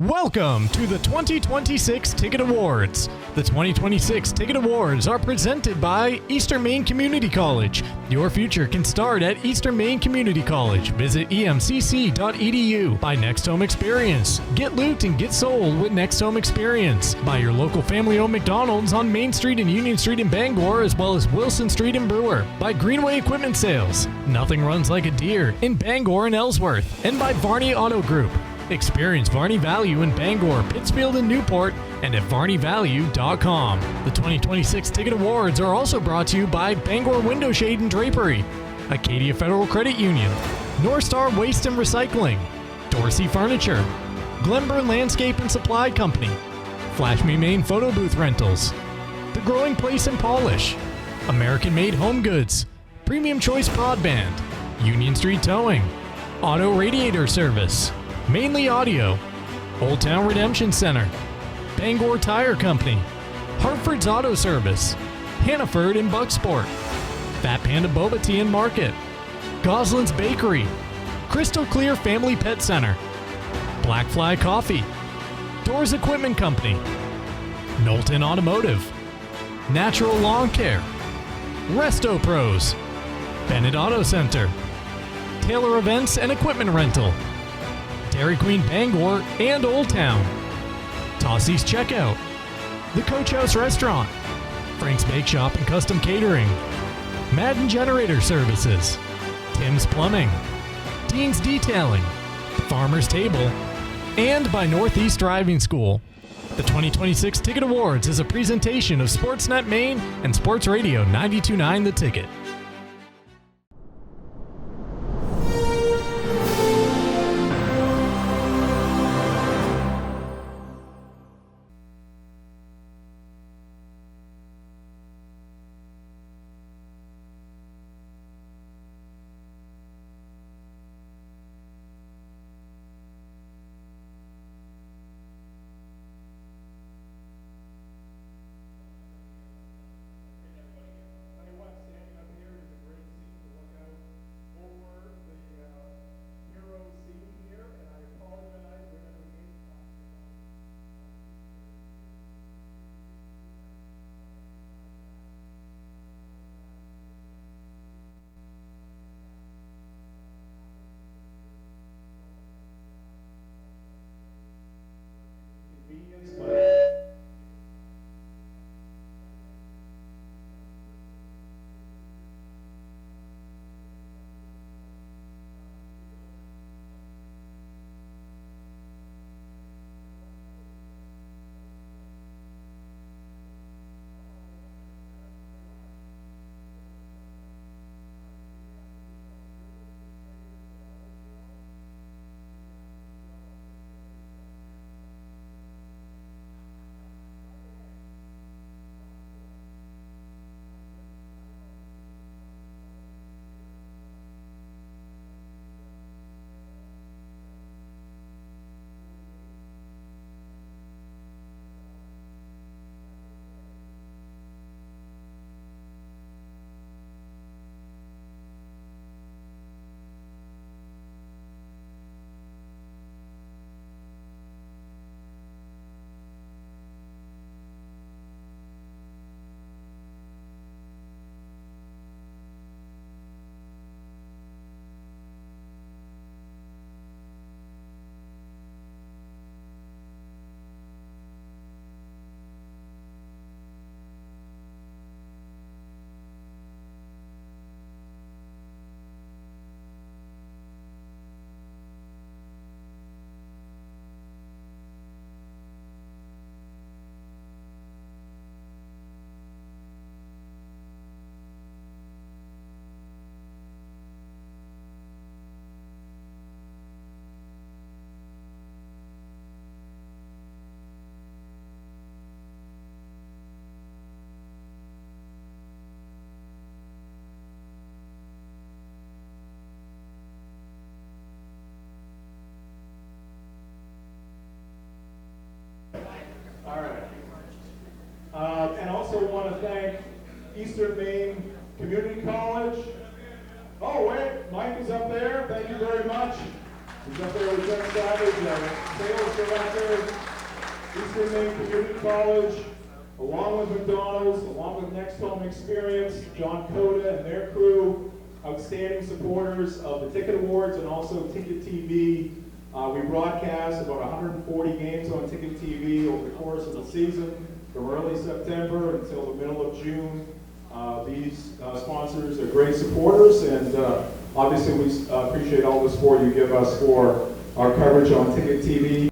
Welcome to the 2026 Ticket Awards. The 2026 Ticket Awards are presented by Eastern Maine Community College. Your future can start at Eastern Maine Community College. Visit emcc.edu. By Next Home Experience. Get loot and get sold with Next Home Experience. By your local family-owned McDonald's on Main Street and Union Street in Bangor, as well as Wilson Street in Brewer. By Greenway Equipment Sales. Nothing runs like a deer in Bangor and Ellsworth. And by Varney Auto Group. Experience Varney Value in Bangor, Pittsfield, and Newport, and at varneyvalue.com. The 2026 Ticket Awards are also brought to you by Bangor Window Shade and Drapery, Acadia Federal Credit Union, North Star Waste and Recycling, Dorsey Furniture, Glenburn Landscape and Supply Company, Flash Me Maine Photo Booth Rentals, The Growing Place and Polish, American Made Home Goods, Premium Choice Broadband, Union Street Towing, Auto Radiator Service, Mainly Audio, Old Town Redemption Center, Bangor Tire Company, Hartford's Auto Service, Hannaford and Bucksport, Fat Panda Boba Tea and Market, Goslin's Bakery, Crystal Clear Family Pet Center, Black Fly Coffee, Doors Equipment Company, Knowlton Automotive, Natural Lawn Care, Resto Pros, Bennett Auto Center, Taylor Events and Equipment Rental, Dairy Queen Bangor and Old Town, Tossie's Checkout, The Coach House Restaurant, Frank's Bake Shop and Custom Catering, Madden Generator Services, Tim's Plumbing, Dean's Detailing, Farmer's Table, and by Northeast Driving School. The 2026 Ticket Awards is a presentation of SportsNet Maine and Sports Radio 92.9 The Ticket. And also want to thank Eastern Maine Community College. Oh wait, Mike is up there. Thank you very much. He's up there with Jeff Savage, sales director, Eastern Maine Community College, along with McDonald's, along with Next Home Experience, John Coda and their crew, outstanding supporters of the Ticket Awards and also Ticket TV. We broadcast about 140 games on Ticket TV over the course of the season, from early September until the middle of June. These sponsors are great supporters, and obviously we appreciate all the support you give us for our coverage on Ticket TV.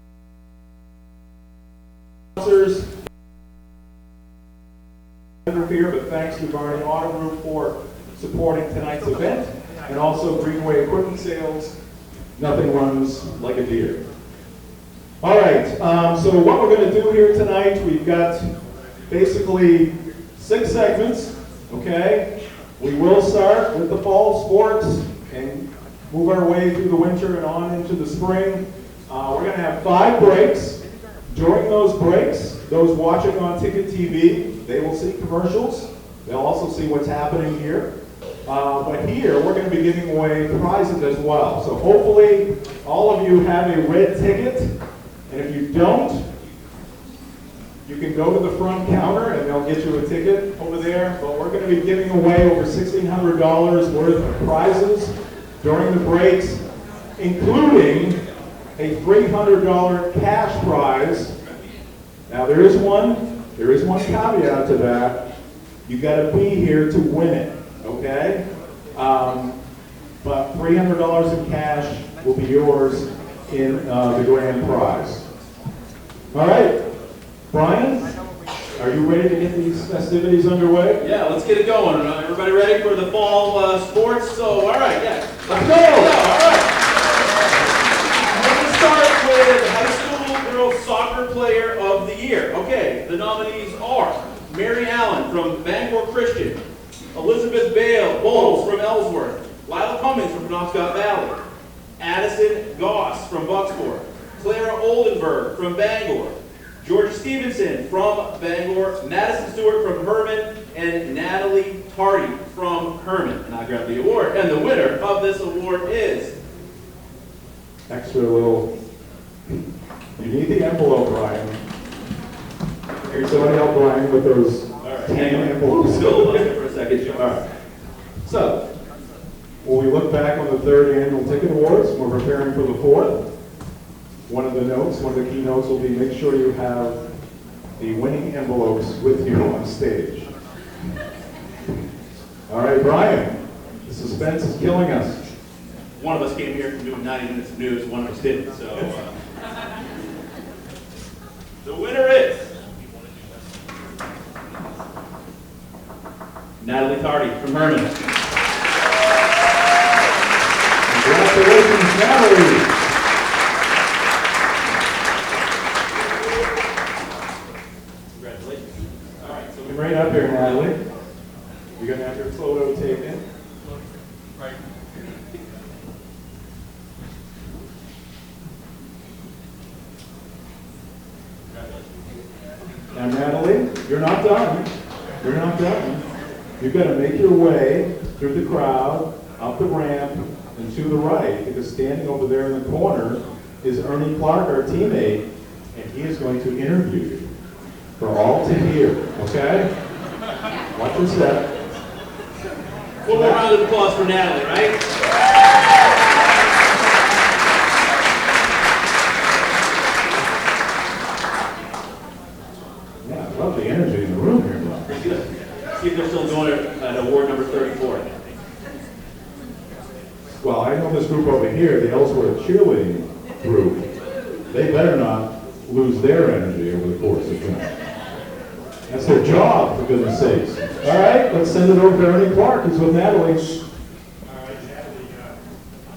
Sponsors, but thanks to Barney Auto Group for supporting tonight's event, and also Greenway Equipment Sales. Nothing runs like a deer. All right, so what we're going to do here tonight, we've got basically 6 segments, okay? We will start with the fall sports and move our way through the winter and on into the spring. We're going to have 5 breaks. During those breaks, those watching on Ticket TV, they will see commercials. They'll also see what's happening here. But here, we're going to be giving away prizes as well. So hopefully, all of you have a red ticket. And if you don't, you can go to the front counter and they'll get you a ticket over there. But we're going to be giving away over $1,600 worth of prizes during the breaks, including a $300 cash prize. Now there is one caveat to that. You got to be here to win it, okay? But $300 in cash will be yours in the grand prize. All right, Brian, are you ready to get these festivities underway? Yeah, let's get it going. Everybody ready for the fall sports? So, all right, yeah. Let's go! All right. Let's start with High School Girls Soccer Player of the Year. Okay, the nominees are Mary Allen from Bangor Christian, Elizabeth Bowles from Ellsworth, Lila Cummings from Penobscot Valley, Addison Goss from Bucksport, Clara Oldenburg from Bangor, Georgia Stevenson from Bangor, Madison Stewart from Herman, and Natalie Tardy from Herman. And I grab the award. And the winner of this award is... Extra little... You need the envelope, Brian. Here's somebody help Brian with those tan envelopes. Still for a second. All right. So, when we look back on the 3rd annual Ticket Awards, we're preparing for the 4th. One of the key notes will be make sure you have the winning envelopes with you on stage. All right, Brian, the suspense is killing us. One of us came here to do 90 minutes of news, one of us didn't, so... The winner is... Natalie Tardy from Herman. Congratulations, Natalie. Congratulations. All right, so Come right up here, Natalie. You're going to have your photo taken. right. Now, Natalie, you're not done. You're not done. You've got to make your way through the crowd, up the ramp, and to the right, because standing over there in the corner is Ernie Clark, our teammate, and he is going to interview you for all to hear, okay? Watch your step. One more round of applause for Natalie, right? Yeah, I love the energy in the room here, bro. Pretty good. See if they're still doing it at award number 34. Well, I know this group over here, the Ellsworth cheerleading group, they better not lose their energy over the course of tonight. That's their job, for goodness sakes. All right, let's send it over to Ernie Clark, who's with Natalie. All right, Natalie,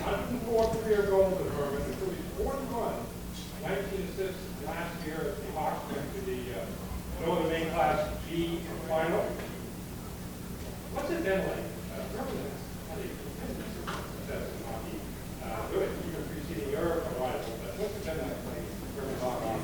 104 career goals at Herman, including 41, 19 assists last year as the Hawks went to the Northern Maine Class G final. What's it been like? Herman has had a tremendous success in hockey, really even preceding your arrival, but what's it been like playing Herman hockey?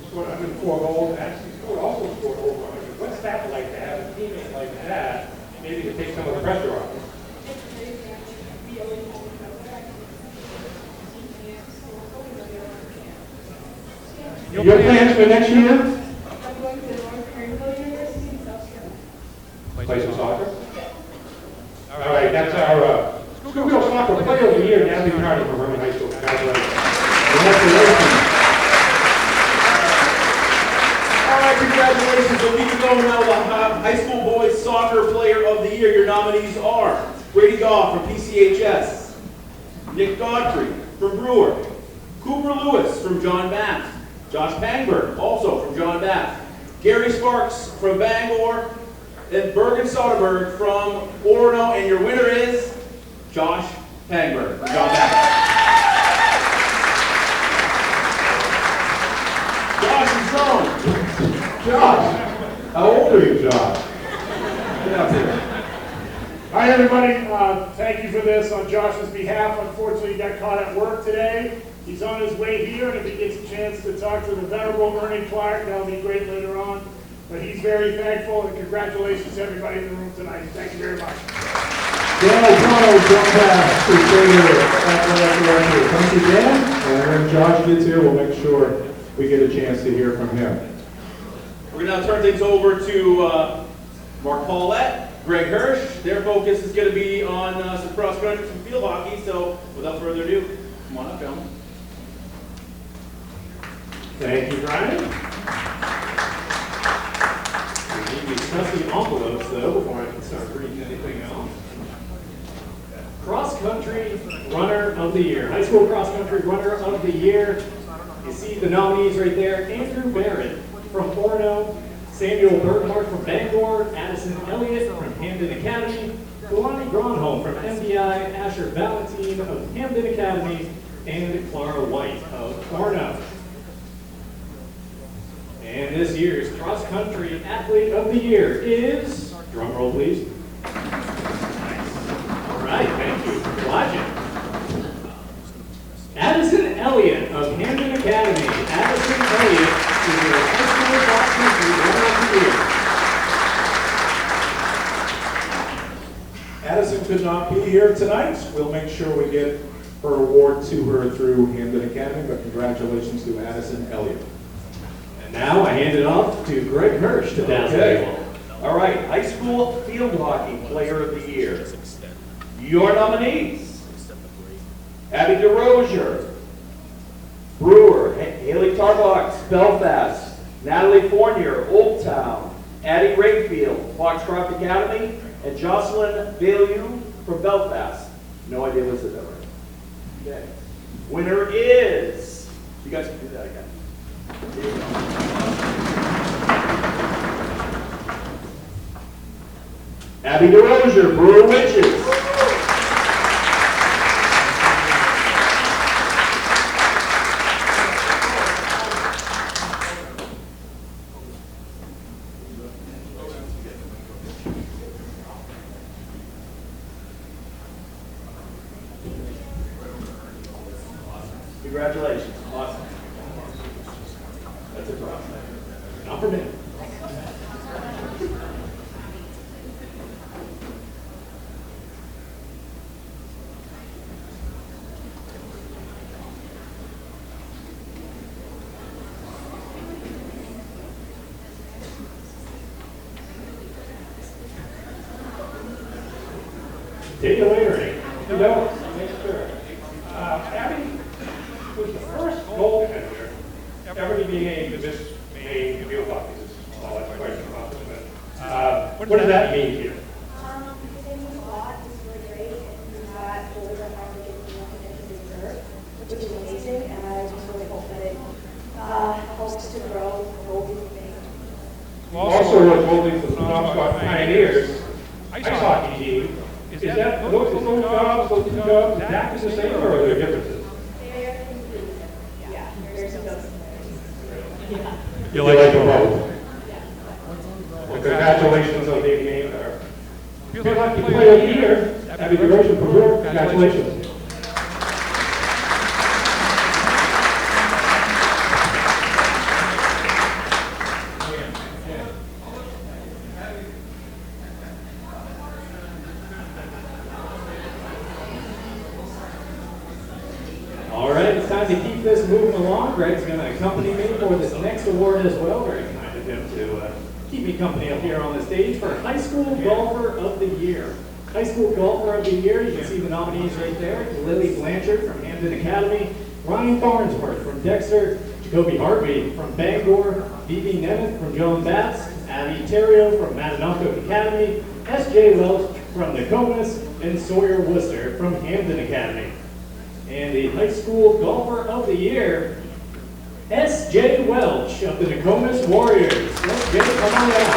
Scored 104 goals, actually also scored over 100 Your plans for next year? I'm going to North Carolina University in South Carolina. Play some soccer? All right, that's our schoolgirl soccer player of the year, Natalie Carney from Herman High School. Congratulations. Congratulations. All right, congratulations. We'll keep it going now with the high school boys soccer player of the year. Your nominees are Brady Goff from PCHS, Nick Godfrey from Brewer, Cooper Lewis from John Bath, Josh Pangberg, also from John Bath, Gary Sparks from Bangor, and Bergen Soderberg from Orono, and your winner is Josh Pangberg from John Bath. Josh is home. Josh, how old are you, Josh? Get up here. Hi, everybody. Thank you for this on Josh's behalf. Unfortunately, he got caught at work today. He's on his way here, and if he gets a chance to talk to the venerable Ernie Clark, that'll be great later on. But he's very thankful, and congratulations to everybody in the room tonight. Thank you very much. Dan O'Connell, John Bath, Crusader, Athletic Director. Thank you, Dan. And when Josh gets here, we'll make sure we get a chance to hear from him. We're going to now turn things over to Mark Paulette, Greg Hirsch. Their focus is going to be on some cross country, some field hockey. So without further ado, come on up, gentlemen. Thank you, Brian. We need these trusty envelopes, though, before I can start reading anything else. Cross Country Runner of the Year. High School Cross Country Runner of the Year. You see the nominees right there. Andrew Barrett from Orono, Samuel Bergmark from Bangor, Addison Elliott from Hamden Academy, Delaney Gronholm from MDI, Asher Valentine of Hamden Academy, and Clara White of Orono. And this year's Cross Country Athlete of the Year is, drum roll please. All right, thank you. Logic. Addison Elliott of Hamden Academy. Addison Elliott is your high school cross country runner of the year. Addison could not be here tonight. We'll make sure we get her award to her through Hamden Academy, but congratulations to Addison Elliott. And now I hand it off to Greg Hirsch to dazzle you all. All right, high school field hockey player of the year. Your nominees: Abby DeRozier, Brewer, Haley Tarbox, Belfast, Natalie Fournier, Old Town, Addie Rayfield, Foxcroft Academy, and Jocelyn Bailey from Belfast. No idea what's it right. Okay. Winner is, you guys can do that again. Here you go. Abby DeRozier, Brewer Witches. Congratulations. Awesome. That's a problem. Not for me. Take it away, Ernie. You know, make sure. Abby was the first goaltender ever to be named the Miss Maine field hockey. Oh, that's quite an accomplishment. What does that mean to you? Because it means a lot. It's really great. And that goals are finally getting the recognition they deserve, which is amazing. And I just really hope that it helps to grow goalies in Maine. Also, we're holding for the Penobscot Pioneers ice hockey team. Is that those two jobs exactly the same, or are there differences? They are completely different. Yeah, there's some similarities. You like them both? Yeah. Well, congratulations on being named our field hockey player of the year. Abby DeRozier from Brewer. Congratulations. All right, it's time to keep this moving along. Greg's going to accompany me for this next award as well. Very kind of him to keep me company up here on the stage for High School Golfer of the Year. High School Golfer of the Year, you can see the nominees right there. Lily Blanchard from Hampton Academy, Ryan Farnsworth from Dexter, Jacoby Harvey from Bangor, Phoebe Nemeth from Joan Batts, Abby Terrio from Matanoka Academy, S.J. Welch from Nokomis, and Sawyer Worcester from Hampton Academy. And the High School Golfer of the Year, S.J. Welch of the Nokomis Warriors. S.J., come on down.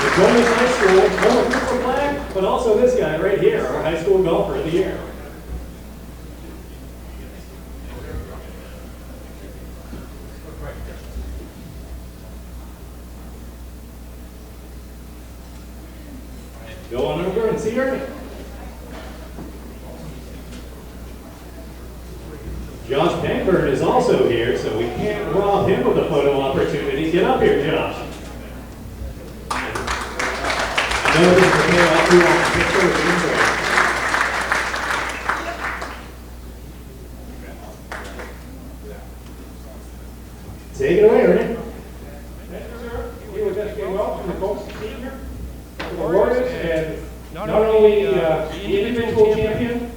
Nokomis High School, more Cooper Black, but also this guy right here, our High School Golfer of the Year. Go on over and see her. Josh Bankburn is also here, so we can't rob him of the photo opportunity. Get up here, Josh. I know this is okay, I'll do on picture with you. Take it away, Ernie. Thank you, sir. Here with S.J. Welch from the Colts Senior, the Warriors, and not only the individual champion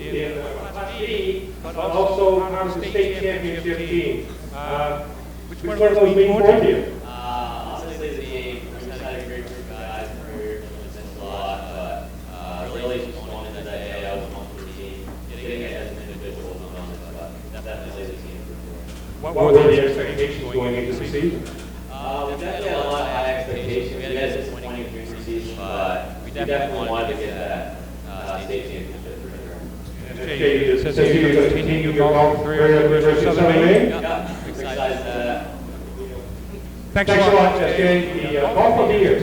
in Class B, but also part of the state championship team. Which one of those mean more to you? Honestly, we've had a great group of guys in the career, it's been a lot, but really just wanted to say I was on the team, getting it as an individual, but definitely the team. What were the expectations going into the season? We definitely had a lot of high expectations. We had a disappointing junior season, but we definitely wanted to get that state championship for sure. It says here you're going to continue your golf career at the University of Southern Maine. Yeah, excited for that. Thanks a lot, SJ. The golf of the year,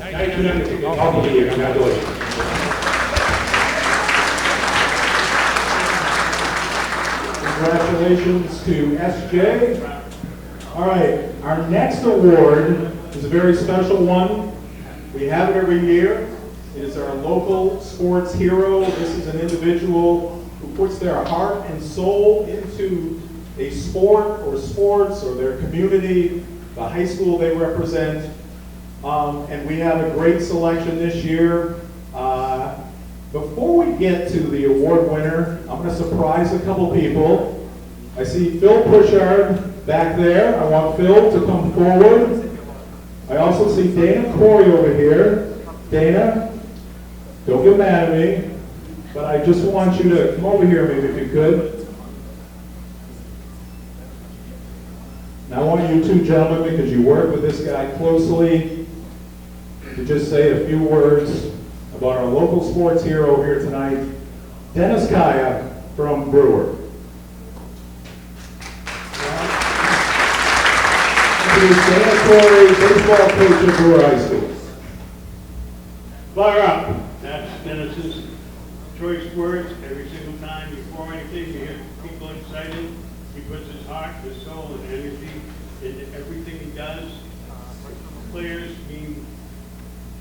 1996 golf of the year. Congratulations. Congratulations to SJ. All right, our next award is a very special one. We have it every year. It is our local sports hero. This is an individual who puts their heart and soul into a sport or sports or their community, the high school they represent. And we have a great selection this year. Before we get to the award winner, I'm going to surprise a couple people. I see Phil Pushard back there. I want Phil to come forward. I also see Dana Corey over here. Dana, don't get mad at me, but I just want you to come over here maybe if you could. Now I want you two gentlemen, because you work with this guy closely, to just say a few words about our local sports hero here tonight, Dennis Kaya from Brewer. He's Dana Corey, baseball coach at Brewer High School. Fire up. That's Dennis's choice words every single time before anything. You hear people excited. He puts his heart, his soul, and energy into everything he does. Players mean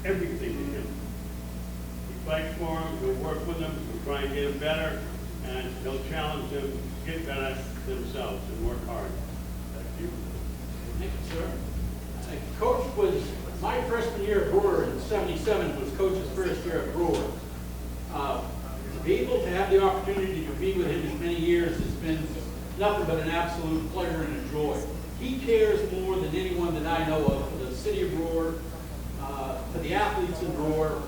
everything to him. He fights for them, he'll work with them, he'll try and get them better, and he'll challenge them to get better themselves and work hard. Thank you. Thank you, sir. Coach was, my freshman year at Brewer in '77 was Coach's first year at Brewer. To be able to have the opportunity to be with him as many years has been nothing but an absolute pleasure and a joy. He cares more than anyone that I know of for the city of Brewer, for the athletes in Brewer.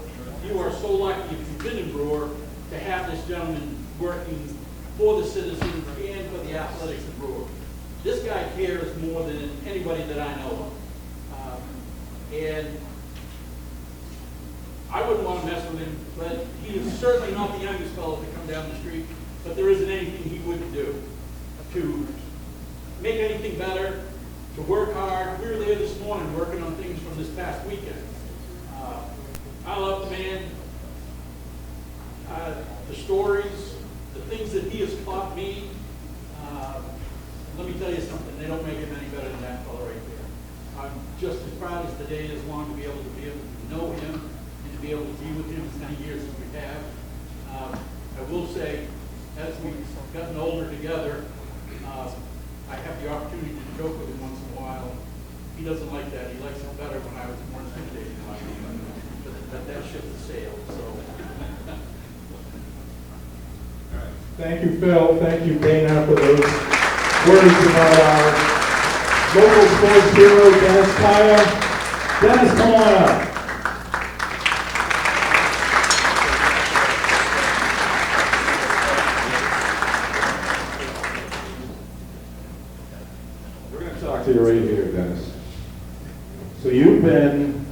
You are so lucky, if you've been in Brewer, to have this gentleman working for the citizens and for the athletics of Brewer. This guy cares more than anybody that I know of. And I wouldn't want to mess with him, but he is certainly not the youngest fellow to come down the street, but there isn't anything he wouldn't do to make anything better, to work hard. We were there this morning working on things from this past weekend. I love the man, the stories, the things that he has taught me. Let me tell you something, they don't make him any better than that fellow right there. I'm just as proud as the day is long to be able to know him and to be able to be with him as many years as we have. together. I have the opportunity to joke with him once in a while. He doesn't like that. He likes it better when I was more intimidating by him. But that ship has sailed, so. Thank you, Phil. Thank you, Dana, for those words about our local sports hero, Dennis Kaya. Dennis, come on up. We're going to talk to you right here, Dennis. So you've been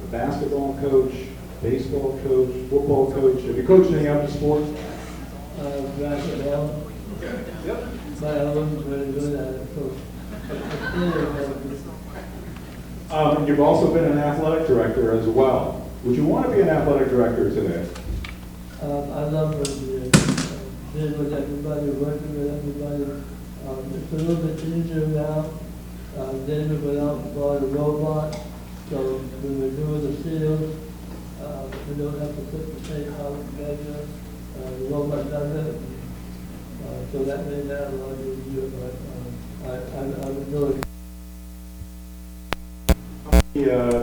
a basketball coach, baseball coach, football coach. Have you coached any other sports? Basketball. Yep. But I wasn't very good at it, so. You've also been an athletic director as well. Would you want to be an athletic director today? I love working with everybody, working with everybody. It's a little bit easier now. David went out and bought a robot, so when we're doing the field, we don't have to put the same house together. The robot does it. So that made that a lot easier, but I'm really.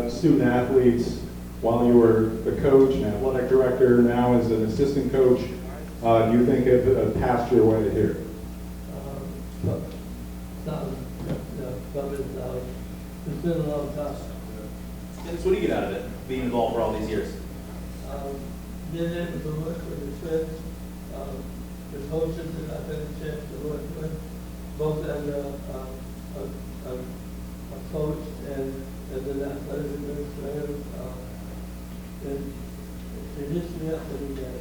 Student athletes, while you were the coach and athletic director, now as an assistant coach, do you think have passed your way here? Probably it's been a long time. Dennis, what do you get out of it, being involved for all these years? Being able to work with the kids, the coaches that I've had a chance to work with, both as a coach and as an athletic administrator, it hits me up every day.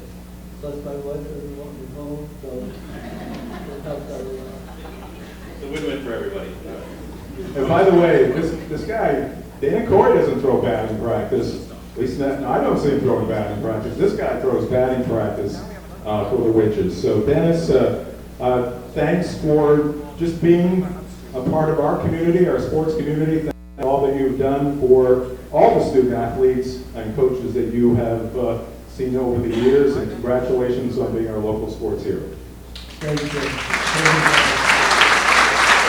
Plus my wife doesn't want me home, so it helps out a lot. It's a win-win for everybody. And by the way, this guy, Dan Corey doesn't throw batting practice. At least I don't see him throwing batting practice. This guy throws batting practice for the Witches. So Dennis, thanks for just being a part of our community, our sports community. Thanks for all that you've done for all the student athletes and coaches that you have seen over the years. And congratulations on being our local sports hero. Thank you.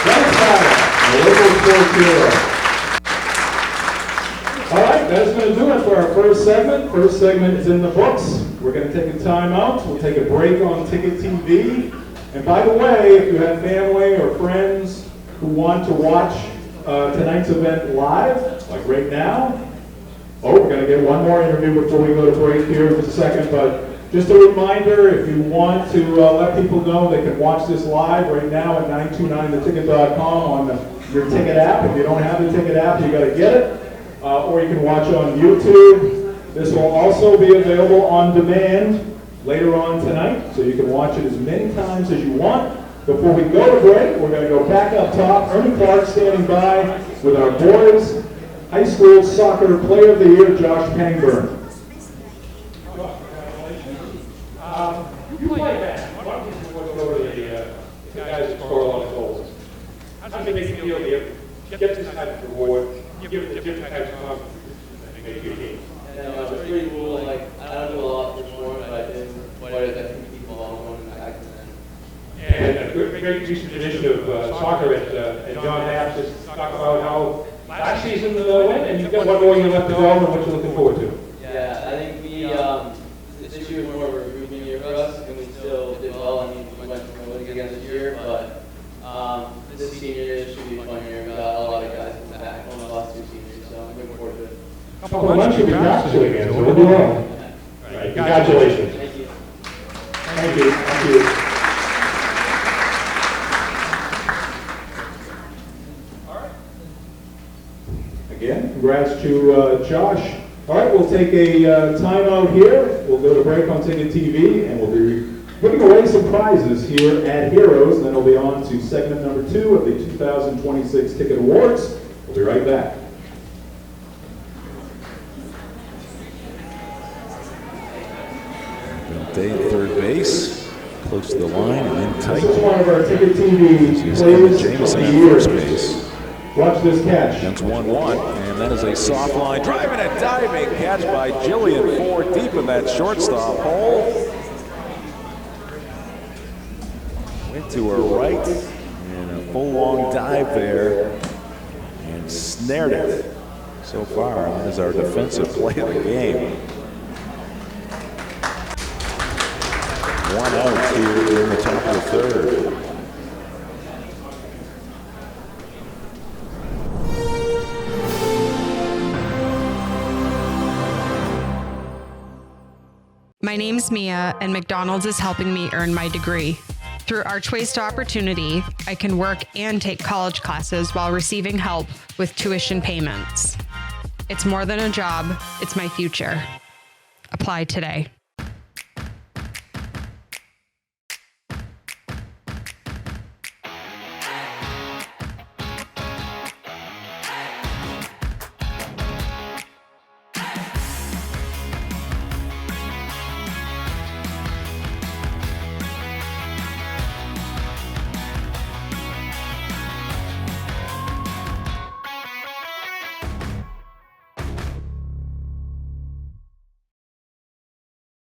Dennis Kaya, our local sports hero. All right, that's going to do it for our first segment. First segment is in the books. We're going to take a time out. We'll take a break on Ticket TV. And by the way, if you have family or friends who want to watch tonight's event live, like right now, we're going to get one more interview before we go to break here in just a second. But just a reminder, if you want to let people know they can watch this live right now at 929theticket.com on your ticket app. If you don't have the ticket app, you got to get it. Or you can watch on YouTube. This will also be available on demand later on tonight, so you can watch it as many times as you want. Before we go to break, we're going to go back up top. Ernie Clark standing by with our boys high school soccer player of the year, Josh Pangburn. You play that. Why don't you go to the guys that score a lot of goals? How does it make you feel to get this type of reward, give it the different types of competitions that make your team? And it's pretty cool. Like, I don't do a lot for sport, but I do quite a bit to keep along going back to them. And a great recent edition of soccer at John Knapp's just talk about how last season went, and you've got one more year left to go, and what you're looking forward to. Yeah, I think this year was more of a recruitment year for us, and we still did well. I mean, we went from the league again this year, but this senior year should be a fun year. We got a lot of guys coming back, one of the last two seniors, so I'm looking forward to it. Couple of months you'll be back to again, so we'll do well. All right, congratulations. Thank you. Thank you. Thank you. Again, congrats to Josh. All right, we'll take a timeout here. We'll go to break on Ticket TV, and we'll be putting away some prizes here at Heroes, and then we'll be on to segment number 2 of the 2026 Ticket Awards. We'll be right back. Day at third base, close to the line and in tight. This is one of our Ticket TV players Jameson of at the year. first base. Watch this catch. That's 1-1, and that is a soft line driving and diving catch by Jillian Ford deep in that shortstop hole. Went to her right and a full long dive there and snared it. So far, that is our defensive play of the game. One out here in the top of the third. My name's Mia, and McDonald's is helping me earn my degree. Through Archways to Opportunity, I can work and take college classes while receiving help with tuition payments. It's more than a job, it's my future. Apply today.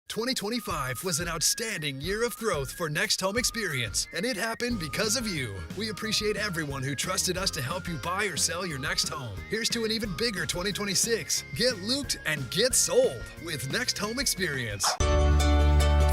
"2025 was an outstanding year of growth for Next Home Experience, and it happened because of you. We appreciate everyone who trusted us to help you buy or sell your next home. Here's to an even bigger 2026. Get looped and get sold with Next Home Experience."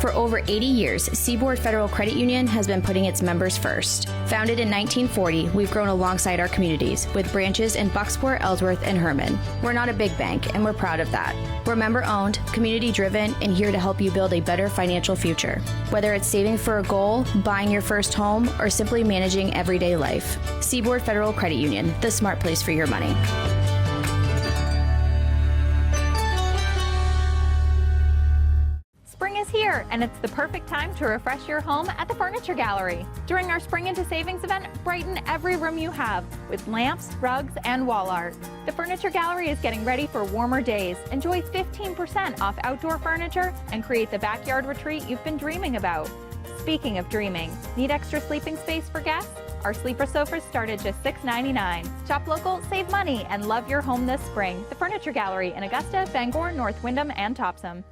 For over 80 years, Seaboard Federal Credit Union has been putting its members first. Founded in 1940, we've grown alongside our communities with branches in Bucksport, Ellsworth, and Herman. We're not a big bank, and we're proud of that. We're member-owned, community-driven, and here to help you build a better financial future. Whether it's saving for a goal, buying your first home, or simply managing everyday life. Seaboard Federal Credit Union, the smart place for your money. Spring is here, and it's the perfect time to refresh your home at the Furniture Gallery. During our Spring into Savings event, brighten every room you have with lamps, rugs, and wall art. The Furniture Gallery is getting ready for warmer days. Enjoy 15% off outdoor furniture and create the backyard retreat you've been dreaming about. Speaking of dreaming, need extra sleeping space for guests? Our sleeper sofas start at just $6.99. Shop local, save money, and love your home this spring. The Furniture Gallery in Augusta, Bangor, North Windham, and Topsom.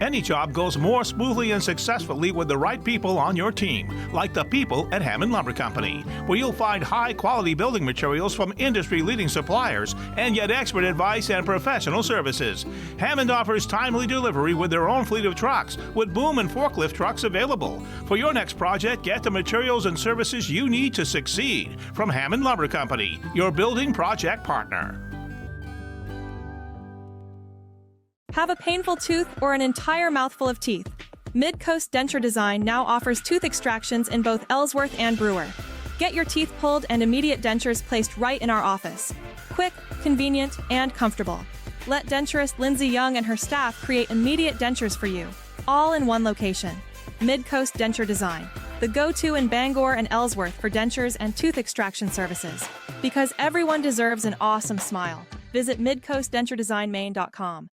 Any job goes more smoothly and successfully with the right people on your team, like the people at Hammond Lumber Company, where you'll find high-quality building materials from industry-leading suppliers and get expert advice and professional services. Hammond offers timely delivery with their own fleet of trucks, with boom and forklift trucks available. For your next project, get the materials and services you need to succeed from Hammond Lumber Company, your building project partner. Have a painful tooth or an entire mouthful of teeth? Mid-Coast Denture Design now offers tooth extractions in both Ellsworth and Brewer. Get your teeth pulled and immediate dentures placed right in our office. Quick, convenient, and comfortable. Let denturist Lindsay Young and her staff create immediate dentures for you, all in one location. Mid-Coast Denture Design, the go-to in Bangor and Ellsworth for dentures and tooth extraction services. Because everyone deserves an awesome smile. Visit midcoastdenturedesignmaine.com.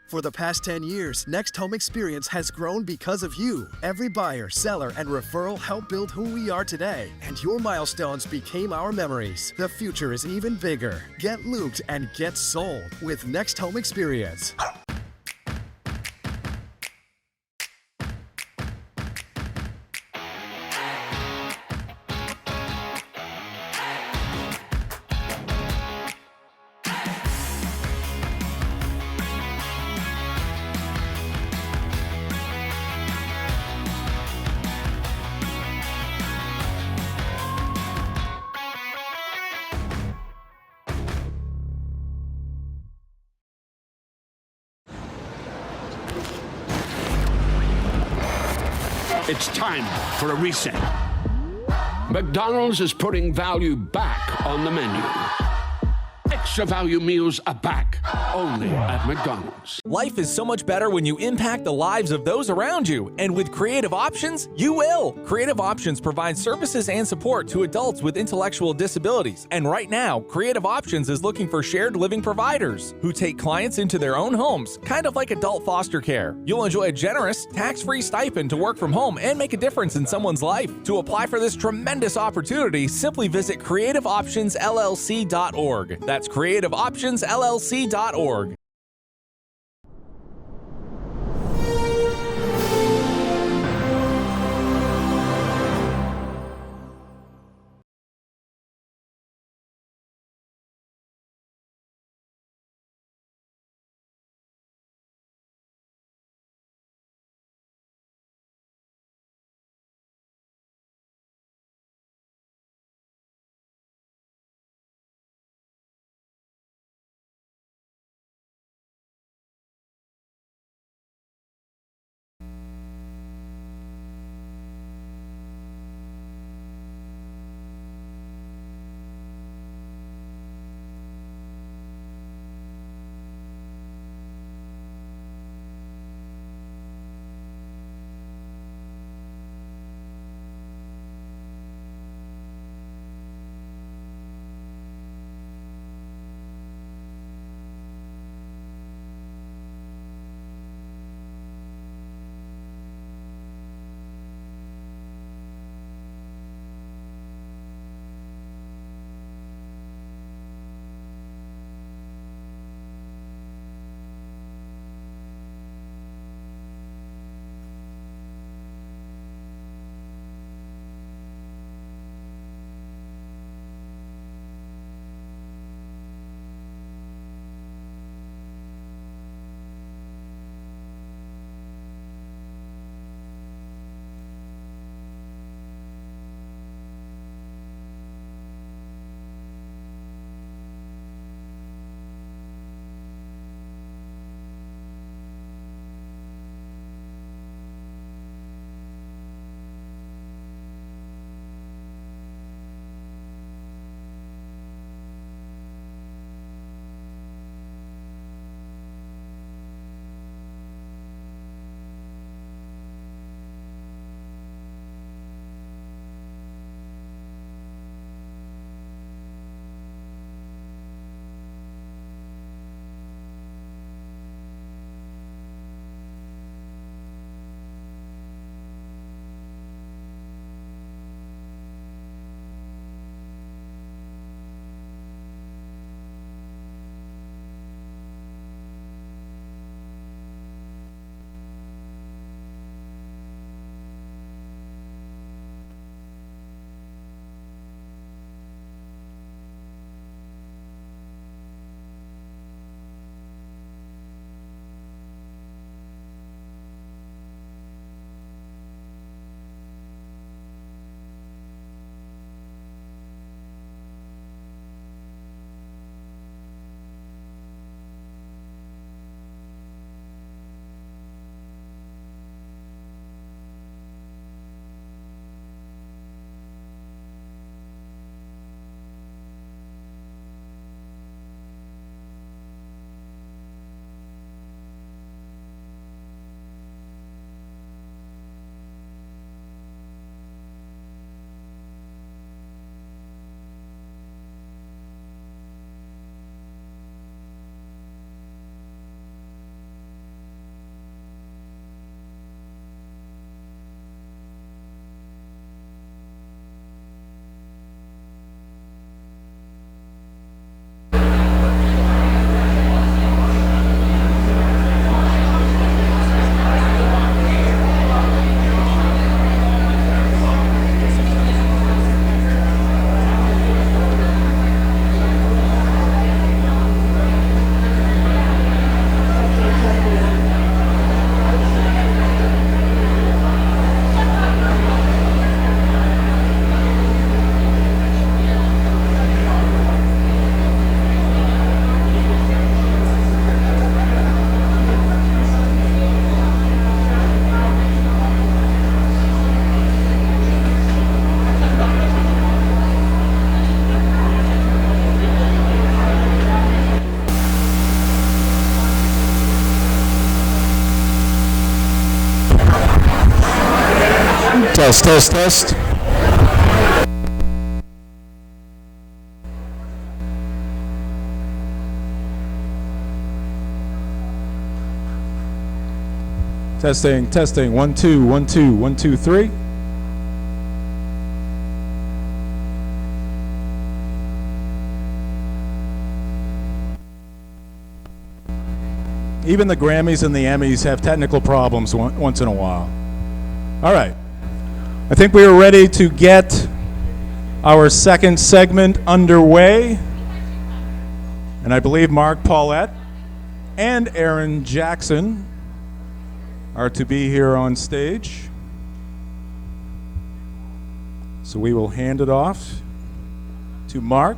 For the past 10 years, Next Home Experience has grown because of you. Every buyer, seller, and referral helped build who we are today, and your milestones became our memories. The future is even bigger. Get looped and get sold with Next Home Experience. It's time for a reset. McDonald's is putting value back on the menu. Extra value meals are back, only at McDonald's. Life is so much better when you impact the lives of those around you, and with Creative Options, you will. Creative Options provides services and support to adults with intellectual disabilities, and right now, Creative Options is looking for shared living providers who take clients into their own homes, kind of like adult foster care. You'll enjoy a generous, tax-free stipend to work from home and make a difference in someone's life. To apply for this tremendous opportunity, simply visit creativeoptionsllc.org. That's creativeoptionsllc.org. Test, test, test. Testing, testing. 1, 2, 1, 2, 1, 2, 3. Even the Grammys and the Emmys have technical problems once in a while. All right. I think we are ready to get our second segment underway. And I believe Mark Paulette and Aaron Jackson are to be here on stage. So we will hand it off to Mark.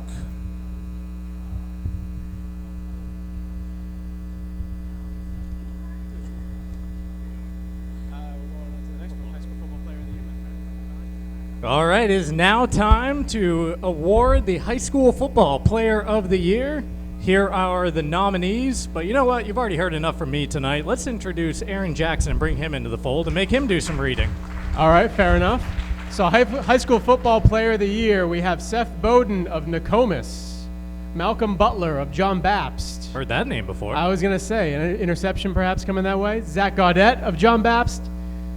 All right, it is now time to award the High School Football Player of the Year. Here are the nominees, but you know what? You've already heard enough from me tonight. Let's introduce Aaron Jackson and bring him into the fold and make him do some reading. All right, fair enough. So High School Football Player of the Year, we have Seth Bowden of Nokomis, Malcolm Butler of John Baptist. Heard that name before. I was going to say, an interception perhaps coming that way. Zach Gaudette of John Baptist,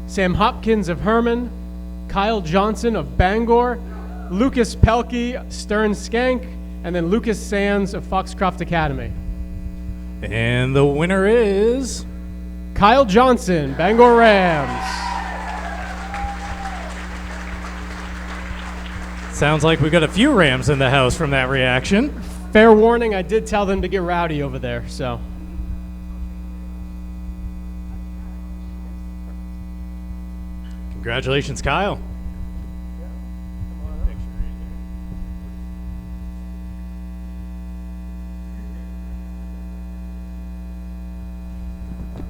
Sam Hopkins of Herman, Kyle Johnson of Bangor, Lucas Pelkey, Stern Skank, and then Lucas Sands of Foxcroft Academy. And the winner is Kyle Johnson, Bangor Rams. Sounds like we got a few Rams in the house from that reaction. Fair warning, I did tell them to get rowdy over there, so. Congratulations, Kyle.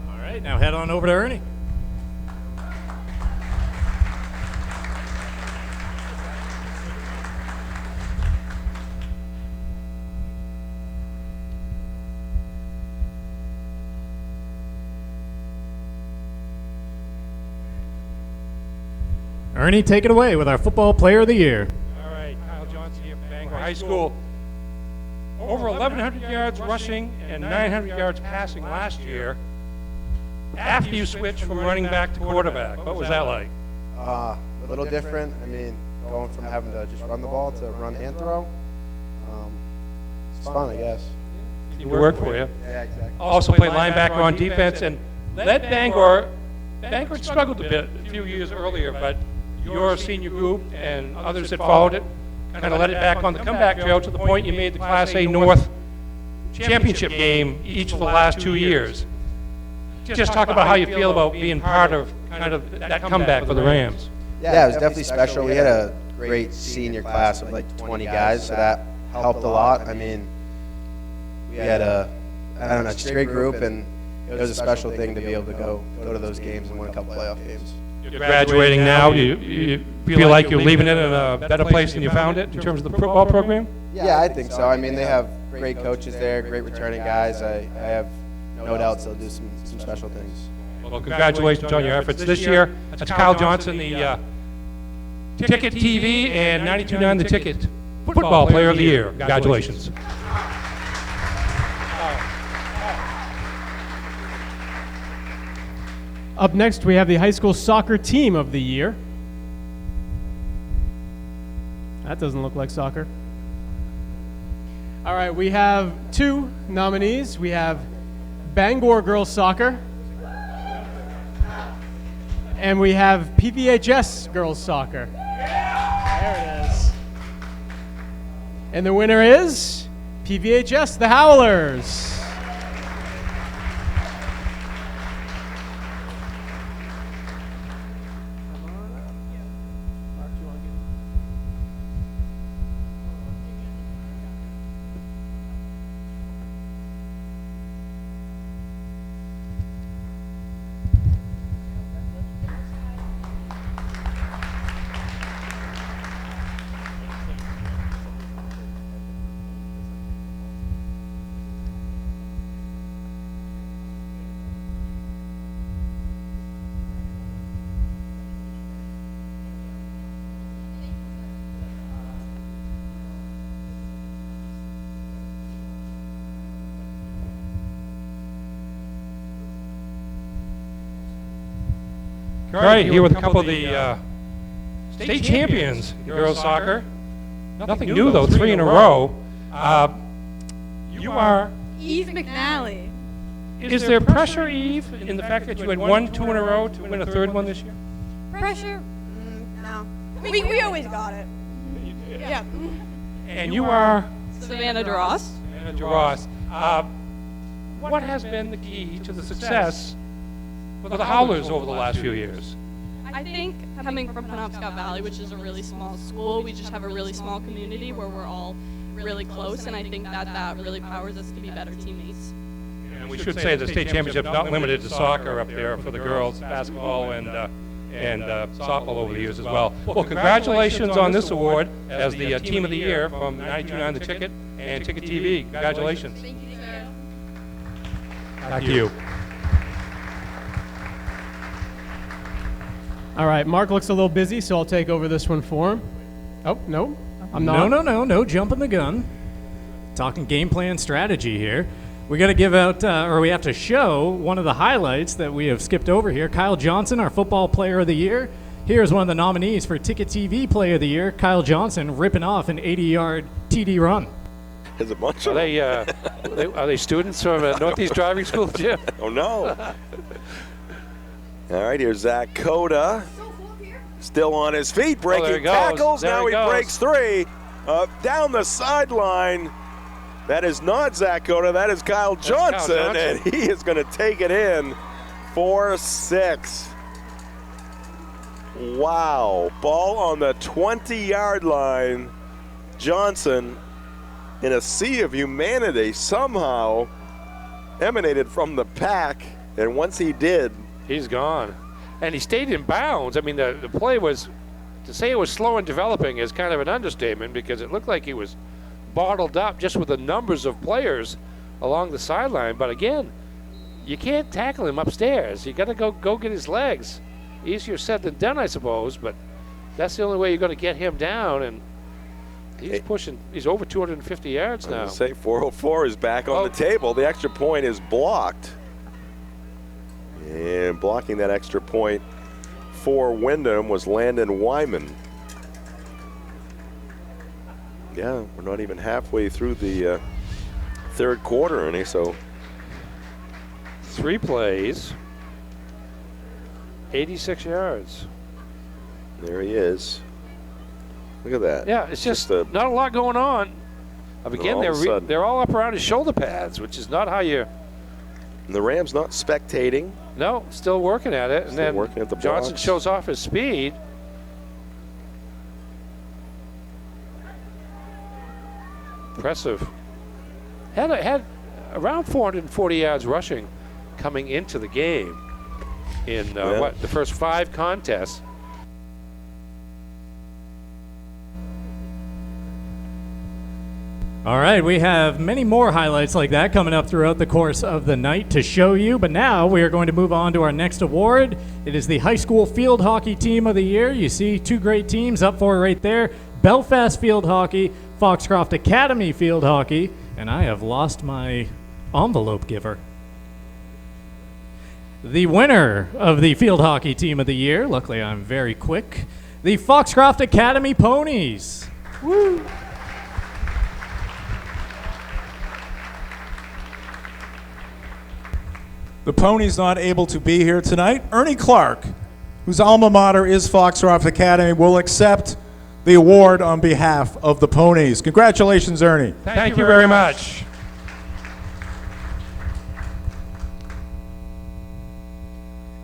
All right, now head on over to Ernie. Ernie, take it away with our Football Player of the Year. All right, Kyle Johnson here from Bangor High School. Over 1,100 yards rushing and 900 yards passing last year after you switched from running back to quarterback. What was that like? A little different. I mean, going from having to just run the ball to run and throw. It's fun, I guess. It worked for you. Yeah, exactly. Also played linebacker on defense and led Bangor. Bangor struggled a bit a few years earlier, but your senior group and others that followed it kind of led it back on the comeback trail to the point you made the Class A North championship game each of the last 2 years. Just talk about how you feel about being part of kind of that comeback for the Rams. Yeah, it was definitely special. We had a great senior class of like 20 guys, so that helped a lot. I mean, we had a great group, and it was a special thing to be able to go to those games and win a couple playoff games. You're graduating now. Do you feel like you're leaving it in a better place than you found it in terms of the football program? Yeah, I think so. I mean, they have great coaches there, great returning guys. I have no doubts they'll do some special things. Well, congratulations on your efforts this year. That's Kyle Johnson, the Ticket TV and 92.9 The Ticket Football Player of the Year. Congratulations. Up next, we have the High School Soccer Team of the Year. That doesn't look like soccer. All right, we have 2 nominees. We have Bangor Girls Soccer, and we have PVHS Girls Soccer. There it is. And the winner is PVHS, the Howlers. Great, here with a couple of the state champions in girls soccer. Nothing new though, 3 in a row. You are... Eve McNally. Is there pressure, Eve, in the fact that you had won 2 in a row to win a 3rd one this year? Pressure? No. We always got it. Yeah. And you are? Savannah DeRoss. Savannah DeRoss. What has been the key to the success for the Howlers over the last few years? I think coming from Penobscot Valley, which is a really small school, we just have a really small community where we're all really close, and I think that really powers us to be better teammates. And we should say the state championship not limited to soccer up there for the girls, basketball and softball over the years as well. Well, congratulations on this award as the Team of the Year from 92.9 The Ticket and Ticket TV. Congratulations. Thank you, sir. Back to you. All right, Mark looks a little busy, so I'll take over this one for him. Oh, no, I'm not. No jumping the gun. Talking game plan strategy here. We got to give out, or we have to show one of the highlights that we have skipped over here. Kyle Johnson, our football player of the year. Here's one of the nominees for Ticket TV Player of the Year. Kyle Johnson ripping off an 80-yard TD run. There's a bunch of Are they students from Northeast Driving School, Jim? Oh, no. All right, here's Zach Coda. Still on his feet, breaking tackles. Now he breaks 3. Down the sideline. That is not Zach Coda, that is Kyle Johnson, and he is going to take it in 4-6. Wow, ball on the 20-yard line. Johnson, in a sea of humanity, somehow emanated from the pack, and once he did, he's gone. And he stayed in bounds. I mean, the play was, to say it was slow and developing is kind of an understatement, because it looked like he was bottled up just with the numbers of players along the sideline. But again, you can't tackle him upstairs. You got to go get his legs. Easier said than done, I suppose, but that's the only way you're going to get him down. And he's pushing. He's over 250 yards now. Say 404 is back on the table. The extra point is blocked. And blocking that extra point for Wyndham was Landon Wyman. Yeah, we're not even halfway through the 3rd quarter, Ernie, so 3 plays, 86 yards. There he is. Look at that. Yeah, it's just not a lot going on. Again, they're all up around his shoulder pads, which is not how you... And the Rams not spectating. No, still working at it. Still working at the Johnson blocks. shows off his speed. Impressive. Had around 440 yards rushing coming into the game in the first 5 contests. All right, we have many more highlights like that coming up throughout the course of the night to show you, but now we are going to move on to our next award. It is the High School Field Hockey Team of the Year. You see 2 great teams up for it right there. Belfast Field Hockey, Foxcroft Academy Field Hockey, and I have lost my envelope giver. The winner of the Field Hockey Team of the Year, luckily I'm very quick, the Foxcroft Academy Ponies. Woo! The Ponies not able to be here tonight. Ernie Clark, whose alma mater is Foxcroft Academy, will accept the award on behalf of the Ponies. Congratulations, Ernie. Thank you very much.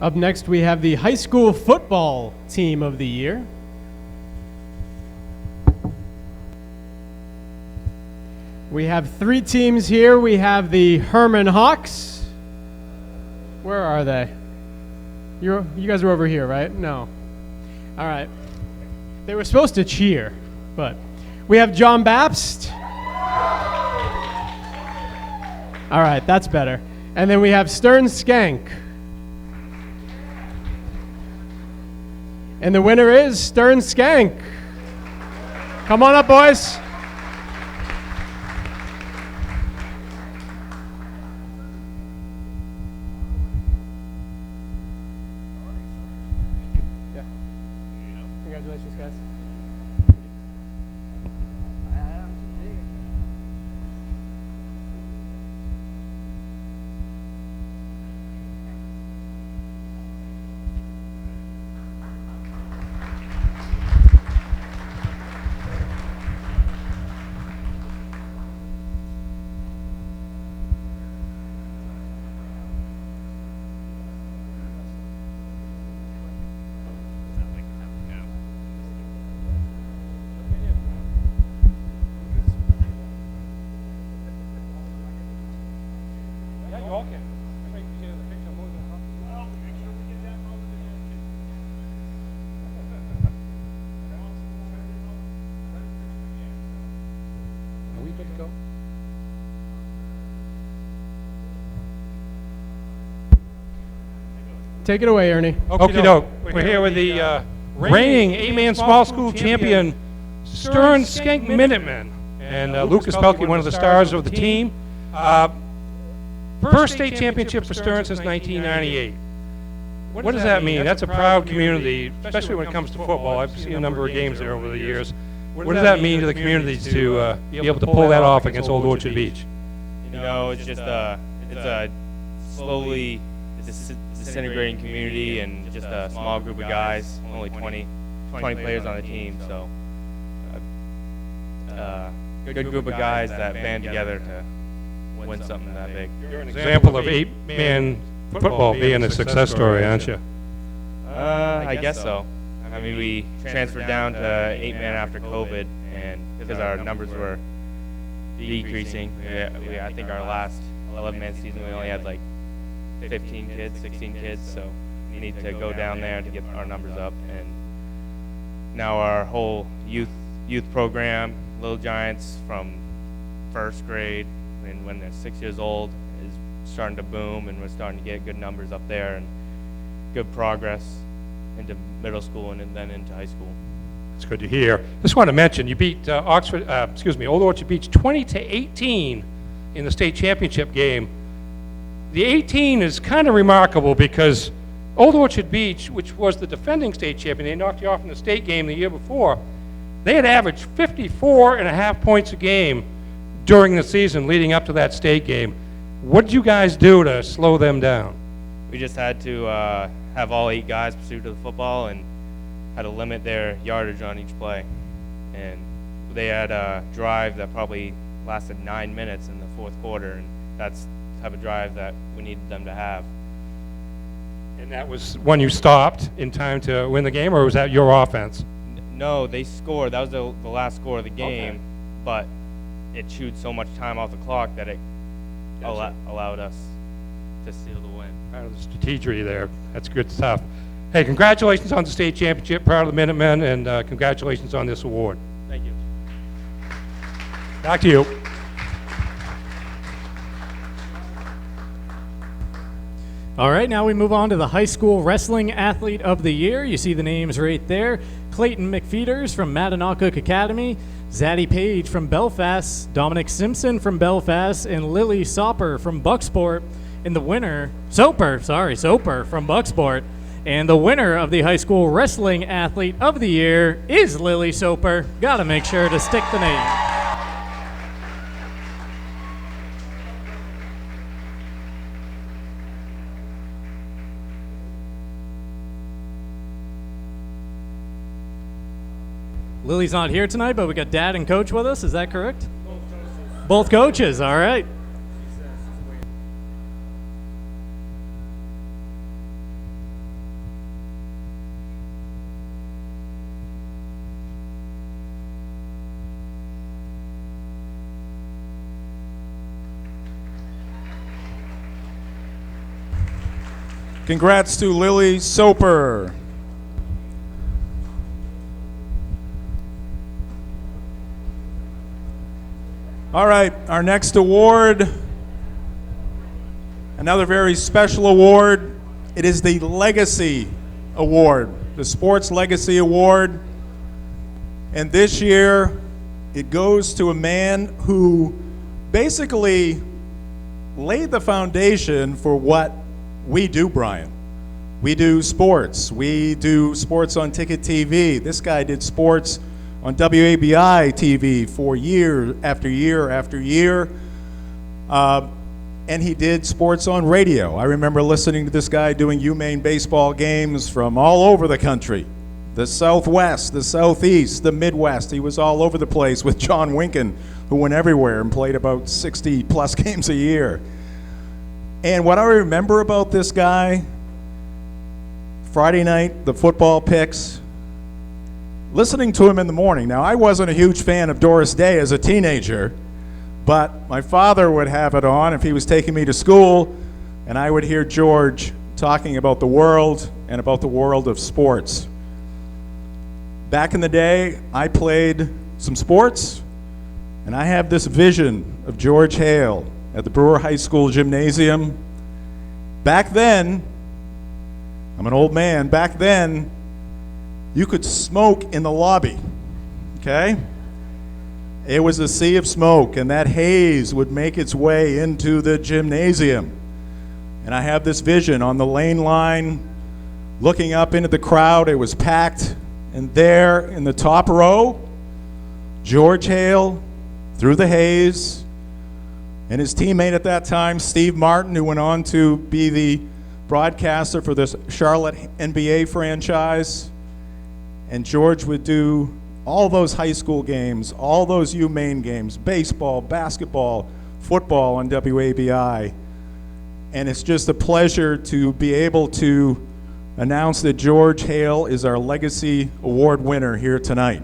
Up next, we have the High School Football Team of the Year. We have 3 teams here. We have the Herman Hawks. Where are they? You guys are over here, right? No. All right. They were supposed to cheer, but we have John Bapst. All right, that's better. And then we have Stern Skank. And the winner is Stern Skank. Come on up, boys. Congratulations, guys. Yeah, you all can. Everybody can get in the picture. Well, make sure we get that over the Are we good to go? Take it away, Ernie. Okie doke. We're here with the reigning 8-man small school champion, Stern Skank Minutemen. And Lucas Pelkey, one of the stars of the team. First state championship for Stern since 1998. What does that mean? That's a proud community, especially when it comes to football. I've seen a number of games there over the years. What does that mean to the community to be able to pull that off against Old Orchard Beach? You know, it's just it's a slowly disintegrating community and just a small group of guys, only 20 players on the team, so good group of guys that band together to win something that big. You're an example of 8-man football being a success story, aren't you? I guess so. I mean, we transferred down to 8-man after COVID, and because our numbers were decreasing, I think our last 11-man season we only had like 15 kids, 16 kids, so we need to go down there to get our numbers up. And now our whole youth program, Little Giants, from first grade and when they're 6 years old, is starting to boom, and we're starting to get good numbers up there and good progress into middle school and then into high school. It's good to hear. Just want to mention you beat Old Orchard Beach 20-18 in the state championship game. The 18 is kind of remarkable because Old Orchard Beach, which was the defending state champion, they knocked you off in the state game the year before. They had averaged 54.5 points a game during the season leading up to that state game. What did you guys do to slow them down? We just had to have all 8 guys pursue to the football and had to limit their yardage on each play. And they had a drive that probably lasted 9 minutes in the fourth quarter, and that's the type of drive that we needed them to have. And that was when you stopped in time to win the game, or was that your offense? No, they scored. That was the last score of the game, but it chewed so much time off the clock that it allowed us to seal the win. Part of the strategy there. That's good stuff. Hey, congratulations on the state championship, proud of the Minutemen, and congratulations on this award. Thank you. Back to you. All right, now we move on to the High School Wrestling Athlete of the Year. You see the names right there. Clayton McFeeters from Mattanock Academy, Zaddy Page from Belfast, Dominic Simpson from Belfast, and Lily Soper from Bucksport. And the winner, Soper from Bucksport. And the winner of the High School Wrestling Athlete of the Year is Lily Soper. Gotta make sure to stick the name. Lily's not here tonight, but we got Dad and Coach with us. Is that correct? Both coaches. All right. Congrats to Lily Soper. All right, our next award, another very special award. It is the Legacy Award, the Sports Legacy Award. And this year, it goes to a man who basically laid the foundation for what we do, Brian. We do sports. We do sports on Ticket TV. This guy did sports on WABI TV for year after year after year. And he did sports on radio. I remember listening to this guy doing UMaine baseball games from all over the country. The Southwest, the Southeast, the Midwest. He was all over the place with John Winkin, who went everywhere and played about 60-plus games a year. And what I remember about this guy, Friday night, the football picks, listening to him in the morning. Now, I wasn't a huge fan of Doris Day as a teenager, but my father would have it on if he was taking me to school, and I would hear George talking about the world and about the world of sports. Back in the day, I played some sports, and I have this vision of George Hale at the Brewer High School gymnasium. Back then, I'm an old man, back then, you could smoke in the lobby, okay? It was a sea of smoke, and that haze would make its way into the gymnasium. And I have this vision on the lane line, looking up into the crowd. It was packed, and there in the top row, George Hale, through the haze, and his teammate at that time, Steve Martin, who went on to be the broadcaster for this Charlotte NBA franchise. And George would do all those high school games, all those UMaine games, baseball, basketball, football on WABI. And it's just a pleasure to be able to announce that George Hale is our Legacy Award winner here tonight.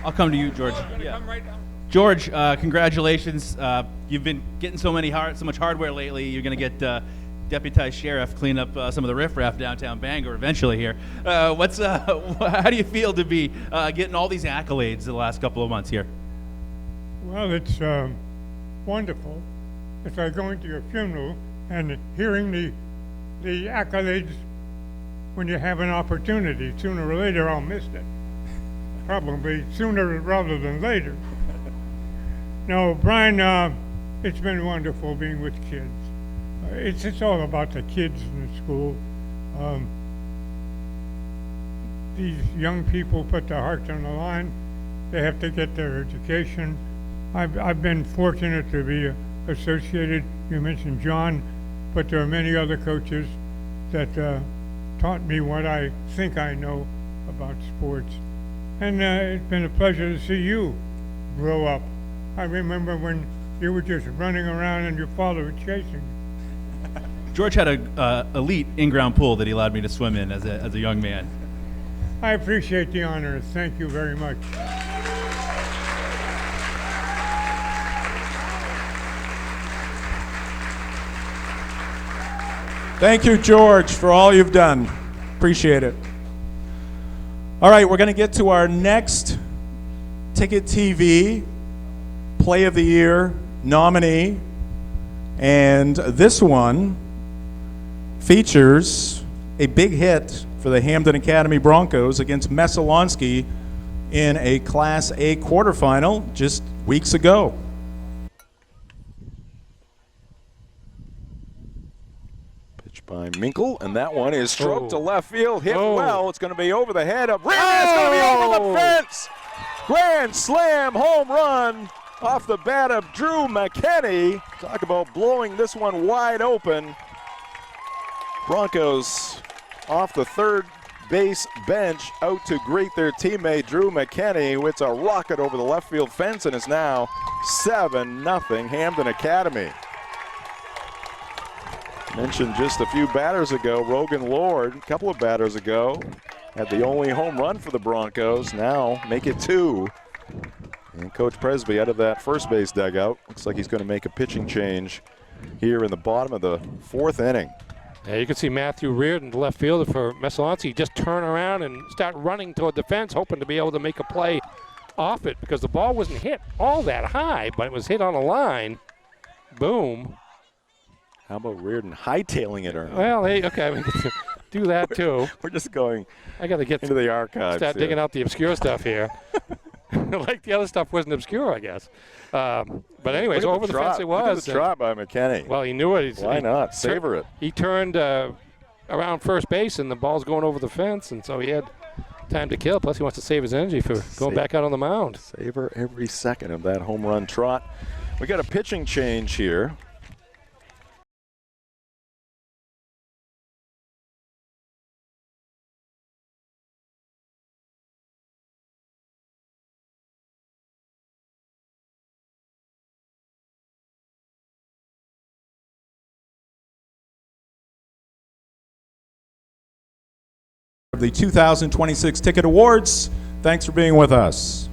I'll come to you, George. George, congratulations. You've been getting so much hardware lately. You're going to get deputized sheriff, clean up some of the riffraff downtown Bangor eventually here. How do you feel to be getting all these accolades the last couple of months here? Well, it's wonderful. It's like going to your funeral and hearing the accolades when you have an opportunity. Sooner or later, I'll miss it. Probably sooner rather than later. No, Brian, it's been wonderful being with kids. It's all about the kids in the school. These young people put their hearts on the line. They have to get their education. I've been fortunate to be associated. You mentioned John, but there are many other coaches that taught me what I think I know about sports. And it's been a pleasure to see you grow up. I remember when you were just running around and your father was chasing you. George had a elite in-ground pool that he allowed me to swim in as a young man. I appreciate the honor. Thank you very much. Thank you, George, for all you've done. Appreciate it. All right, we're going to get to our next Ticket TV Play of the Year nominee. And this one features a big hit for the Hamden Academy Broncos against Messalonskee in a Class A quarterfinal just weeks ago. By Minkle, and that one is stroked to left field, hit well. It's going to be over the head of Reardon. It's going to be over the fence. Grand slam home run off the bat of Drew McKinney. Talk about blowing this one wide open. Broncos off the third base bench out to greet their teammate Drew McKinney. It's a rocket over the left field fence, and it's now 7-0 Hamden Academy. Mentioned just a few batters ago, Rogan Lord, a couple of batters ago, had the only home run for the Broncos. Now make it 2. And Coach Presby out of that first base dugout. Looks like he's going to make a pitching change here in the bottom of the 4th inning. Yeah, you can see Matthew Reardon, the left fielder for Messalonskee, just turn around and start running toward the fence, hoping to be able to make a play off it because the ball wasn't hit all that high, but it was hit on a line. Boom. How about Reardon hightailing it, Ernie? Well, hey, okay. I mean, do that too. We're just going I got to get into the archives. Start digging out the obscure stuff here. Like the other stuff wasn't obscure, I guess. But anyways, over the fence it was. Look at the trot by McKinney. Well, he knew it. Why not? Savor it. He turned around first base, and the ball's going over the fence, and so he had time to kill. Plus, he wants to save his energy for going back out on the mound. Savor every second of that home run trot. We got a pitching change here. The 2026 Ticket Awards. Thanks for being with us.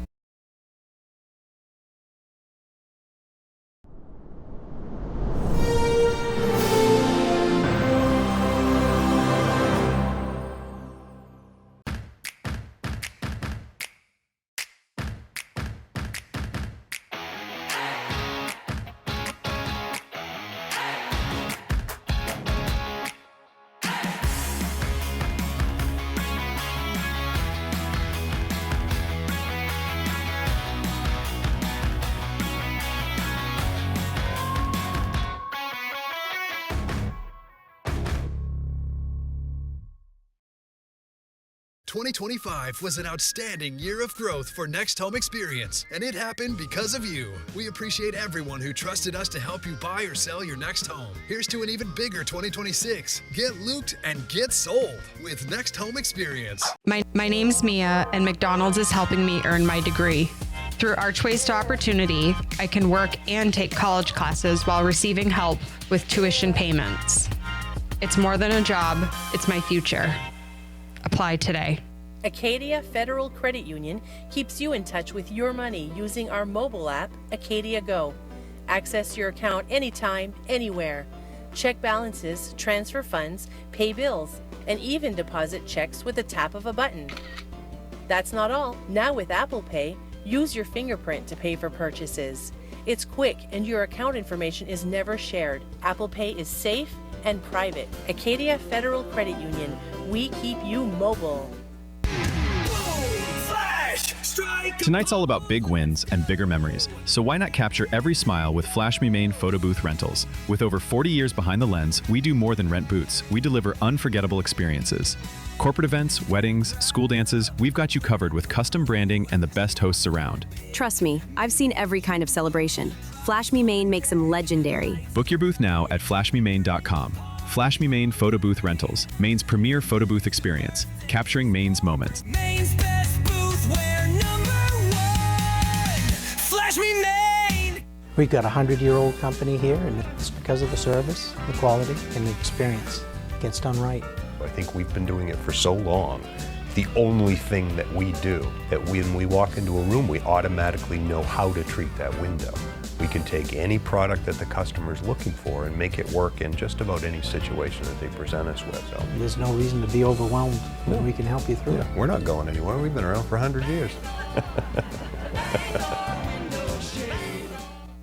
'25 was an outstanding year of growth for Next Home Experience, and it happened because of you. We appreciate everyone who trusted us to help you buy or sell your next home. Here's to an even bigger 2026. Get looped and get sold with Next Home Experience. My name's Mia, and McDonald's is helping me earn my degree. Through Archways to Opportunity, I can work and take college classes while receiving help with tuition payments. It's more than a job, it's my future. Apply today. Acadia Federal Credit Union keeps you in touch with your money using our mobile app, Acadia Go. Access your account anytime, anywhere. Check balances, transfer funds, pay bills, and even deposit checks with the tap of a button. That's not all. Now with Apple Pay, use your fingerprint to pay for purchases. It's quick and your account information is never shared. Apple Pay is safe and private. Acadia Federal Credit Union. We keep you mobile. Tonight's all about big wins and bigger memories, so why not capture every smile with Flash Me Maine Photo Booth Rentals? With over 40 years behind the lens, we do more than rent booths. We deliver unforgettable experiences. Corporate events, weddings, school dances, we've got you covered with custom branding and the best hosts around. Trust me, I've seen every kind of celebration. Flash Me Maine makes them legendary. Book your booth now at flashmemaine.com. Flash Me Maine Photo Booth Rentals, Maine's premier photo booth experience, capturing Maine's moments. Maine's best booth, we're #1. Flash Me Maine! We've got a 100-year-old company here, and it's because of the service, the quality, and the experience. It gets done right. I think we've been doing it for so long. The only thing that we do, that when we walk into a room, we automatically know how to treat that window. We can take any product that the customer's looking for and make it work in just about any situation that they present us with. So There's no reason to be overwhelmed. No. We can help you through it. We're not going anywhere. We've been around for 100 years.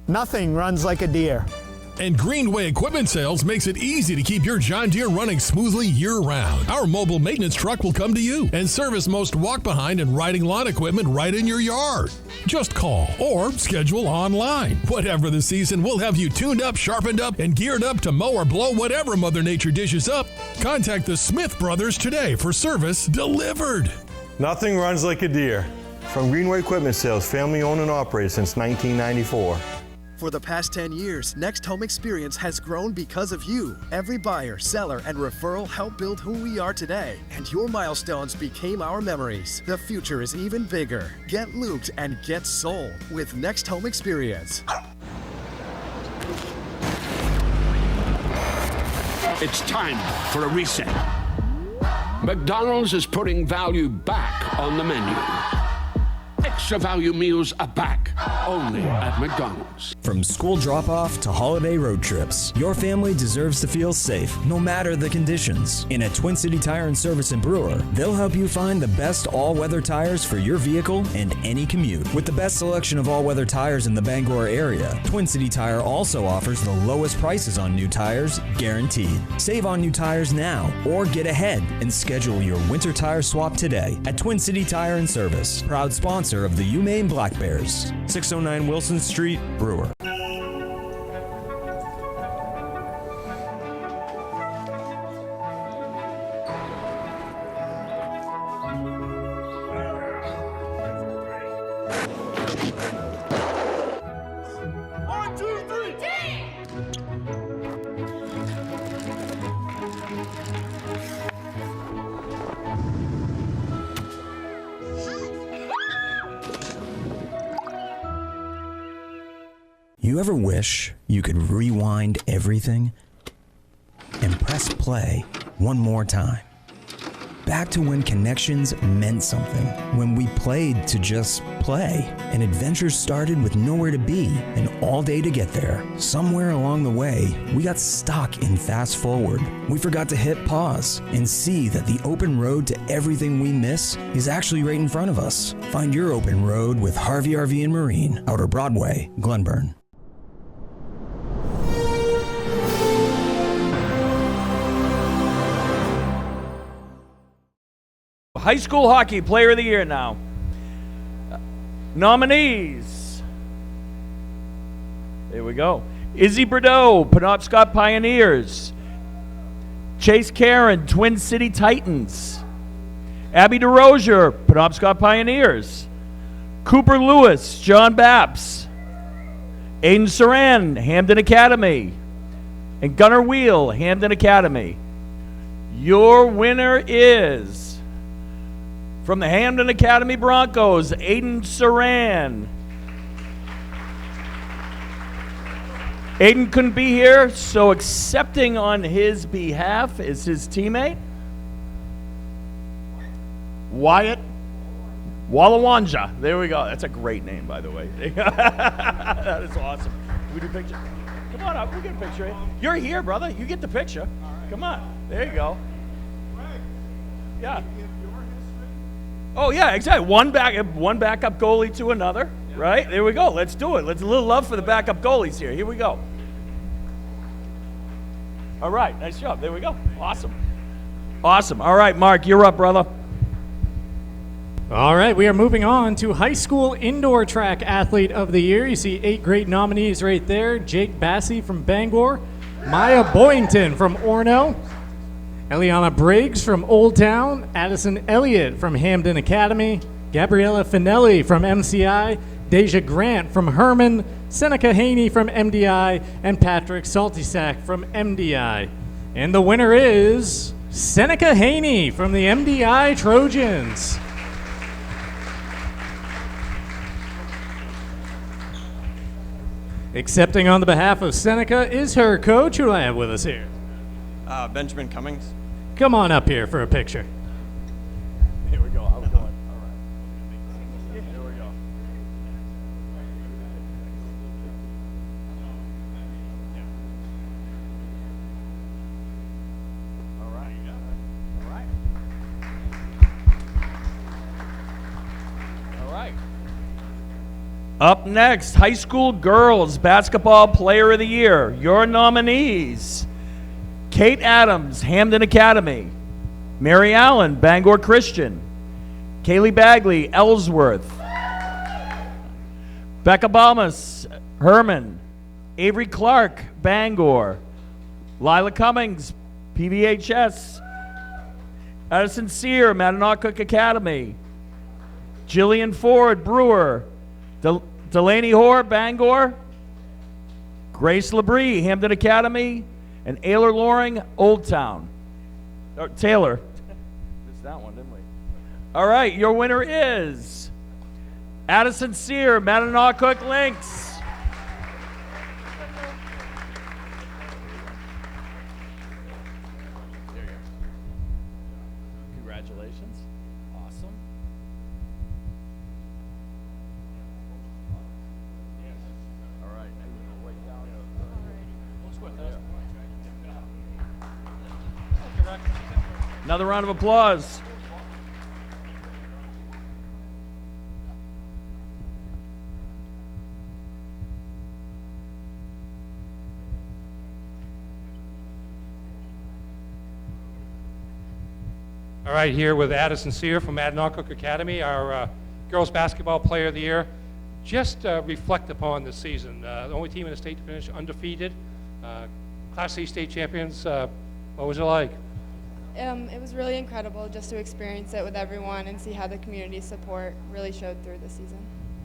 Nothing runs like a deer. And Greenway Equipment Sales makes it easy to keep your John Deere running smoothly year-round. Our mobile maintenance truck will come to you and service most walk-behind and riding lawn equipment right in your yard. Just call or schedule online. Whatever the season, we'll have you tuned up, sharpened up, and geared up to mow or blow whatever Mother Nature dishes up. Contact the Smith Brothers today for service delivered. Nothing runs like a deer. From Greenway Equipment Sales, family owned and operated since 1994. For the past 10 years, Next Home Experience has grown because of you. Every buyer, seller, and referral helped build who we are today, and your milestones became our memories. The future is even bigger. Get looped and get sold with Next Home Experience. It's time for a reset. McDonald's is putting value back on the menu. Extra value meals are back, only at McDonald's. From school drop-off to holiday road trips, your family deserves to feel safe, no matter the conditions. And at Twin City Tire and Service in Brewer, they'll help you find the best all-weather tires for your vehicle and any commute. With the best selection of all-weather tires in the Bangor area, Twin City Tire also offers the lowest prices on new tires, guaranteed. Save on new tires now, or get ahead and schedule your winter tire swap today at Twin City Tire and Service, proud sponsor of the UMaine Black Bears, 609 Wilson Street, Brewer. You ever wish you could rewind everything and press play one more time? Back to when connections meant something, when we played to just play, and adventures started with nowhere to be and all day to get there. Somewhere along the way, we got stuck in fast forward. We forgot to hit pause and see that the open road to everything we miss is actually right in front of us. Find your open road with Harvey RV and Marine, Outer Broadway, Glenburn. High school hockey player of the year now. Nominees. There we go. Izzy Bordeaux, Penobscot Pioneers. Chase Karen, Twin City Titans. Abby DeRozier, Penobscot Pioneers. Cooper Lewis, John Bapps. Aiden Saran, Hamden Academy. And Gunnar Wheel, Hamden Academy. Your winner is, from the Hamden Academy Broncos, Aiden Saran. Aiden couldn't be here, so accepting on his behalf is his teammate, Wyatt Wallawanja. There we go. That's a great name, by the way. That is awesome. Can we do a picture? Come on up. We'll get a picture. You're here, brother. You get the picture. Come on. There you go. Yeah. Oh, yeah, exactly. One backup goalie to another, right? There we go. Let's do it. Let's a little love for the backup goalies here. Here we go. All right, nice job. There we go. Awesome. Awesome. All right, Mark, you're up, brother. All right, we are moving on to High School Indoor Track Athlete of the Year. You see 8 great nominees right there. Jake Bassey from Bangor, Maya Boyington from Orono, Eliana Briggs from Old Town, Addison Elliott from Hamden Academy, Gabriella Finelli from MCI, Deja Grant from Herman, Seneca Haney from MDI, and Patrick Saltisack from MDI. And the winner is Seneca Haney from the MDI Trojans. Accepting on the behalf of Seneca is her coach, who do I have with us here? Benjamin Cummings. Come on up here for a picture. Here we go. How we doing? All right. Here we go. All right. All right. All right. Up next, High School Girls Basketball Player of the Year. Your nominees: Kate Adams, Hamden Academy. Mary Allen, Bangor Christian. Kaylee Bagley, Ellsworth. Becca Balmas, Herman. Avery Clark, Bangor. Lila Cummings, PVHS. Addison Sear, Mattanock Academy. Jillian Ford, Brewer. Delaney Hoare, Bangor. Grace Labrie, Hamden Academy. And Ayler Loring, Old Town. Or Taylor. Missed that one, didn't we? All right, your winner is Addison Sear, Mattanock Lynx. There you go. Congratulations. Awesome. Another round of applause. All right, here with Addison Sear from Adnoccook Academy, our girls basketball player of the year. Just reflect upon this season. The only team in the state to finish undefeated, Class C state champions. What was it like? It was really incredible just to experience it with everyone and see how the community support really showed through this season.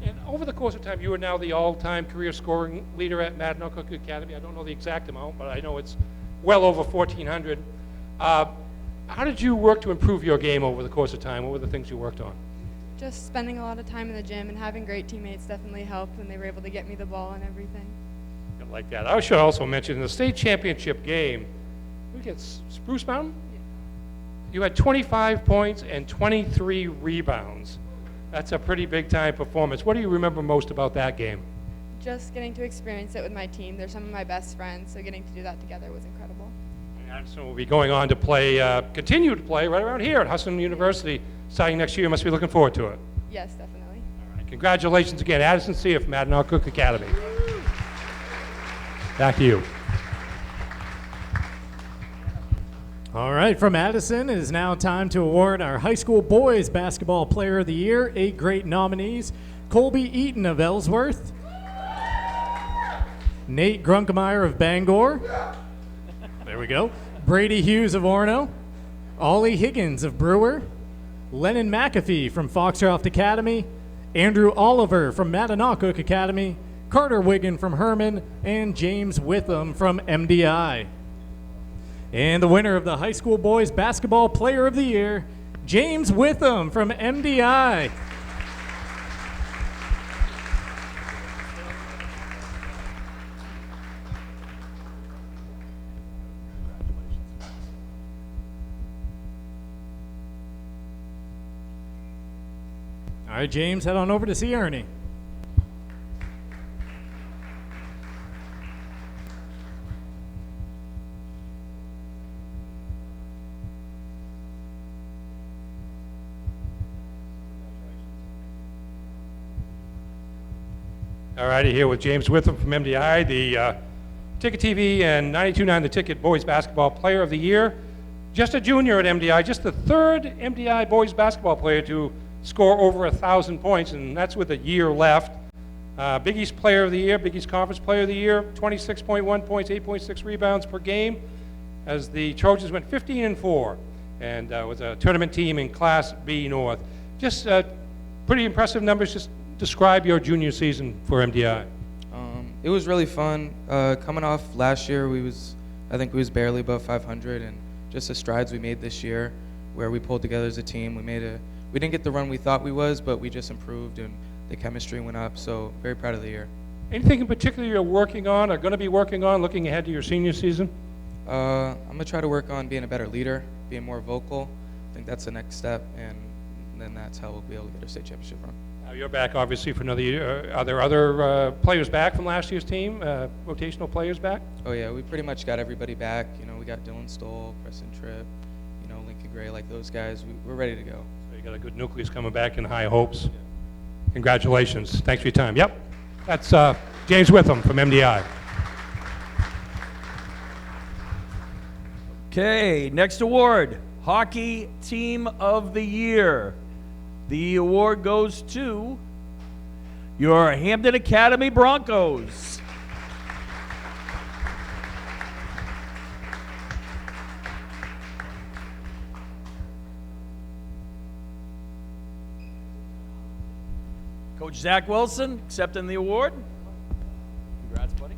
And over the course of time, you are now the all-time career scoring leader at Adnoccook Academy. I don't know the exact amount, but I know it's well over 1,400. How did you work to improve your game over the course of time? What were the things you worked on? Just spending a lot of time in the gym and having great teammates definitely helped when they were able to get me the ball and everything. I like that. I should also mention in the state championship game, we get Spruce Mountain? Yeah. You had 25 points and 23 rebounds. That's a pretty big time performance. What do you remember most about that game? Just getting to experience it with my team. They're some of my best friends, so getting to do that together was incredible. Addison will be going on to play, continue to play right around here at Husson University starting next year. Must be looking forward to it. Yes, definitely. All right, congratulations again, Addison Sear from Adnoccook Academy. Back to you. All right, from Addison, it is now time to award our high school boys basketball player of the year. 8 great nominees: Colby Eaton of Ellsworth, Nate Grunkemeyer of Bangor, there we go, Brady Hughes of Orono, Ollie Higgins of Brewer, Lennon McAfee from Foxcroft Academy, Andrew Oliver from Mattanocook Academy, Carter Wiggin from Herman, and James Witham from MDI. And the winner of the high school boys basketball player of the year, James Witham from MDI. All right, James, head on over to see Ernie. All righty, here with James Witham from MDI, the Ticket TV and 92.9 The Ticket Boys Basketball Player of the Year. Just a junior at MDI, just the 3rd MDI boys basketball player to score over 1,000 points, and that's with a year left. Big East Player of the Year, Big East Conference Player of the Year, 26.1 points, 8.6 rebounds per game, as the Trojans went 15-4, and was a tournament team in Class B North. Just pretty impressive numbers. Just describe your junior season for MDI. It was really fun. Coming off last year, I think we was barely above 500, and just the strides we made this year, where we pulled together as a team. We didn't get the run we thought we was, but we just improved, and the chemistry went up. So very proud of the year. Anything in particular you're working on, or going to be working on, looking ahead to your senior season? I'm gonna try to work on being a better leader, being more vocal. I think that's the next step, and then that's how we'll be able to get a state championship run. Now you're back, obviously, for another year. Are there other players back from last year's team? Rotational players back? Oh yeah, we pretty much got everybody back. You know, we got Dylan Stoll, Preston Tripp, you know, Lincoln Gray, like those guys. We're ready to go. So you got a good nucleus coming back in high hopes. Yeah. Congratulations. Thanks for your time. Yep, that's James Witham from MDI. Okay, next award, Hockey Team of the Year. The award goes to your Hampden Academy Broncos. Coach Zach Wilson accepting the award. Congrats, buddy.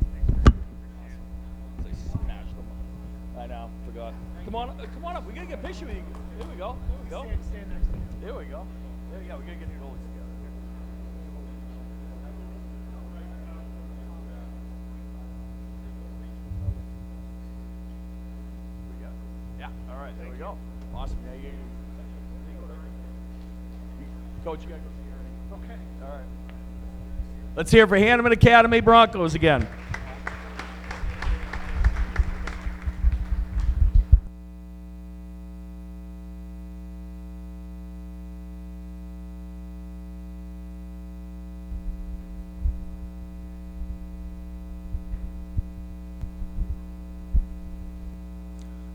I know, forgot. Come on up. We gotta get a picture with you. There we go. Stand next to me. There we go. There we go. We gotta get the goalies together. Yeah. All right. There we go. Awesome. Yeah. Coach, you gotta go see Ernie. Okay. All right. Let's hear it for Hampden Academy Broncos again.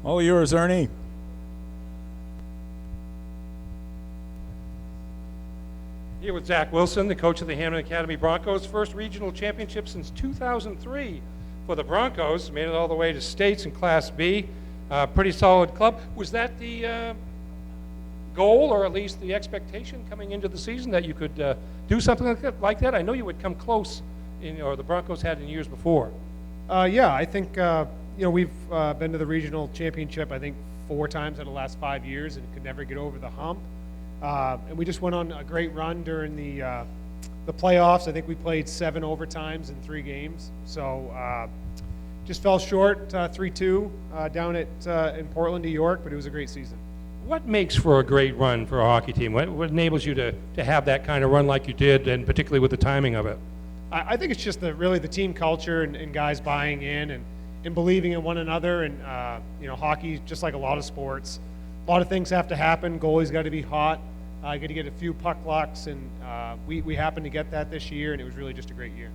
All yours, Ernie. Here with Zach Wilson, the coach of the Hamden Academy Broncos. First regional championship since 2003 for the Broncos. Made it all the way to states in Class B. Pretty solid club. Was that the goal, or at least the expectation coming into the season, that you could do something like that? I know you would come close, or the Broncos had in years before. Yeah, I think we've been to the regional championship, I think, 4 times in the last 5 years, and could never get over the hump. And we just went on a great run during the playoffs. I think we played 7 overtimes in 3 games. So just fell short 3-2 down in Portland, New York, but it was a great season. What makes for a great run for a hockey team? What enables you to have that kind of run like you did, and particularly with the timing of it? I think it's just really the team culture and guys buying in and believing in one another. And hockey, just like a lot of sports, a lot of things have to happen. Goalie's got to be hot. Got to get a few puck locks, and we happened to get that this year, and it was really just a great year.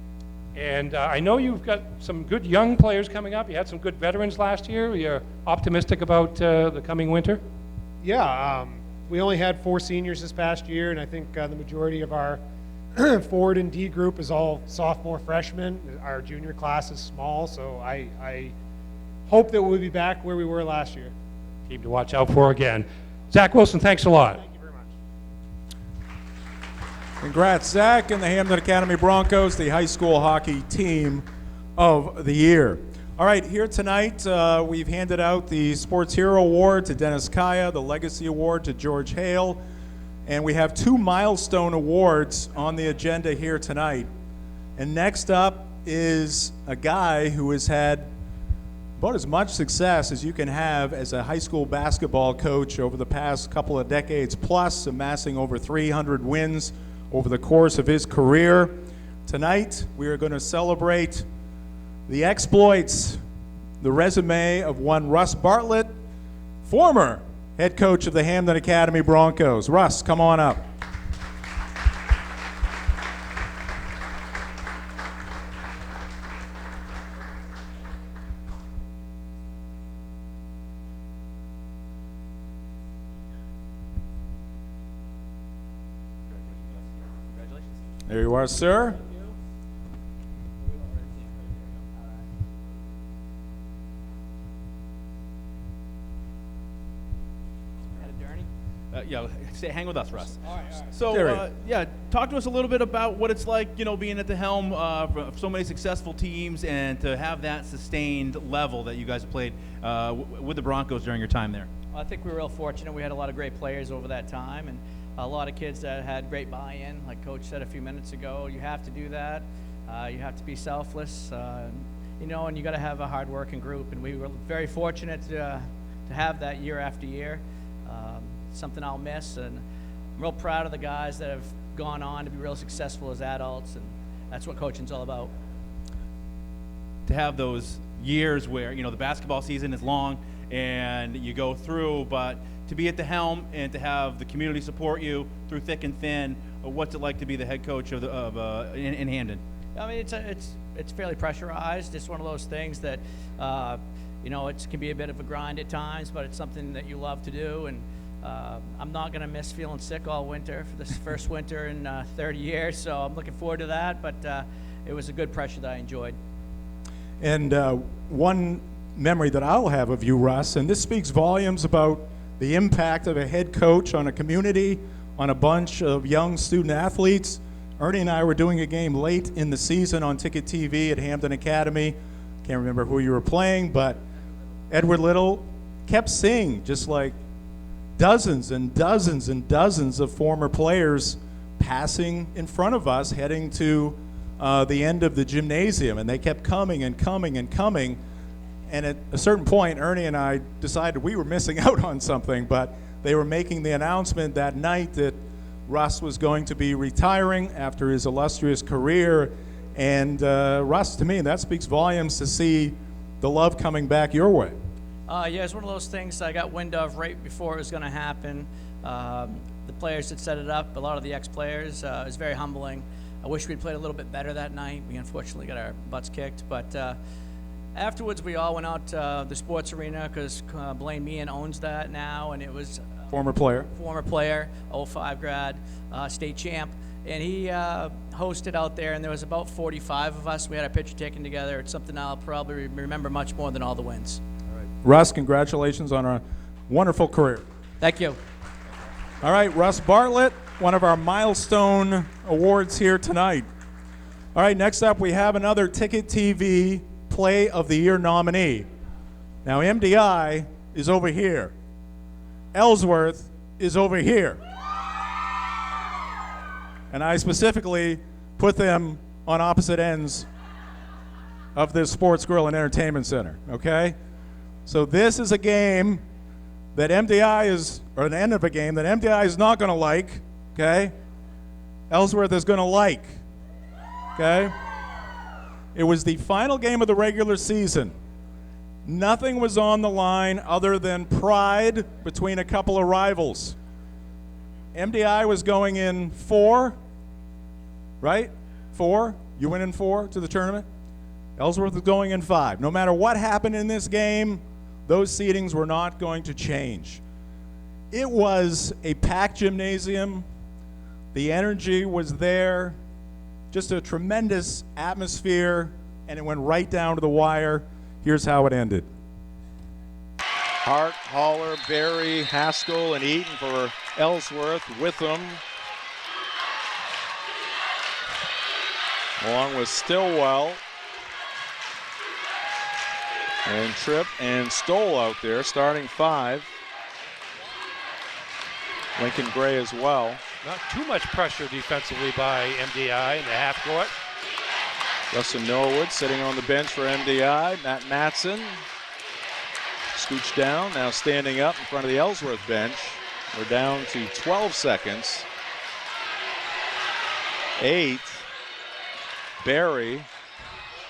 And I know you've got some good young players coming up. You had some good veterans last year. You're optimistic about the coming winter? Yeah, we only had 4 seniors this past year, and I think the majority of our forward and D group is all sophomore freshmen. Our junior class is small, so I hope that we'll be back where we were last year. Team to watch out for again. Zach Wilson, thanks a lot. Thank you very much. Congrats, Zach, and the Hamden Academy Broncos, the high school hockey team of the year. All right, here tonight, we've handed out the Sports Hero Award to Dennis Kaya, the Legacy Award to George Hale, and we have 2 milestone awards on the agenda here tonight. And next up is a guy who has had about as much success as you can have as a high school basketball coach over the past couple of decades plus, amassing over 300 wins over the course of his career. Tonight, we are going to celebrate the exploits, the resume of one Russ Bartlett, former head coach of the Hamden Academy Broncos. Russ, come on up. There you are, sir. Hang with us, Russ. All right. So, talk to us a little bit about what it's like, being at the helm of so many successful teams, and to have that sustained level that you guys have played with the Broncos during your time there. Well, I think we were real fortunate. We had a lot of great players over that time, and a lot of kids that had great buy-in. Like Coach said a few minutes ago, you have to do that. You have to be selfless, and you got to have a hard-working group. And we were very fortunate to have that year after year. Something I'll miss, and I'm real proud of the guys that have gone on to be real successful as adults, and that's what coaching's all about. To have those years where the basketball season is long and you go through, but to be at the helm and to have the community support you through thick and thin, what's it like to be the head coach in Hamden? I mean, it's fairly pressurized. It's one of those things that it can be a bit of a grind at times, but it's something that you love to do. And I'm not going to miss feeling sick all winter for this first winter in 30 years, so I'm looking forward to that. But it was a good pressure that I enjoyed. And one memory that I'll have of you, Russ, and this speaks volumes about the impact of a head coach on a community, on a bunch of young student athletes. Ernie and I were doing a game late in the season on Ticket TV at Hamden Academy. Can't remember who you were playing, but Edward Little kept seeing just like dozens and dozens and dozens of former players passing in front of us, heading to the end of the gymnasium, and they kept coming and coming and coming. And at a certain point, Ernie and I decided we were missing out on something, but they were making the announcement that night that Russ was going to be retiring after his illustrious career. And Russ, to me, that speaks volumes to see the love coming back your way. Yeah, it's one of those things I got wind of right before it was going to happen. The players that set it up, a lot of the ex-players, it was very humbling. I wish we'd played a little bit better that night. We unfortunately got our butts kicked, but Afterwards, we all went out to the sports arena because Blaine Meehan owns that now, and it was Former player. Former player, 05 grad, state champ. And he hosted out there, and there was about 45 of us. We had our picture taken together. It's something I'll probably remember much more than all the wins. Russ, congratulations on a wonderful career. Thank you. All right, Russ Bartlett, one of our milestone awards here tonight. All right, next up we have another Ticket TV Play of the Year nominee. Now, MDI is over here. Ellsworth is over here. And I specifically put them on opposite ends of this Sports Grill and Entertainment Center, okay? So this is a game that MDI is, or an end of a game that MDI is not gonna like, okay? Ellsworth is gonna like, okay? It was the final game of the regular season. Nothing was on the line other than pride between a couple of rivals. MDI was going in 4, right? 4, you went in 4 to the tournament. Ellsworth was going in 5. No matter what happened in this game, those seedings were not going to change. It was a packed gymnasium. The energy was there. Just a tremendous atmosphere, and it went right down to the wire. Here's how it ended. Hart, Haller, Berry, Haskell, and Eaton for Ellsworth with them, along with Stillwell and Tripp and Stoll out there, starting 5. Lincoln Gray as well. Not too much pressure defensively by MDI in the half court. Justin Norwood sitting on the bench for MDI. Matt Matson scooched down, now standing up in front of the Ellsworth bench. We're down to 12 seconds. 8. Barry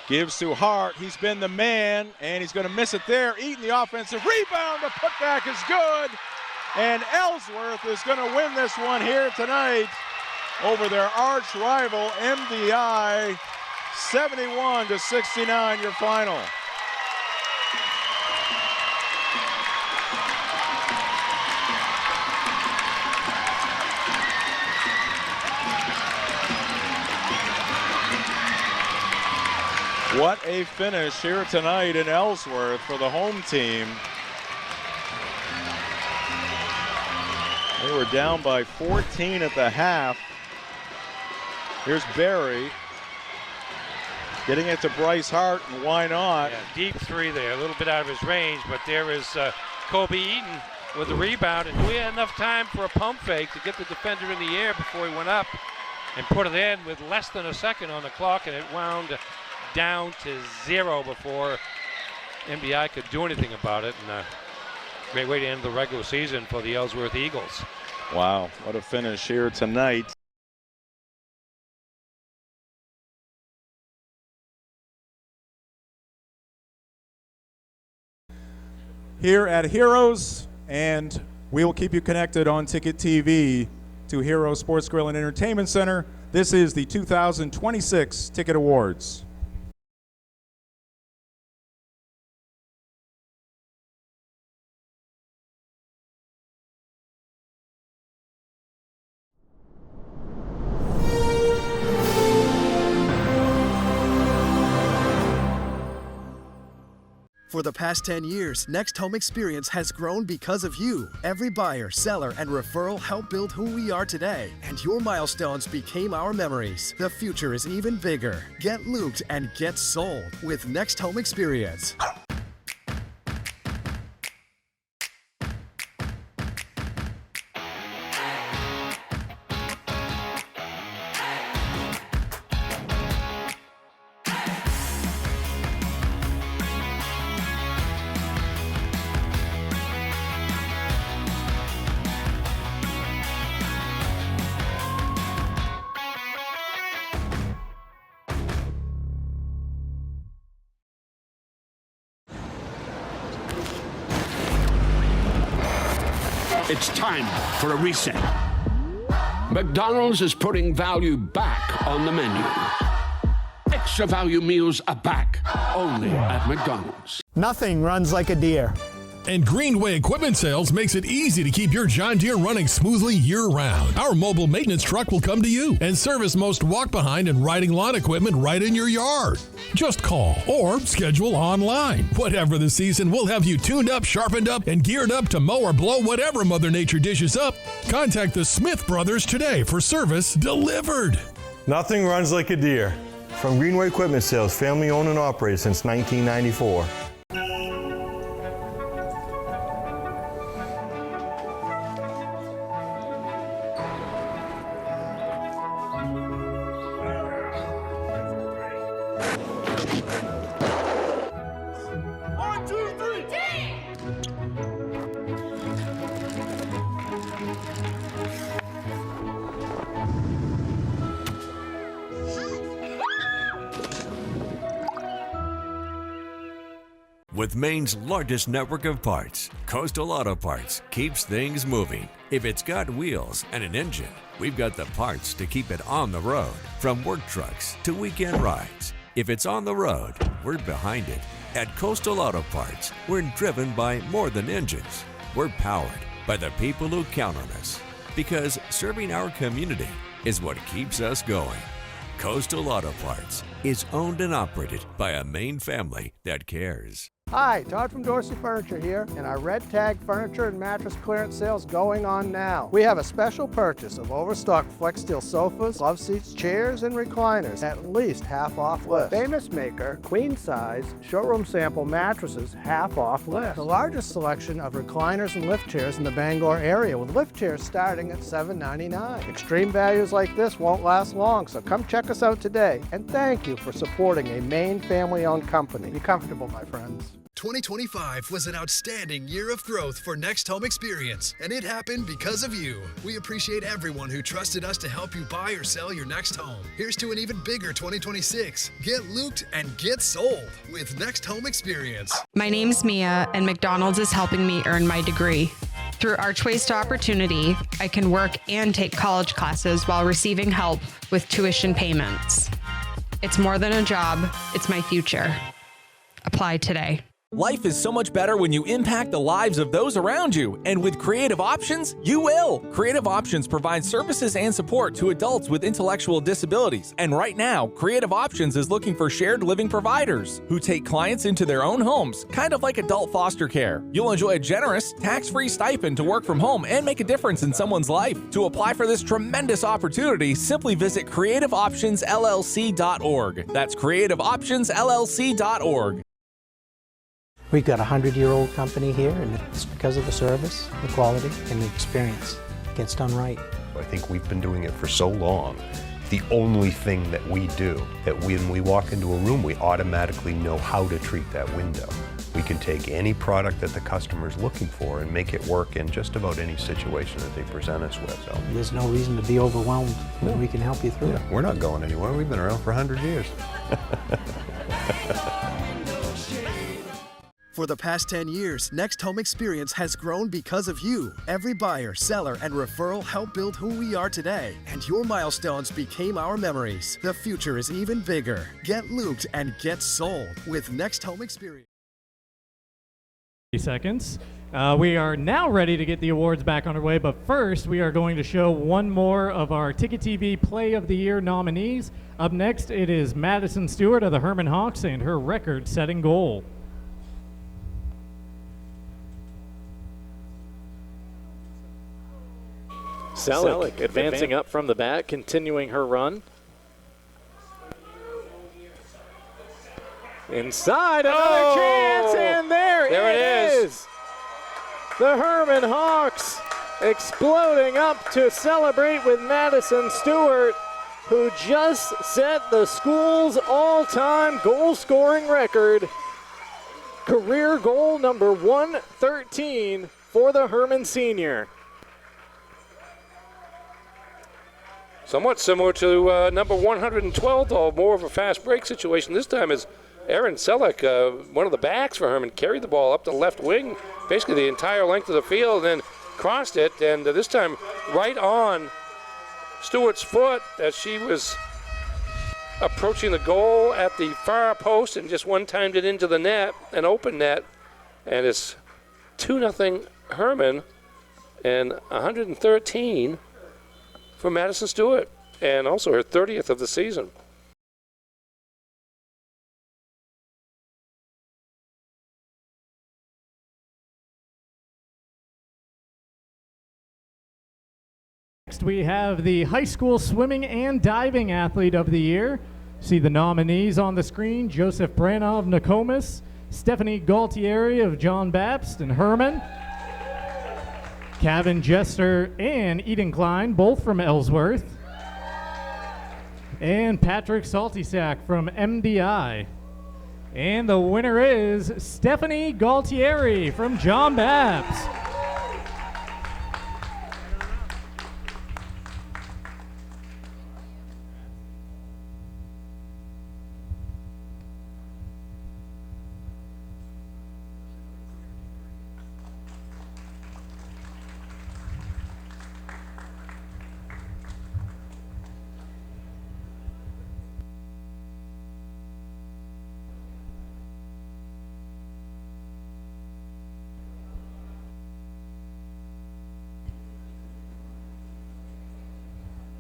gives to Hart. He's been the man, and he's going to miss it there. Eaton, the offensive rebound. The putback is good. And Ellsworth is going to win this one here tonight over their arch rival, MDI. 71-69, your final. What a finish here tonight in Ellsworth for the home team. They were down by 14 at the half. Here's Barry getting it to Bryce Hart, and why not? Yeah, deep 3 there, a little bit out of his range, but there is Kobe Eaton with the rebound, and we had enough time for a pump fake to get the defender in the air before he went up and put it in with less than a second on the clock, and it wound down to 0 before MDI could do anything about it. And great way to end the regular season for the Ellsworth Eagles. Wow, what a finish here tonight. Here at Heroes, and we will keep you connected on Ticket TV to Hero Sports Grill and Entertainment Center. This is the 2026 Ticket Awards. For the past 10 years, Next Home Experience has grown because of you. Every buyer, seller, and referral helped build who we are today, and your milestones became our memories. The future is even bigger. Get looped and get sold with Next Home Experience. It's time for a reset. McDonald's is putting value back on the menu. Extra value meals are back, only at McDonald's. Nothing runs like a deer. And Greenway Equipment Sales makes it easy to keep your John Deere running smoothly year-round. Our mobile maintenance truck will come to you and service most walk-behind and riding lawn equipment right in your yard. Just call or schedule online. Whatever the season, we'll have you tuned up, sharpened up, and geared up to mow or blow whatever Mother Nature dishes up. Contact the Smith Brothers today for service delivered. Nothing runs like a deer. From Greenway Equipment Sales, family owned and operated since 1994. With Maine's largest network of parts, Coastal Auto Parts keeps things moving. If it's got wheels and an engine, we've got the parts to keep it on the road. From work trucks to weekend rides, if it's on the road, we're behind it. At Coastal Auto Parts, we're driven by more than engines. We're powered by the people who count on us. Because serving our community is what keeps us going. Coastal Auto Parts is owned and operated by a Maine family that cares. Hi, Todd from Dorsey Furniture here, and our red tag furniture and mattress clearance sales going on now. We have a special purchase of overstocked flex steel sofas, love seats, chairs, and recliners at least half off list. Famous maker, queen size, showroom sample mattresses half off list. The largest selection of recliners and lift chairs in the Bangor area, with lift chairs starting at $7.99. Extreme values like this won't last long, so come check us out today. And thank you for supporting a Maine family-owned company. Be comfortable, my friends. 2025 was an outstanding year of growth for Next Home Experience, and it happened because of you. We appreciate everyone who trusted us to help you buy or sell your next home. Here's to an even bigger 2026. Get looped and get sold with Next Home Experience. My name's Mia, and McDonald's is helping me earn my degree. Through Archways to Opportunity, I can work and take college classes while receiving help with tuition payments. It's more than a job, it's my future. Apply today. Life is so much better when you impact the lives of those around you, and with Creative Options, you will. Creative Options provides services and support to adults with intellectual disabilities, and right now, Creative Options is looking for shared living providers who take clients into their own homes, kind of like adult foster care. You'll enjoy a generous, tax-free stipend to work from home and make a difference in someone's life. To apply for this tremendous opportunity, simply visit creativeoptionsllc.org. That's creativeoptionsllc.org. We've got a 100-year-old company here, and it's because of the service, the quality, and the experience. It gets done right. I think we've been doing it for so long. The only thing that we do, that when we walk into a room, we automatically know how to treat that window. We can take any product that the customer's looking for and make it work in just about any situation that they present us with. So There's no reason to be overwhelmed. No. We can help you through it. We're not going anywhere. We've been around for 100 years. For the past 10 years, Next Home Experience has grown because of you. Every buyer, seller, and referral helped build who we are today, and your milestones became our memories. The future is even bigger. Get looped and get sold with Next Home Experience. Seconds. We are now ready to get the awards back underway, but first we are going to show one more of our Ticket TV Play of the Year nominees. Up next, it is Madison Stewart of the Herman Hawks and her record-setting goal. Selleck advancing up from the bat, continuing her run. Inside, another chance, and there it is. The Herman Hawks exploding up to celebrate with Madison Stewart, who just set the school's all-time goal-scoring record. Career goal number 113 for the Herman senior. Somewhat similar to number 112, though, more of a fast break situation. This time is Aaron Selleck, one of the backs for Herman, carried the ball up the left wing, basically the entire length of the field, and then crossed it, and this time right on Stewart's foot as she was approaching the goal at the far post and just one-timed it into the net, an open net, and it's 2-0 Herman and 113 for Madison Stewart, and also her 30th of the season. Next, we have the High School Swimming and Diving Athlete of the Year. See the nominees on the screen: Joseph Branov, Nokomis; Stephanie Galtieri of John Baptist and Herman; Kevin Jester and Eden Klein, both from Ellsworth; and Patrick Saltysack from MDI. And the winner is Stephanie Galtieri from John Baptist.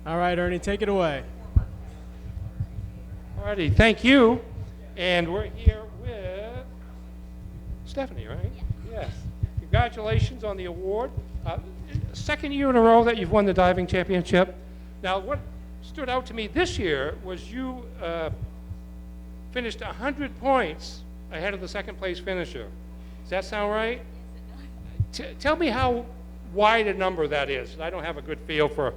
All right, Ernie, take it away. All righty, thank you. And we're here with Stephanie, right? Yes. Congratulations on the award. Second year in a row that you've won the diving championship. Now, what stood out to me this year was you finished 100 points ahead of the second place finisher. Does that sound right? Tell me how wide a number that is. I don't have a good feel for.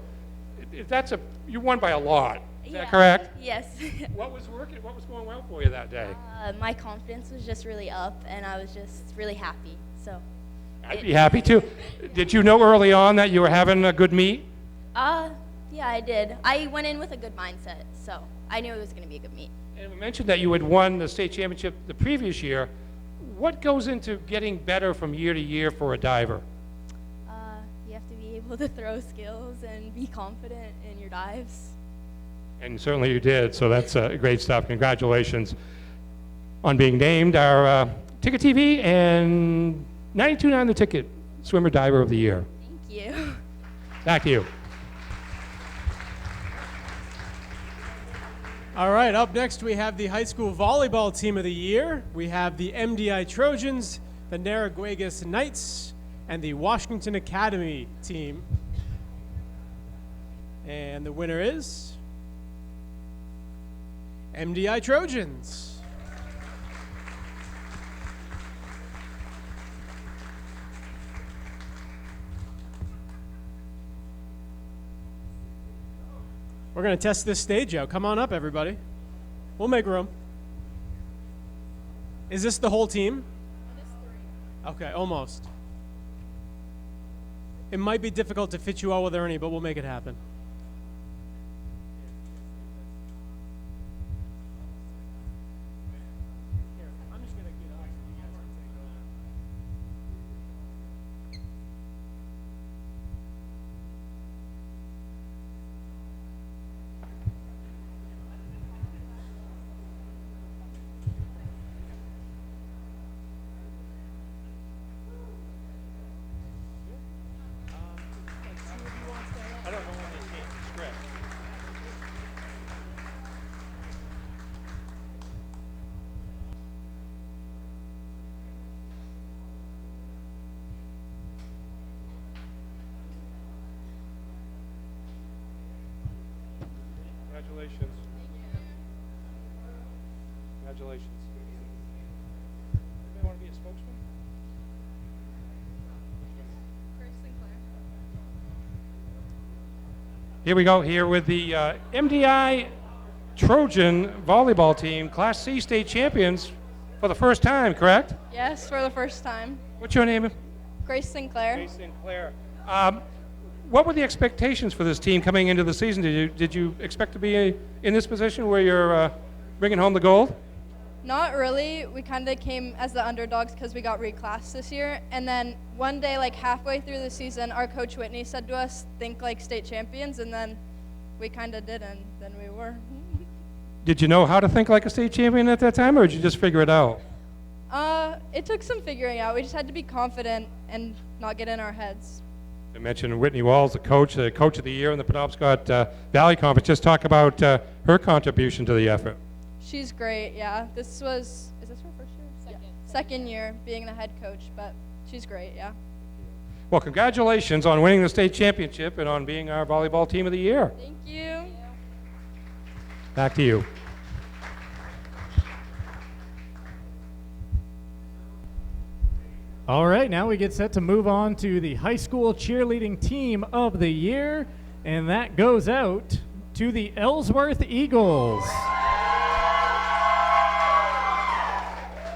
You won by a lot. Is that correct? Yes. What was working? What was going well for you that day? My confidence was just really up, and I was just really happy. So. I'd be happy too. Did you know early on that you were having a good meet? Yeah, I did. I went in with a good mindset, so I knew it was going to be a good meet. And we mentioned that you had won the state championship the previous year. What goes into getting better from year to year for a diver? You have to be able to throw skills and be confident in your dives. And certainly you did, so that's great stuff. Congratulations on being named our Ticket TV and 92.9 The Ticket Swimmer Diver of the Year. Thank you. Back to you. All right, up next we have the High School Volleyball Team of the Year. We have the MDI Trojans, the Narraguegas Knights, and the Washington Academy team. And the winner is MDI Trojans. We're going to test this stage out. Come on up, everybody. We'll make room. Is this the whole team? Okay, almost. It might be difficult to fit you all with Ernie, but we'll make it happen. Congratulations. Congratulations. Anybody want to be a spokesman? Here we go, here with the MDI Trojan volleyball team, Class C state champions for the first time, correct? Yes, for the first time. What's your name? Grace Sinclair. Grace Sinclair. What were the expectations for this team coming into the season? Did you expect to be in this position where you're bringing home the gold? Not really. We kind of came as the underdogs because we got reclassed this year. And then one day, like halfway through the season, our coach Whitney said to us, think like state champions. And then we kind of did, and then we were. Did you know how to think like a state champion at that time, or did you just figure it out? It took some figuring out. We just had to be confident and not get in our heads. I mentioned Whitney Walls, the coach of the year in the Penobscot Valley Conference. Just talk about her contribution to the effort. She's great, yeah. Is this her first year? Second year being the head coach, but she's great, yeah. Well, congratulations on winning the state championship and on being our volleyball team of the year. Thank you. Back to you. All right, now we get set to move on to the high school cheerleading team of the year, and that goes out to the Ellsworth Eagles.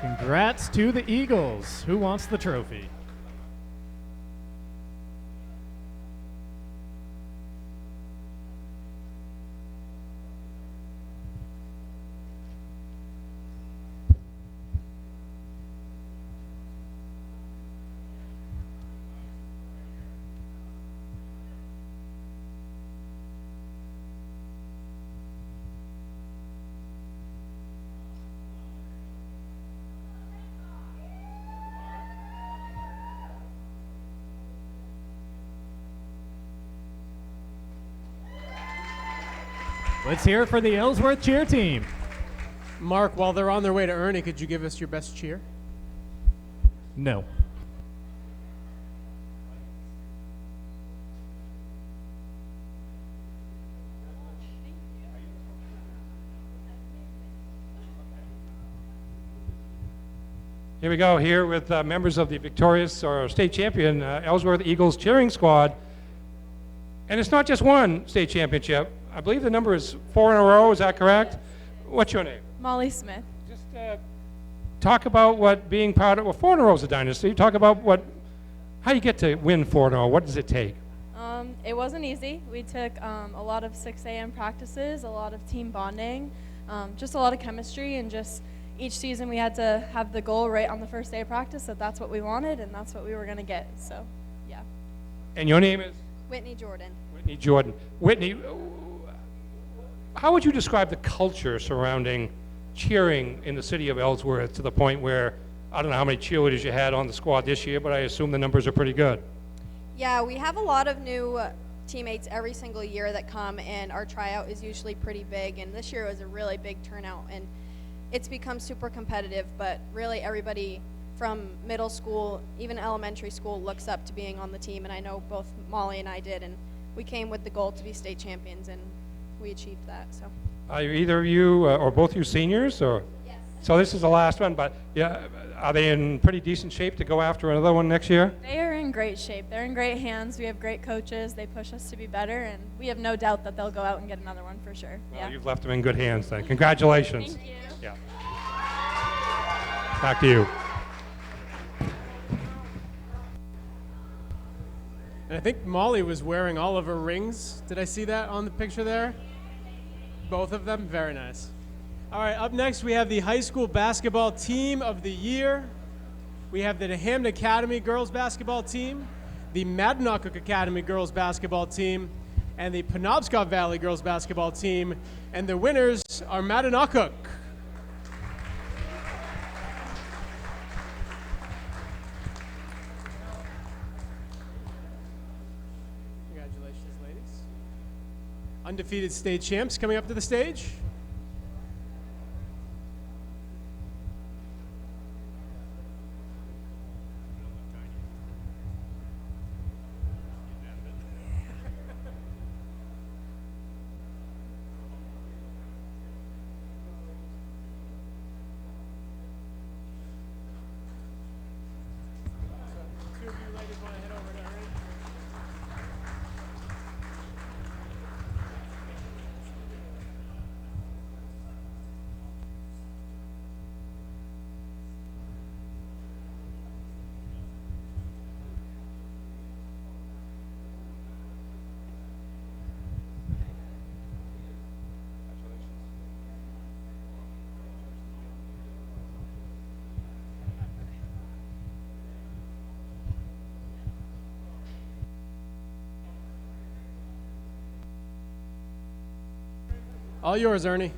Congrats to the Eagles. Who wants the trophy? Let's hear it for the Ellsworth cheer team. Mark, while they're on their way to Ernie, could you give us your best cheer? No. Here we go, here with members of the victorious or state champion Ellsworth Eagles cheering squad. And it's not just one state championship. I believe the number is 4 in a row, is that correct? What's your name? Molly Smith. Just talk about what being part of, well, 4 in a row is a dynasty. Talk about how you get to win 4 in a row. What does it take? It wasn't easy. We took a lot of 6 a.m. practices, a lot of team bonding, just a lot of chemistry, and just each season we had to have the goal right on the first day of practice that that's what we wanted and that's what we were going to get. So, yeah. And your name is? Whitney Jordan. Whitney Jordan. Whitney, how would you describe the culture surrounding cheering in the city of Ellsworth to the point where, I don't know how many cheerleaders you had on the squad this year, but I assume the numbers are pretty good. Yeah, we have a lot of new teammates every single year that come, and our tryout is usually pretty big, and this year was a really big turnout, and it's become super competitive, but really everybody from middle school, even elementary school, looks up to being on the team, and I know both Molly and I did, and we came with the goal to be state champions, and we achieved that. So. Are either of you or both you seniors, or? Yes. So this is the last one, but yeah, are they in pretty decent shape to go after another one next year? They are in great shape. They're in great hands. We have great coaches. They push us to be better, and we have no doubt that they'll go out and get another one for sure. Well, yeah. you've left them in good hands then. Congratulations. Thank you. Yeah. Back to you. And I think Molly was wearing all of her rings. Did I see that on the picture there? Both of them? Very nice. All right, up next we have the high school basketball team of the year. We have the Hampton Academy girls basketball team, the Madinock Academy girls basketball team, and the Penobscot Valley girls basketball team. And the winners are Madinock. Congratulations, ladies. Undefeated state champs coming up to the stage. All yours, Ernie.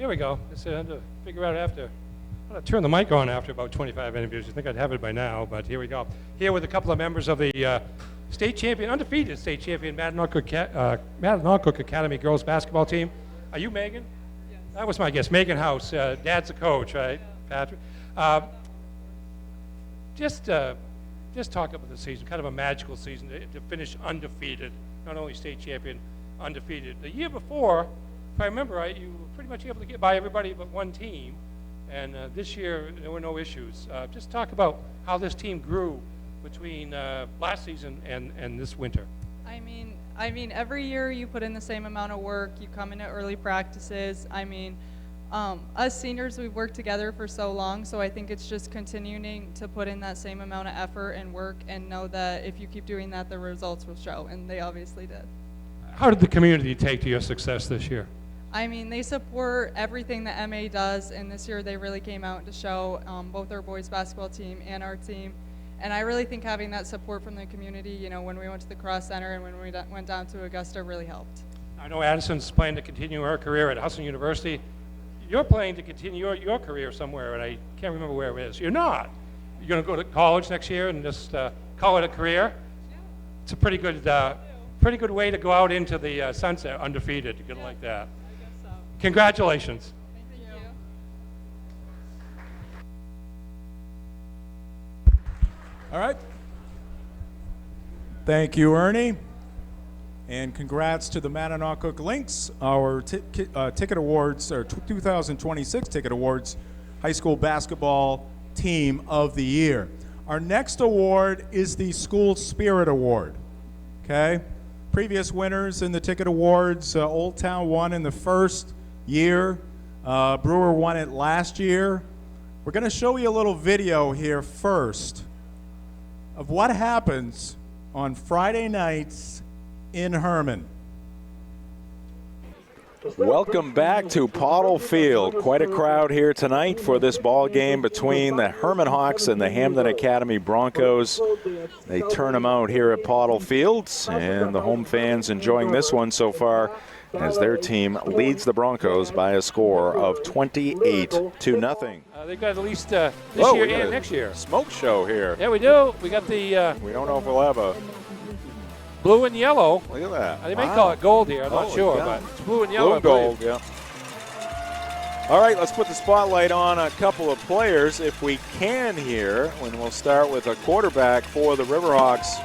Here we go. I had to figure out after. I'm going to turn the mic on after about 25 interviews. I think I'd have it by now, but here we go. Here with a couple of members of the state champion, undefeated state champion, Madanaucook Academy girls basketball team. Are you Megan? Yes. That was my guess. Megan House. Dad's a coach, right, Patrick? Just talk about the season, kind of a magical season to finish undefeated, not only state champion, undefeated. The year before, if I remember right, you were pretty much able to get by everybody but one team, and this year there were no issues. Just talk about how this team grew between last season and this winter. I mean, every year you put in the same amount of work. You come into early practices. Us seniors, we've worked together for so long, so I think it's just continuing to put in that same amount of effort and work and know that if you keep doing that, the results will show, and they obviously did. How did the community take to your success this year? They support everything that MA does, and this year they really came out to show both our boys basketball team and our team. And I really think having that support from the community, when we went to the Cross Center and when we went down to Augusta really helped. I know Addison's planning to continue her career at Hudson University. You're planning to continue your career somewhere, and I can't remember where it is. You're not. You're going to go to college next year and just call it a career? Yeah. It's a pretty good way to go out into the sunset undefeated, good like that. I guess so. Congratulations. Thank you. All right. Thank you, Ernie. And congrats to the Madanaucook Lynx, our ticket awards, our 2026 ticket awards, high school basketball team of the year. Our next award is the School Spirit Award. Okay? Previous winners in the ticket awards, Old Town won in the first year. Brewer won it last year. We're going to show you a little video here first of what happens on Friday nights in Herman. Welcome back to Pottle Field. Quite a crowd here tonight for this ball game between the Herman Hawks and the Hamden Academy Broncos. They turn them out here at Pottle Field, and the home fans enjoying this one so far as their team leads the Broncos by a score of 28-0. They've got at least this year and next year. Smoke show here. Yeah, we do. We got the. We don't know if we'll have a. Blue and yellow. Look at that. They may call it gold here. I'm not sure, but it's blue and yellow. Blue and gold, yeah. All right, let's put the spotlight on a couple of players if we can here. When we'll start with a quarterback for the Riverhawks,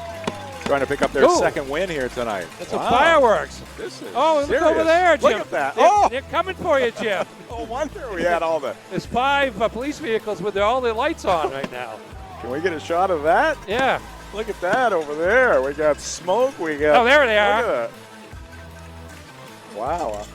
trying to pick up their second win here tonight. That's some fireworks. This is look serious. over there, Jim. Look at that. They're coming for you, Jim. No wonder we had all the. There's 5 police vehicles with all their lights on right now. Can we get a shot of that? Yeah. Look at that over there. We got smoke. We got. Oh, there they are. Look at that. Wow.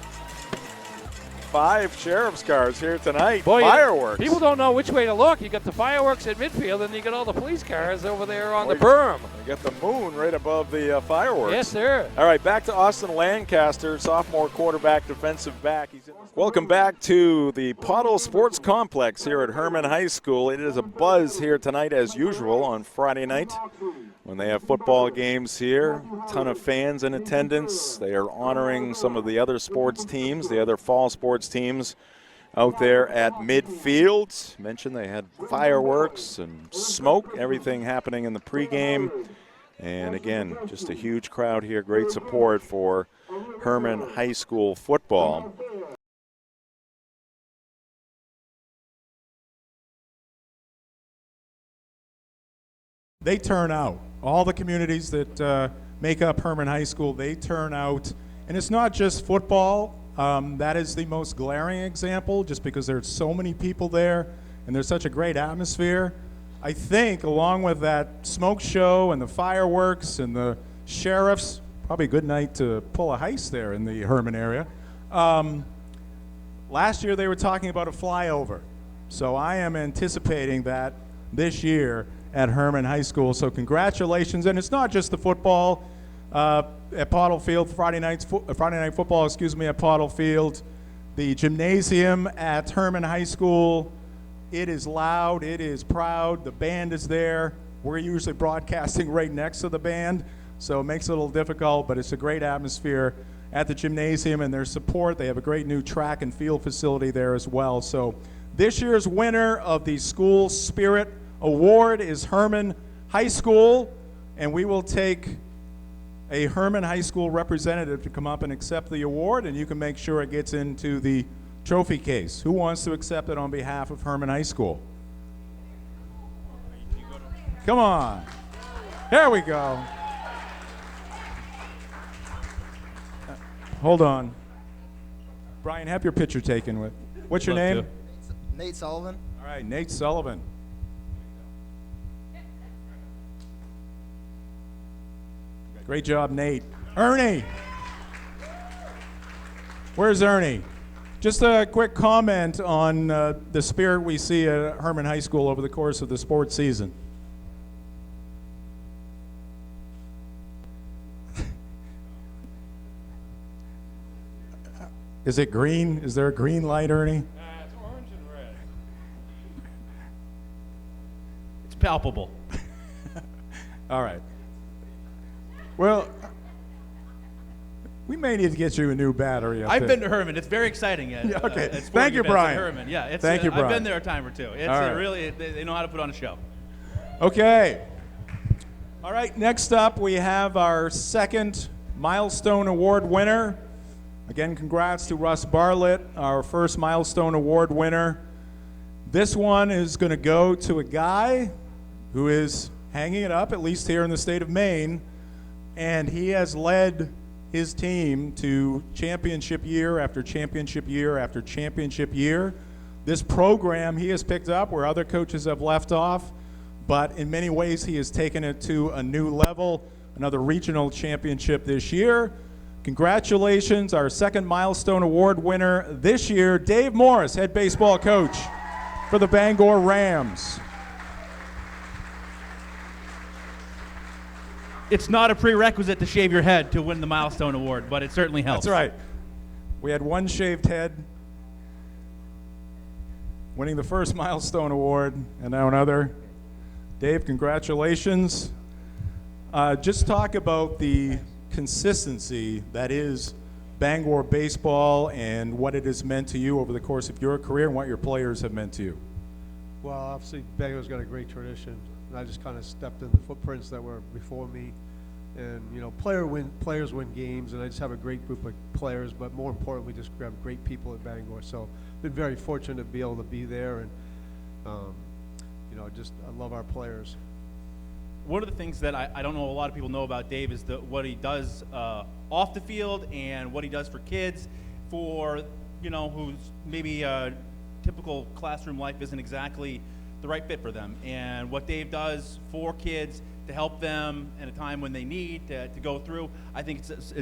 5 sheriff's cars here tonight. Boy, fireworks. People don't know which way to look. You got the fireworks at midfield, and you got all the police cars over there on the berm. You got the moon right above the fireworks. Yes, sir. All right, back to Austin Lancaster, sophomore quarterback, defensive back. Welcome back to the Pottle Sports Complex here at Herman High School. It is a buzz here tonight as usual on Friday night when they have football games here. A ton of fans in attendance. They are honoring some of the other sports teams, the other fall sports teams out there at midfield. Mentioned they had fireworks and smoke, everything happening in the pregame. And again, just a huge crowd here, great support for Herman High School football. They turn out. All the communities that make up Herman High School, they turn out. And it's not just football. That is the most glaring example, just because there's so many people there and there's such a great atmosphere. I think along with that smoke show and the fireworks and the sheriffs, probably a good night to pull a heist there in the Herman area. Last year they were talking about a flyover. So I am anticipating that this year at Herman High School. So congratulations. And it's not just the football at Pottle Field, Friday night football, at Pottle Field. The gymnasium at Herman High School, it is loud, it is proud, the band is there. We're usually broadcasting right next to the band, so it makes it a little difficult, but it's a great atmosphere at the gymnasium and their support. They have a great new track and field facility there as well. So this year's winner of the School Spirit Award is Herman High School, and we will take a Herman High School representative to come up and accept the award, and you can make sure it gets into the trophy case. Who wants to accept it on behalf of Herman High School? Come on. There we go. Hold on. Brian, have your picture taken with. What's your name? Nate Sullivan. All right, Nate Sullivan. Great job, Nate. Ernie. Where's Ernie? Just a quick comment on the spirit we see at Herman High School over the course of the sports season. Is it green? Is there a green light, Ernie? It's orange and red. It's palpable. All right. Well, we may need to get you a new battery up I've there. been to Herman. It's very exciting. Yeah, okay. At Thank you, events at Brian. Herman. Yeah, it's, Thank you, Brian. I've been there a time or two. It's All right. really, they know how to put on a show. Okay. All right, next up we have our second Milestone Award winner. Again, congrats to Russ Bartlett, our first Milestone Award winner. This one is going to go to a guy who is hanging it up, at least here in the state of Maine, and he has led his team to championship year after championship year after championship year. This program he has picked up where other coaches have left off, but in many ways he has taken it to a new level, another regional championship this year. Congratulations, our second Milestone Award winner this year, Dave Morris, head baseball coach for the Bangor Rams. It's not a prerequisite to shave your head to win the Milestone Award, but it certainly helps. That's right. We had one shaved head winning the first Milestone Award, and now another. Dave, congratulations. Just talk about the consistency that is Bangor baseball and what it has meant to you over the course of your career and what your players have meant to you. Well, obviously Bangor's got a great tradition, and I just kind of stepped in the footprints that were before me. And you know, players win games, and I just have a great group of players. But more importantly, just have great people at Bangor. So, been very fortunate to be able to be there, and you know, just I love our players. One of the things that I don't know a lot of people know about Dave is what he does off the field and what he does for kids, for who's maybe typical classroom life isn't exactly the right fit for them, and what Dave does for kids to help them at a time when they need to go through, I think it's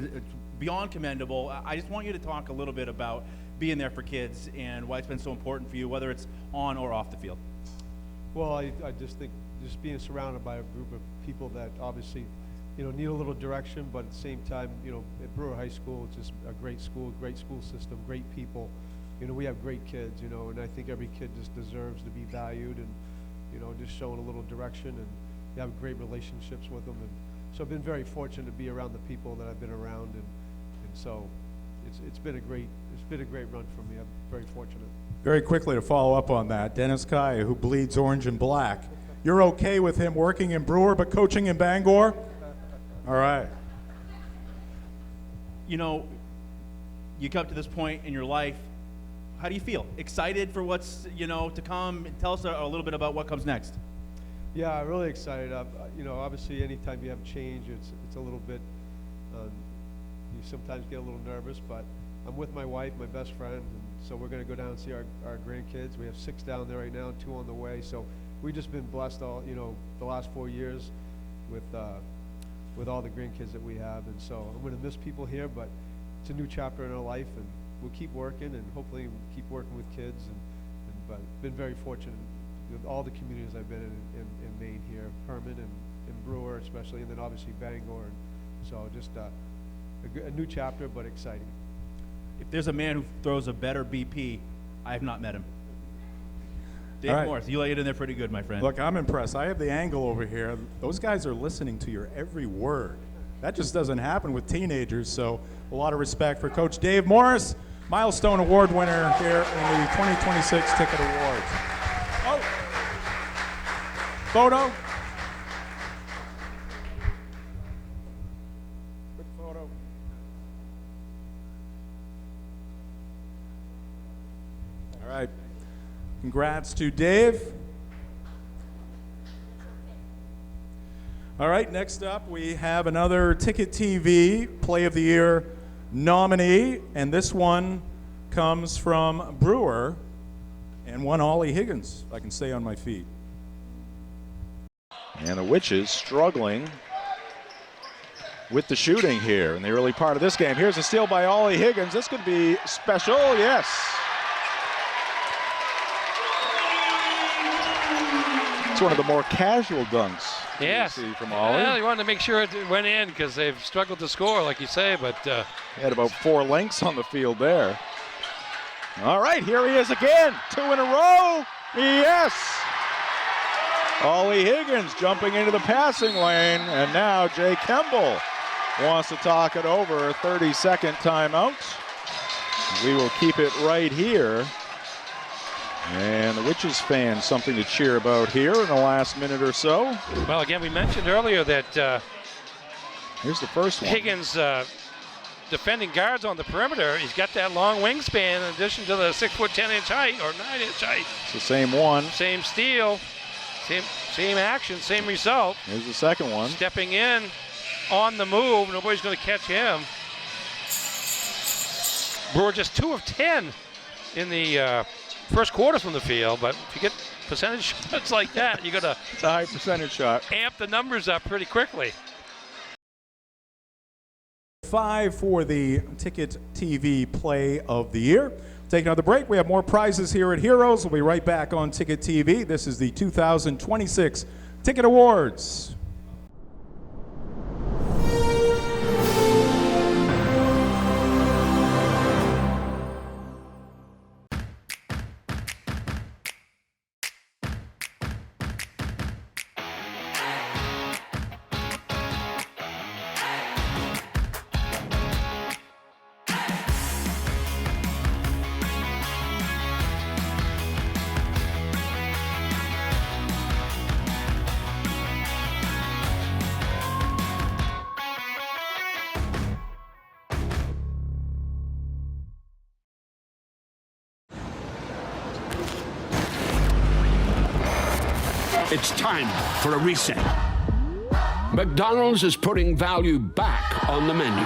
beyond commendable. I just want you to talk a little bit about being there for kids and why it's been so important for you, whether it's on or off the field. Well, I just think just being surrounded by a group of people that obviously, need a little direction, but at the same time, at Brewer High School, it's just a great school system, great people. We have great kids, and I think every kid just deserves to be valued and, just showing a little direction, and you have great relationships with them. And so I've been very fortunate to be around the people that I've been around, and so it's been a great run for me. I'm very fortunate. Very quickly to follow up on that, Dennis Kaya, who bleeds orange and black. You're okay with him working in Brewer but coaching in Bangor? All right. You come to this point in your life, how do you feel? Excited for what's, to come? Tell us a little bit about what comes next. Yeah, really excited. Obviously anytime you have change, it's a little bit, you sometimes get a little nervous, but I'm with my wife, my best friend, and so we're going to go down and see our grandkids. We have 6 down there right now, 2 on the way. So we've just been blessed all, the last 4 years with all the grandkids that we have. And so I'm going to miss people here, but it's a new chapter in our life, and we'll keep working and hopefully keep working with kids. But been very fortunate with all the communities I've been in Maine here, Herman and Brewer especially, and then obviously Bangor. And so just a new chapter, but exciting. If there's a man who throws a better BP, I have not met him. Dave All right. Morris, you lay it in there pretty good, my friend. Look, I'm impressed. I have the angle over here. Those guys are listening to your every word. that just doesn't happen with teenagers. So a lot of respect for Coach Dave Morris, Milestone Award winner here in the 2026 Ticket Awards. Oh, photo. Quick photo. All right. Congrats to Dave. All right, next up we have another Ticket TV Play of the Year nominee, and this one comes from Brewer and one Ollie Higgins, if I can stay on my feet. And the Witches struggling with the shooting here in the early part of this game. Here's a steal by Ollie Higgins. This could be special, yes. It's one of the more casual dunks you see from Ollie. Well, you wanted to make sure it went in because they've struggled to score, like you say, but... He had about 4 lengths on the field there. All right, here he is again. 2 in a row. Yes. Ollie Higgins jumping into the passing lane, and now Jay Kemble wants to talk it over. 30-second timeout. We will keep it right here. And the Witches fans, something to cheer about here in the last minute or so. Well, again, we mentioned earlier that here's the first one. Higgins defending guards on the perimeter. He's got that long wingspan in addition to the 6'10" height or 9-inch height. It's the same one. Same steal, same action, same result. Here's the second one. Stepping in on the move. Nobody's going to catch him. Brewer just 2 of 10 in the first quarter from the field, but if you get percentage shots like that, you got to it's a high percentage shot. Amp the numbers up pretty quickly. 5 for the Ticket TV Play of the Year. Take another break. We have more prizes here at Heroes. We'll be right back on Ticket TV. This is the 2026 Ticket Awards. It's time for a reset. McDonald's is putting value back on the menu.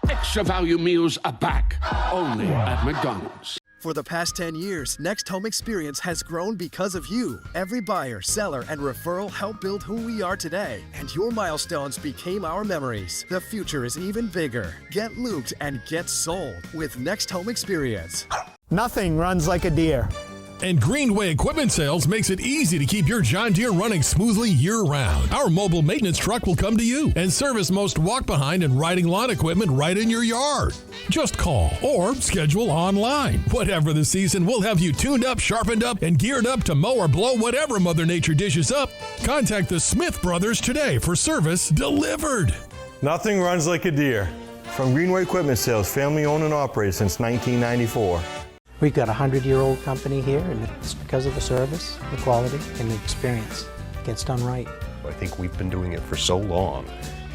Extra value meals are back, only at McDonald's. For the past 10 years, Next Home Experience has grown because of you. Every buyer, seller, and referral helped build who we are today. And your milestones became our memories. The future is even bigger. Get looped and get sold with Next Home Experience. Nothing runs like a deer. And Greenway Equipment Sales makes it easy to keep your John Deere running smoothly year-round. Our mobile maintenance truck will come to you and service most walk-behind and riding lawn equipment right in your yard. Just call or schedule online. Whatever the season, we'll have you tuned up, sharpened up, and geared up to mow or blow whatever Mother Nature dishes up. Contact the Smith Brothers today for service delivered. Nothing runs like a deer. From Greenway Equipment Sales, family owned and operated since 1994. We've got a 100-year-old company here, and it's because of the service, the quality, and the experience. It gets done right. I think we've been doing it for so long.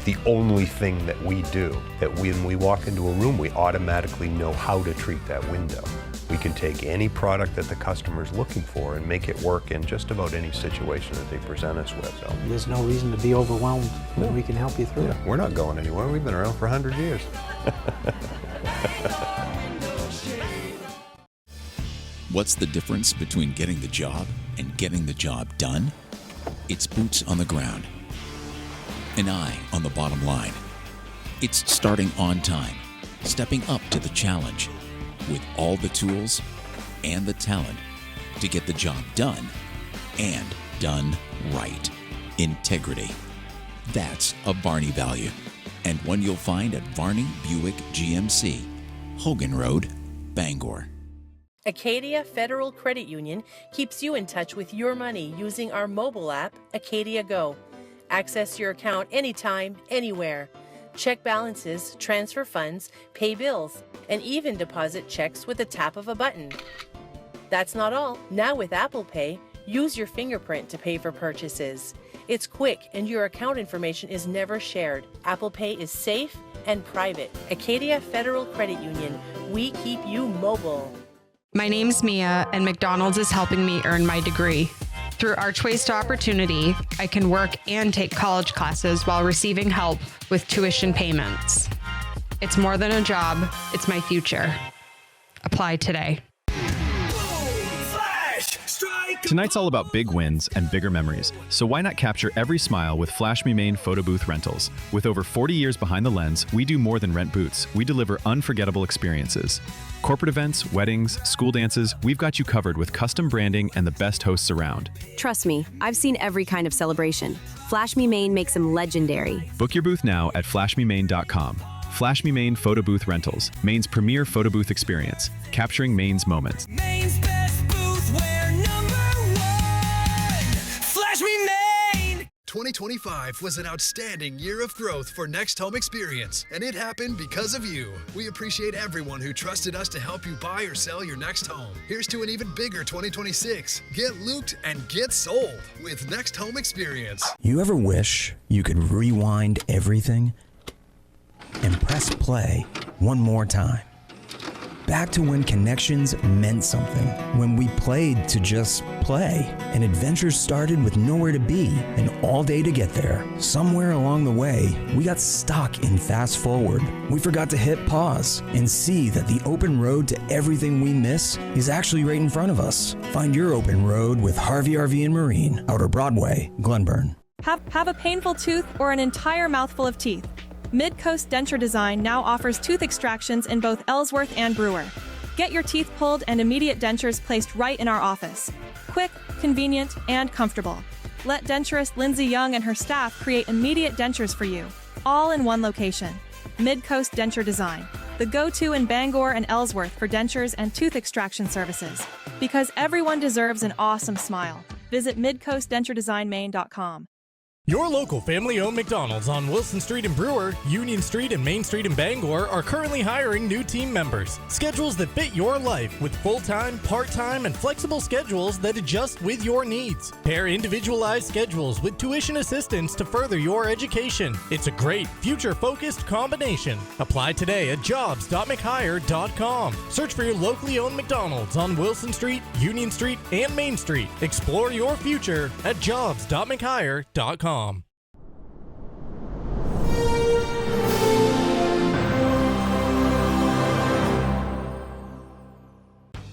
The only thing that we do, that when we walk into a room, we automatically know how to treat that window. We can take any product that the customer's looking for and make it work in just about any situation that they present us with. So There's no reason to be overwhelmed. No. We can help you through it. We're not going anywhere. We've been around for 100 years. What's the difference between getting the job and getting the job done? It's boots on the ground, an eye on the bottom line. It's starting on time, stepping up to the challenge, with all the tools and the talent to get the job done and done right. Integrity. That's a Varney value, and one you'll find at Varney Buick GMC, Hogan Road, Bangor. Acadia Federal Credit Union keeps you in touch with your money using our mobile app, Acadia Go. Access your account anytime, anywhere. Check balances, transfer funds, pay bills, and even deposit checks with the tap of a button. That's not all. Now with Apple Pay, use your fingerprint to pay for purchases. It's quick and your account information is never shared. Apple Pay is safe and private. Acadia Federal Credit Union. We keep you mobile. My name's Mia, and McDonald's is helping me earn my degree. Through Archways to Opportunity, I can work and take college classes while receiving help with tuition payments. It's more than a job, it's my future. Apply today. Tonight's all about big wins and bigger memories, so why not capture every smile with Flash Me Maine Photo Booth Rentals? With over 40 years behind the lens, we do more than rent booths. We deliver unforgettable experiences. Corporate events, weddings, school dances, we've got you covered with custom branding and the best hosts around. Trust me, I've seen every kind of celebration. Flash Me Maine makes them legendary. Book your booth now at flashmemaine.com. Flash Me Maine Photo Booth Rentals, Maine's premier photo booth experience, capturing Maine's moments. Maine's best booth, we're #1. Flash Me Maine! 2025 was an outstanding year of growth for Next Home Experience, and it happened because of you. We appreciate everyone who trusted us to help you buy or sell your next home. Here's to an even bigger 2026. Get looped and get sold with Next Home Experience. You ever wish you could rewind everything and press play one more time? Back to when connections meant something, when we played to just play, and adventures started with nowhere to be and all day to get there. Somewhere along the way, we got stuck in fast forward. We forgot to hit pause and see that the open road to everything we miss is actually right in front of us. Find your open road with Harvey RV and Marine, Outer Broadway, Glenburn. Have a painful tooth or an entire mouthful of teeth? Mid-Coast Denture Design now offers tooth extractions in both Ellsworth and Brewer. Get your teeth pulled and immediate dentures placed right in our office. Quick, convenient, and comfortable. Let denturist Lindsay Young and her staff create immediate dentures for you, all in one location. Mid-Coast Denture Design, the go-to in Bangor and Ellsworth for dentures and tooth extraction services. Because everyone deserves an awesome smile. Visit midcoastdenturedesignmaine.com. Your local family-owned McDonald's on Wilson Street in Brewer, Union Street and Main Street in Bangor are currently hiring new team members. Schedules that fit your life with full-time, part-time, and flexible schedules that adjust with your needs. Pair individualized schedules with tuition assistance to further your education. It's a great, future-focused combination. Apply today at jobs.mchire.com. Search for your locally owned McDonald's on Wilson Street, Union Street, and Main Street. Explore your future at jobs.mchire.com.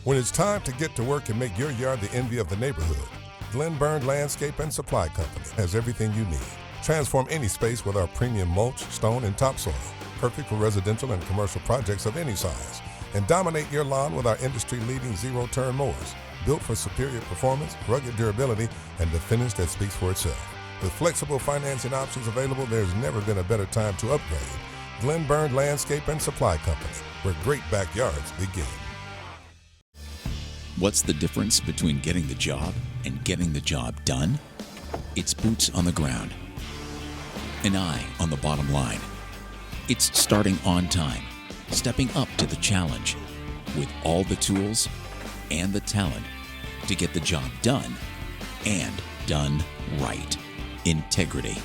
When it's time to get to work and make your yard the envy of the neighborhood, Glenburn Landscape and Supply Company has everything you need. Transform any space with our premium mulch, stone, and topsoil, perfect for residential and commercial projects of any size. And dominate your lawn with our industry-leading zero-turn mowers, built for superior performance, rugged durability, and the finish that speaks for itself. With flexible financing options available, there's never been a better time to upgrade. Glenburn Landscape and Supply Company, where great backyards begin. What's the difference between getting the job and getting the job done? It's boots on the ground, an eye on the bottom line. It's starting on time, stepping up to the challenge, with all the tools and the talent to get the job done and done right. Integrity.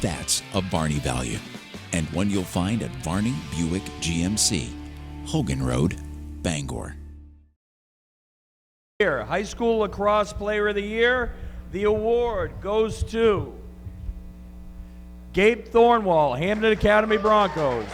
That's a Varney value, and one you'll find at Varney Buick GMC, Hogan Road, Bangor. High School Lacrosse Player of the Year, the award goes to Gabe Thornwall, Hamden Academy Broncos.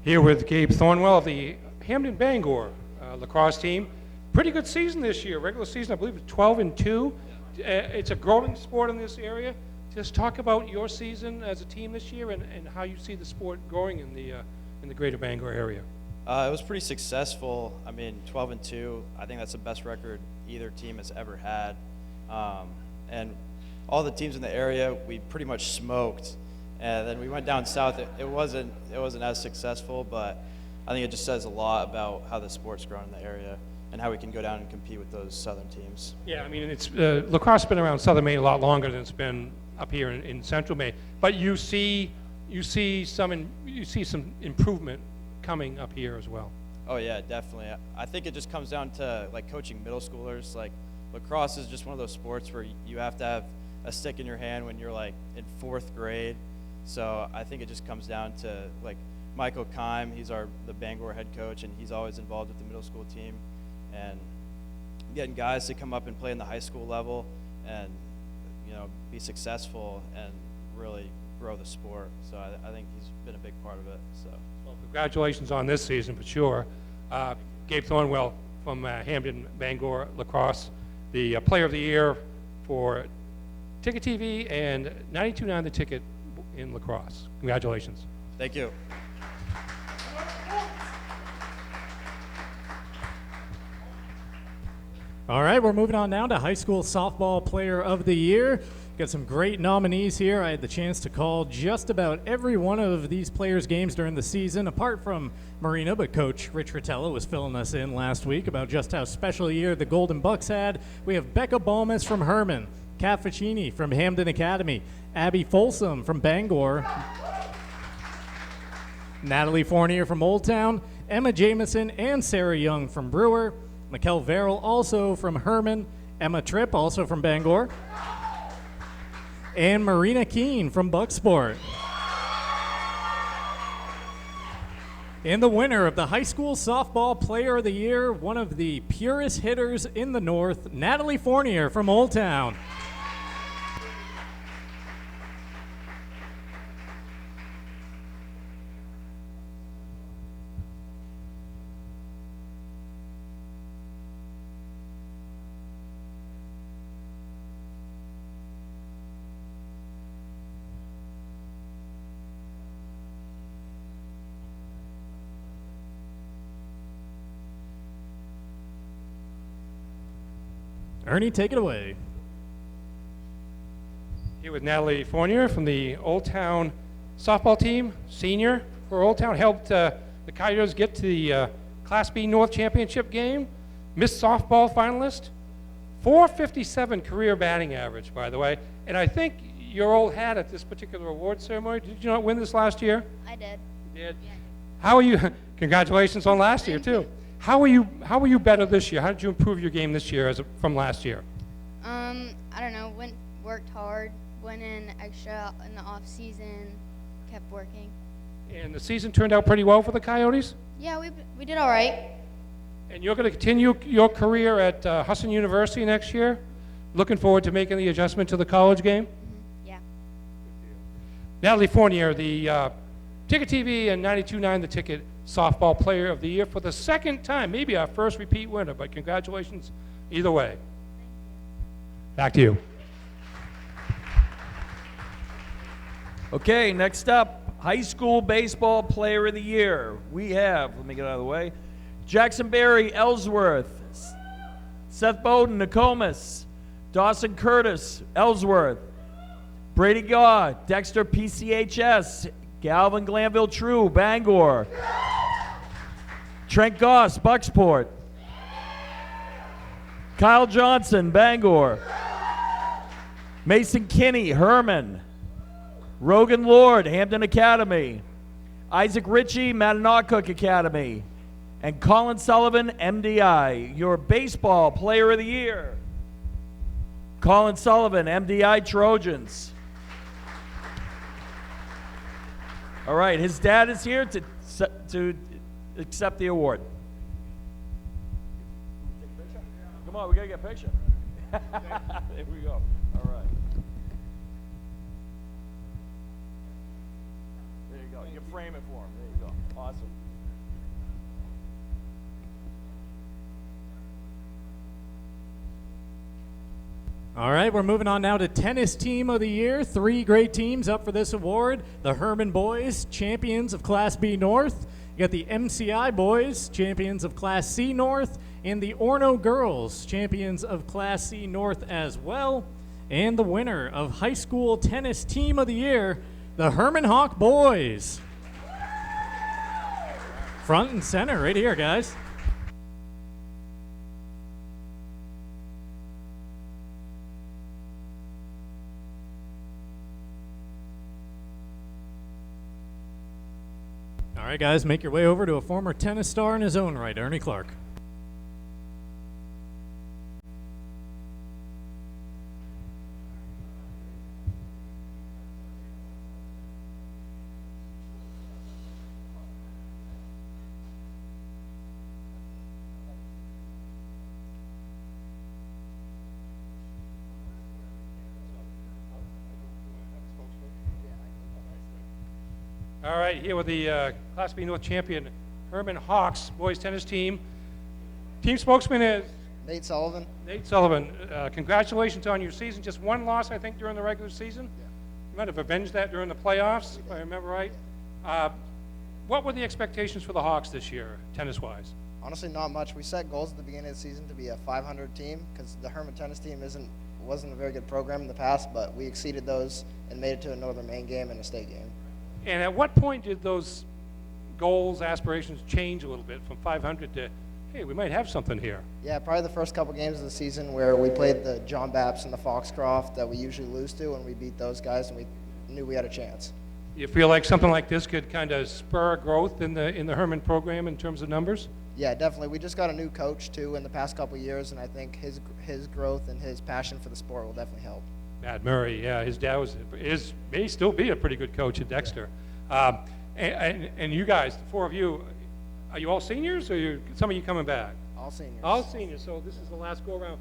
Here with Gabe Thornwell of the Hamden Bangor lacrosse team. Pretty good season this year. Regular season, I believe, 12-2. It's a growing sport in this area. Just talk about your season as a team this year and how you see the sport growing in the greater Bangor area. It was pretty successful. I mean, 12-2. I think that's the best record either team has ever had. And all the teams in the area, we pretty much smoked. And then we went down south. It wasn't as successful, but I think it just says a lot about how the sport's grown in the area and how we can go down and compete with those southern teams. Yeah, I mean, it's lacrosse has been around southern Maine a lot longer than it's been up here in central Maine. But you see some improvement coming up here as well. Oh yeah, definitely. I think it just comes down to like coaching middle schoolers. Like lacrosse is just one of those sports where you have to have a stick in your hand when you're like in 4th grade. So I think it just comes down to like Michael Keim, he's the Bangor head coach, and he's always involved with the middle school team, and getting guys to come up and play in the high school level and be successful and really grow the sport. So I think he's been a big part of it. So. Well, congratulations on this season for sure. Gabe Thornwell from Hamden Bangor Lacrosse, the Player of the Year for Ticket TV and 92.9 The Ticket in lacrosse. Congratulations. Thank you. All right, we're moving on now to High School Softball Player of the Year. Got some great nominees here. I had the chance to call just about every one of these players' games during the season, apart from Marina, but Coach Rich Rotella was filling us in last week about just how special a year the Golden Bucks had. We have Becca Balmas from Herman, Kat Ficini from Hamden Academy, Abby Folsom from Bangor, Natalie Fournier from Old Town, Emma Jamison and Sarah Young from Brewer, Mikkel Verrill also from Herman, Emma Tripp also from Bangor, and Marina Keene from Bucksport. And the winner of the High School Softball Player of the Year, one of the purest hitters in the North, Natalie Fournier from Old Town. Ernie, take it away. Here with Natalie Fournier from the Old Town softball team, senior for Old Town, helped the Coyotes get to the Class B North Championship game, Miss Softball finalist, .457 career batting average, by the way, and I think your old hat at this particular award ceremony. Did you not win this last year? I did. You did? Yeah. How are you? Congratulations on last year, too. How are you better this year? How did you improve your game this year from last year? I don't know. Worked hard, went in extra in the off season, kept working. And the season turned out pretty well for the Coyotes? Yeah, we did all right. And you're going to continue your career at Husson University next year? Looking forward to making the adjustment to the college game? Mm-hmm. Yeah. Natalie Fournier, the Ticket TV and 92.9 The Ticket Softball Player of the Year for the second time, maybe our first repeat winner, but congratulations either way. Back to you. Okay, next up, High School Baseball Player of the Year. We have, let me get out of the way, Jackson Berry, Ellsworth, Seth Bowden, Nokomis, Dawson Curtis, Ellsworth, Brady Gaw, Dexter PCHS, Galvin Glanville True, Bangor, Trent Goss, Bucksport, Kyle Johnson, Bangor, Mason Kinney, Herman, Rogan Lord, Hamden Academy, Isaac Ritchie, Mattanock Academy, and Colin Sullivan, MDI, your Baseball Player of the Year. Colin Sullivan, MDI Trojans. All right, his dad is here to accept the award. Come on, we gotta get a picture. There we go. All right. There you go. You frame it for him. There you go. Awesome. All right, we're moving on now to Tennis Team of the Year. 3 great teams up for this award. The Herman Boys, champions of Class B North. You got the MCI Boys, champions of Class C North. And the Orono Girls, champions of Class C North as well. And the winner of High School Tennis Team of the Year, the Herman Hawk Boys. Front and center right here, guys. All right, guys, make your way over to a former tennis star in his own right, Ernie Clark. All right, here with the Class B North champion, Herman Hawks boys tennis team. Team spokesman is Nate Sullivan. Nate Sullivan. Congratulations on your season. Just one loss, I think, during the regular season. Yeah. You might have avenged that during the playoffs, if I remember right. What were the expectations for the Hawks this year, tennis-wise? Honestly, not much. We set goals at the beginning of the season to be a 500 team because the Herman tennis team wasn't a very good program in the past, but we exceeded those and made it to a Northern Maine game and a state game. And at what point did those goals, aspirations change a little bit from 500 to, hey, we might have something here? Yeah, probably the first couple games of the season where we played the John Bapps and the Foxcroft that we usually lose to, and we beat those guys, and we knew we had a chance. You feel like something like this could kind of spur growth in the Herman program in terms of numbers? Yeah, definitely. We just got a new coach, too, in the past couple of years, and I think his growth and his passion for the sport will definitely help. Matt Murray, yeah, his dad may still be a pretty good coach at Dexter. Yeah. And you guys, the 4 of you, are you all seniors, or some of you coming back? All seniors. All seniors, so this is the last go-around.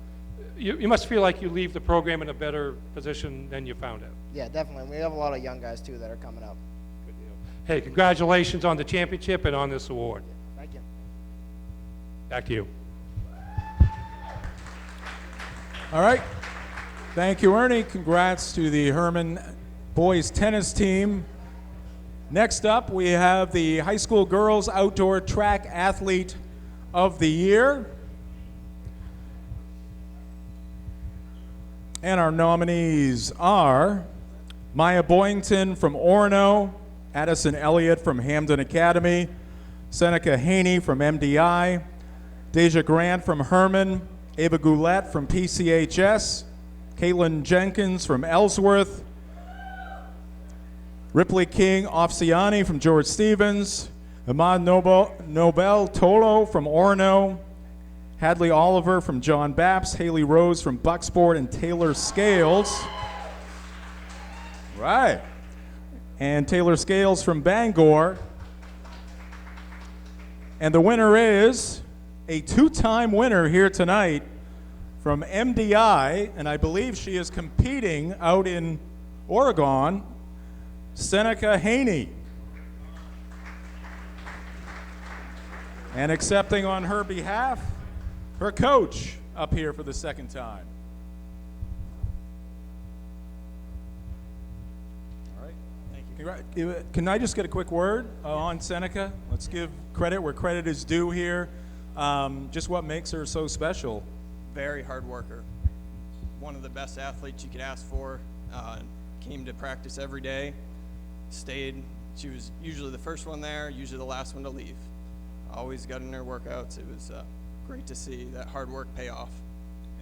You must feel like you leave the program in a better position than you found it. Yeah, definitely. We have a lot of young guys, too, that are coming up. Good deal. Hey, congratulations on the championship and on this award. Yeah, thank you. Back to you. All right. Thank you, Ernie. Congrats to the Herman boys tennis team. Next up, we have the High School Girls Outdoor Track Athlete of the Year. And our nominees are Maya Boyington from Orono, Addison Elliott from Hamden Academy, Seneca Haney from MDI, Deja Grant from Herman, Ava Goulette from PCHS, Caitlin Jenkins from Ellsworth, Ripley King Ofsiani from George Stevens, Ahmad Nobel Tolo from Orono, Hadley Oliver from John Bapps, Haley Rose from Bucksport, and Taylor Scales. Right. And Taylor Scales from Bangor. And the winner is a 2-time winner here tonight from MDI, and I believe she is competing out in Oregon, Seneca Haney. And accepting on her behalf, her coach up here for the second time. All right. Thank you. Can I just get a quick word on Seneca? Let's give credit where credit is due here. Just what makes her so special? Very hard worker. One of the best athletes you could ask for. Came to practice every day. Stayed. She was usually the first one there, usually the last one to leave. Always got in her workouts. It was great to see that hard work pay off.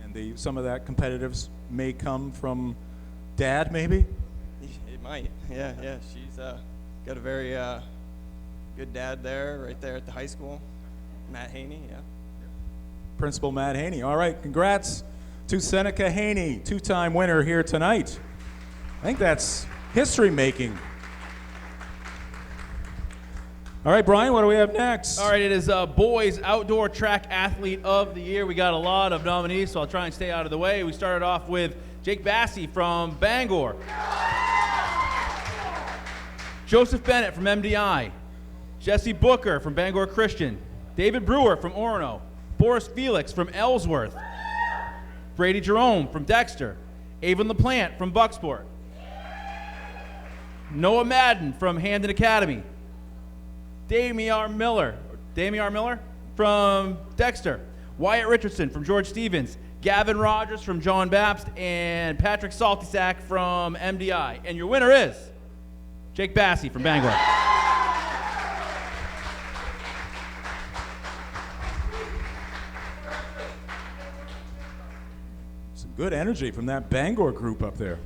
And some of that competitiveness may come from Dad, maybe? It might. Yeah. She's got a very good dad there, right there at the high school. Matt Haney, yeah. Principal Matt Haney. All right, congrats to Seneca Haney, 2-time winner here tonight. I think that's history making. All right, Brian, what do we have next? All right, it is Boys Outdoor Track Athlete of the Year. We got a lot of nominees, so I'll try and stay out of the way. We started off with Jake Bassey from Bangor. Joseph Bennett from MDI. Jesse Booker from Bangor Christian. David Brewer from Orono. Boris Felix from Ellsworth. Brady Jerome from Dexter. Avon LaPlante from Bucksport. Noah Madden from Hamden Academy. Damiar Miller from Dexter. Wyatt Richardson from George Stevens. Gavin Rogers from John Baptist. And Patrick Saltysack from MDI. And your winner is Jake Bassey from Bangor. Some good energy from that Bangor group up there.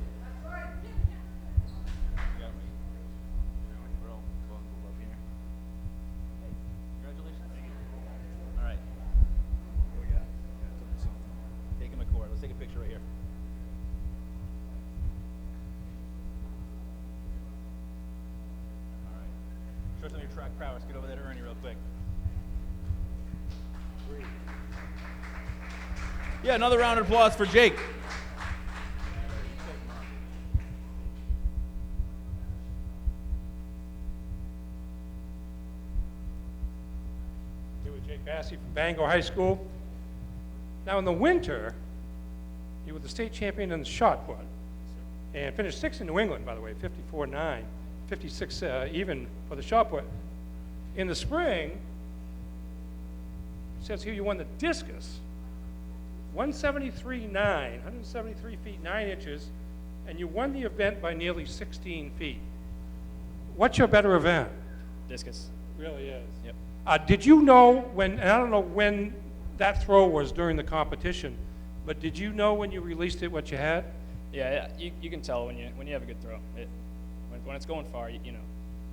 Show some of your track prowess. Get over there to Ernie real quick. Yeah, another round of applause for Jake. Here with Jake Bassey from Bangor High School. Now in the winter, you were the state champion in the shot put and finished 6th in New England, by the way, 54-9. 56 even for the shot put. In the spring, it says here you won the discus, 173.9, 173 feet 9 inches, and you won the event by nearly 16 feet. What's your better event? Discus. Really is. Yep. Did you know when, and I don't know when that throw was during the competition, but did you know when you released it what you had? Yeah, you can tell when you have a good throw. When it's going far, you know.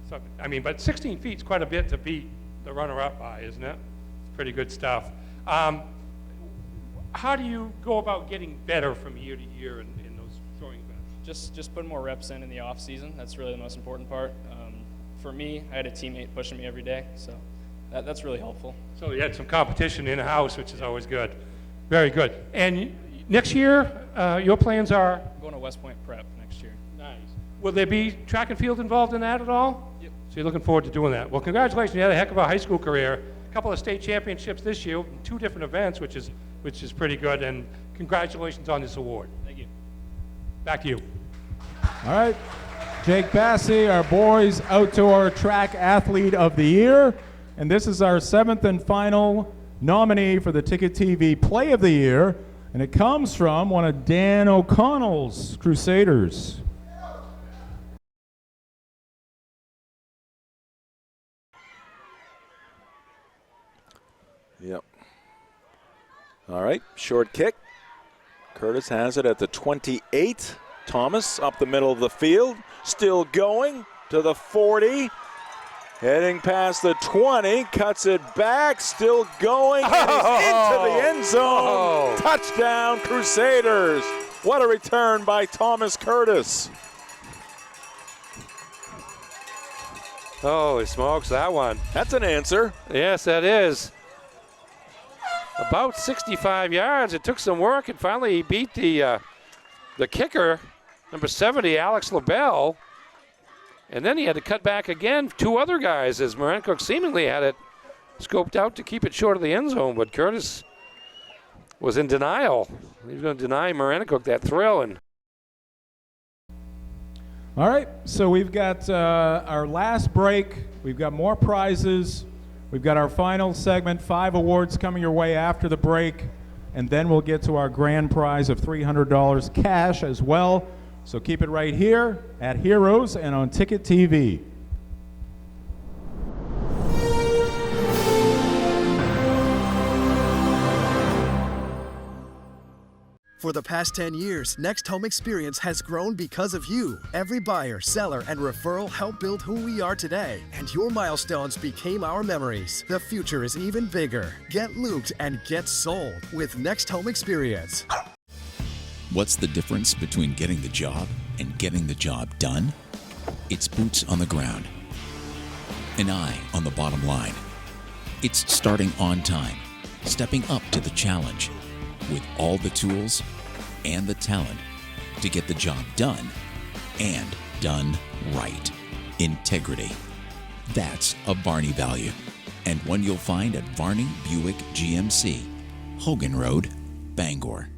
So, I mean, but 16 feet is quite a bit to beat the runner-up by, isn't it? It's pretty good stuff. How do you go about getting better from year to year in those throwing events? Just putting more reps in the off season. That's really the most important part. For me, I had a teammate pushing me every day, so that's really helpful. So you had some competition in the house, which is always good. Very good. And next year, your plans are? I'm going to West Point Prep next year. Nice. Will there be track and field involved in that at all? Yep. So you're looking forward to doing that. Well, congratulations. You had a heck of a high school career. A couple of state championships this year, 2 different events, which is pretty good. And congratulations on this award. Thank you. Back to you. All right. Jake Bassey, our boys outdoor track athlete of the year. And this is our 7th and final nominee for the Ticket TV Play of the Year. And it comes from one of Dan O'Connell's Crusaders. Yep. All right, short kick. Curtis has it at the 28. Thomas up the middle of the field, still going to the 40. Heading past the 20, cuts it back, still going, and he's into the end zone. Touchdown, Crusaders. What a return by Thomas Curtis. Holy smokes, that one. That's an answer. Yes, that is. About 65 yards. It took some work, and finally he beat the kicker, number 70, Alex LaBelle. And then he had to cut back again. 2 other guys, as Morancook seemingly had it scoped out to keep it short of the end zone, but Curtis was in denial. He was going to deny Morancook that thrill. And all right, so we've got our last break. We've got more prizes. We've got our final segment, 5 awards coming your way after the break, and then we'll get to our grand prize of $300 cash as well. So keep it right here at Heroes and on Ticket TV. For the past 10 years, Next Home Experience has grown because of you. Every buyer, seller, and referral helped build who we are today, and your milestones became our memories. The future is even bigger. Get looped and get sold with Next Home Experience. What's the difference between getting the job and getting the job done? It's boots on the ground, an eye on the bottom line. It's starting on time, stepping up to the challenge, with all the tools and the talent to get the job done and done right. Integrity. That's a Varney value, and one you'll find at Varney Buick GMC, Hogan Road, Bangor.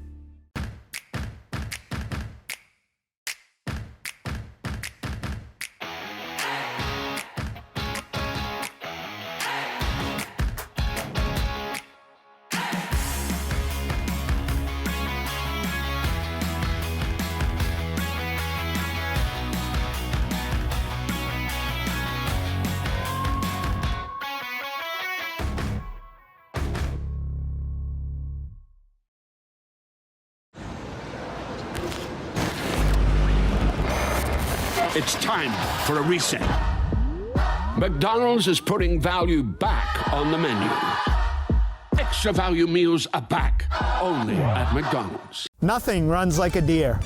It's time for a reset. McDonald's is putting value back on the menu. Extra value meals are back, only at McDonald's. Nothing runs like a deer.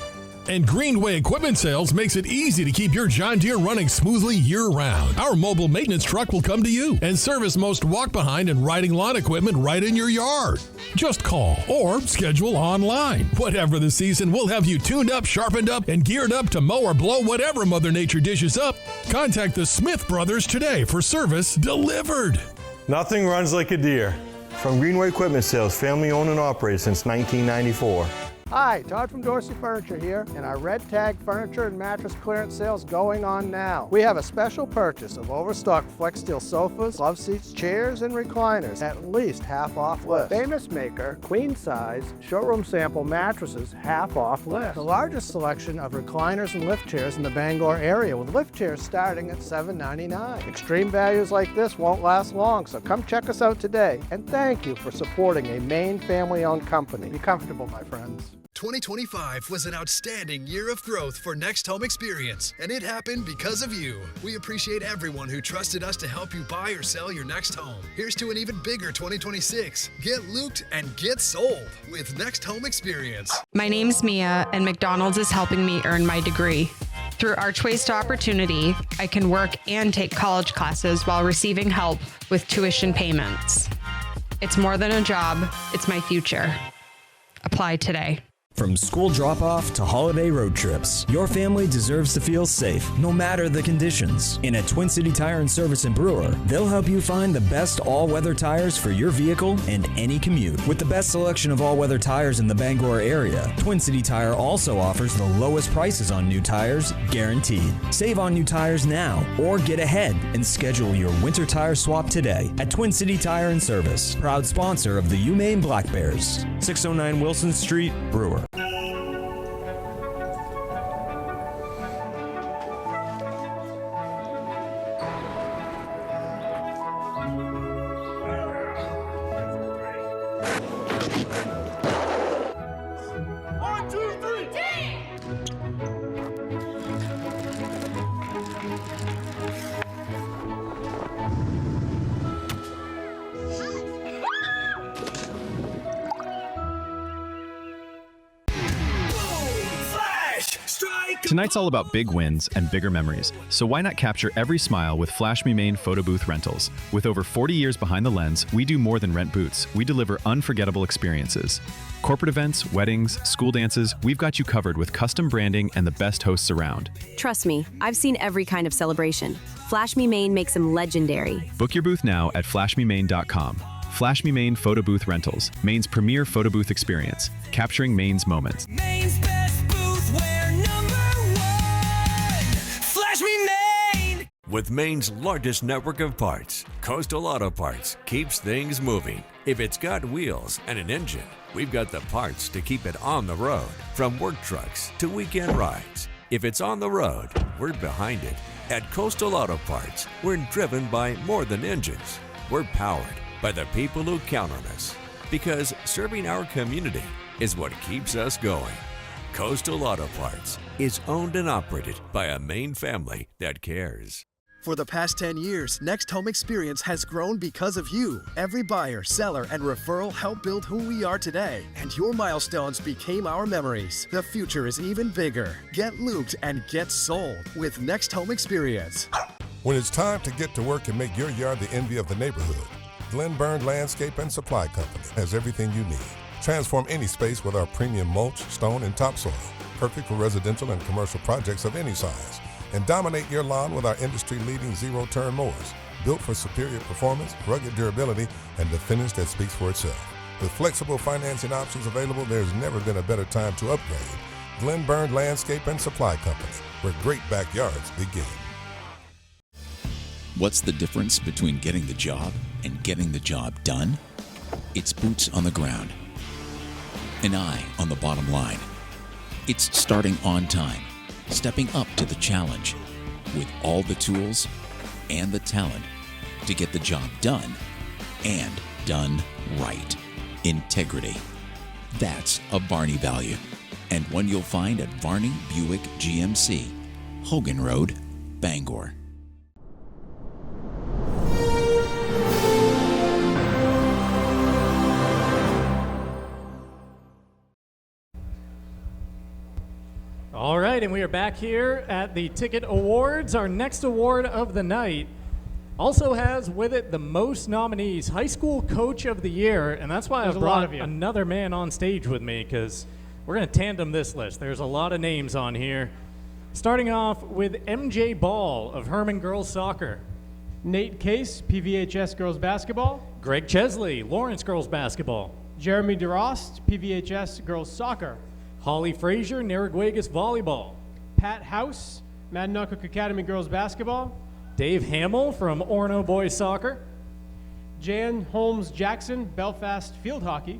And Greenway Equipment Sales makes it easy to keep your John Deere running smoothly year-round. Our mobile maintenance truck will come to you and service most walk-behind and riding lawn equipment right in your yard. Just call or schedule online. Whatever the season, we'll have you tuned up, sharpened up, and geared up to mow or blow whatever Mother Nature dishes up. Contact the Smith Brothers today for service delivered. Nothing runs like a deer. From Greenway Equipment Sales, family owned and operated since 1994. Hi, Todd from Dorsey Furniture here, and our red tag furniture and mattress clearance sales going on now. We have a special purchase of overstocked flex steel sofas, love seats, chairs, and recliners at least half off list. Famous Maker, queen size, showroom sample mattresses, half off list. The largest selection of recliners and lift chairs in the Bangor area, with lift chairs starting at $7.99. Extreme values like this won't last long, so come check us out today. And thank you for supporting a Maine family-owned company. Be comfortable, my friends. 2025 was an outstanding year of growth for Next Home Experience, and it happened because of you. We appreciate everyone who trusted us to help you buy or sell your next home. Here's to an even bigger 2026. Get looped and get sold with Next Home Experience. My name's Mia, and McDonald's is helping me earn my degree. Through Archways to Opportunity, I can work and take college classes while receiving help with tuition payments. It's more than a job, it's my future. Apply today. From school drop-off to holiday road trips, your family deserves to feel safe, no matter the conditions. And at Twin City Tire and Service in Brewer, they'll help you find the best all-weather tires for your vehicle and any commute. With the best selection of all-weather tires in the Bangor area, Twin City Tire also offers the lowest prices on new tires, guaranteed. Save on new tires now, or get ahead and schedule your winter tire swap today at Twin City Tire and Service, proud sponsor of the UMaine Black Bears. 609 Wilson Street, Brewer. Tonight's all about big wins and bigger memories, so why not capture every smile with Flash Me Maine Photo Booth Rentals? With over 40 years behind the lens, we do more than rent booths. We deliver unforgettable experiences. Corporate events, weddings, school dances, we've got you covered with custom branding and the best hosts around. Trust me, I've seen every kind of celebration. Flash Me Maine makes them legendary. Book your booth now at flashmemaine.com. Flash Me Maine Photo Booth Rentals, Maine's premier photo booth experience, capturing Maine's moments. Maine's best booth, we're number one. Flash Me Maine. With Maine's largest network of parts, Coastal Auto Parts keeps things moving. If it's got wheels and an engine, we've got the parts to keep it on the road. From work trucks to weekend rides. If it's on the road, we're behind it. At Coastal Auto Parts, we're driven by more than engines. We're powered by the people who count on us. Because serving our community is what keeps us going. Coastal Auto Parts is owned and operated by a Maine family that cares. For the past 10 years, Next Home Experience has grown because of you. Every buyer, seller, and referral helped build who we are today. And your milestones became our memories. The future is even bigger. Get looped and get sold with Next Home Experience. When it's time to get to work and make your yard the envy of the neighborhood, Glen Burn Landscape and Supply Company has everything you need. Transform any space with our premium mulch, stone, and topsoil. Perfect for residential and commercial projects of any size. And dominate your lawn with our industry-leading zero-turn mowers, built for superior performance, rugged durability, and the finish that speaks for itself. With flexible financing options available, there's never been a better time to upgrade. Glen Burn Landscape and Supply Company, where great backyards begin. What's the difference between getting the job and getting the job done? It's boots on the ground, an eye on the bottom line. It's starting on time, stepping up to the challenge with all the tools and the talent to get the job done and done right. Integrity. That's a Varney value, and one you'll find at Varney Buick GMC. Hogan Road, Bangor. All right, and we are back here at the Ticket Awards. Our next award of the night also has with it the most nominees, High School Coach of the Year, and that's why There's I've a lot brought of you. another man on stage with me, because we're going to tandem this list. There's a lot of names on here. Starting off with MJ Ball of Herman Girls Soccer. Nate Case, PVHS Girls Basketball. Greg Chesley, Lawrence Girls Basketball. Jeremy DeRost, PVHS Girls Soccer. Holly Frazier, Narraguagus Volleyball. Pat House, Madnock Academy Girls Basketball. Dave Hamill from Orono Boys Soccer. Jan Holmes Jackson, Belfast Field Hockey.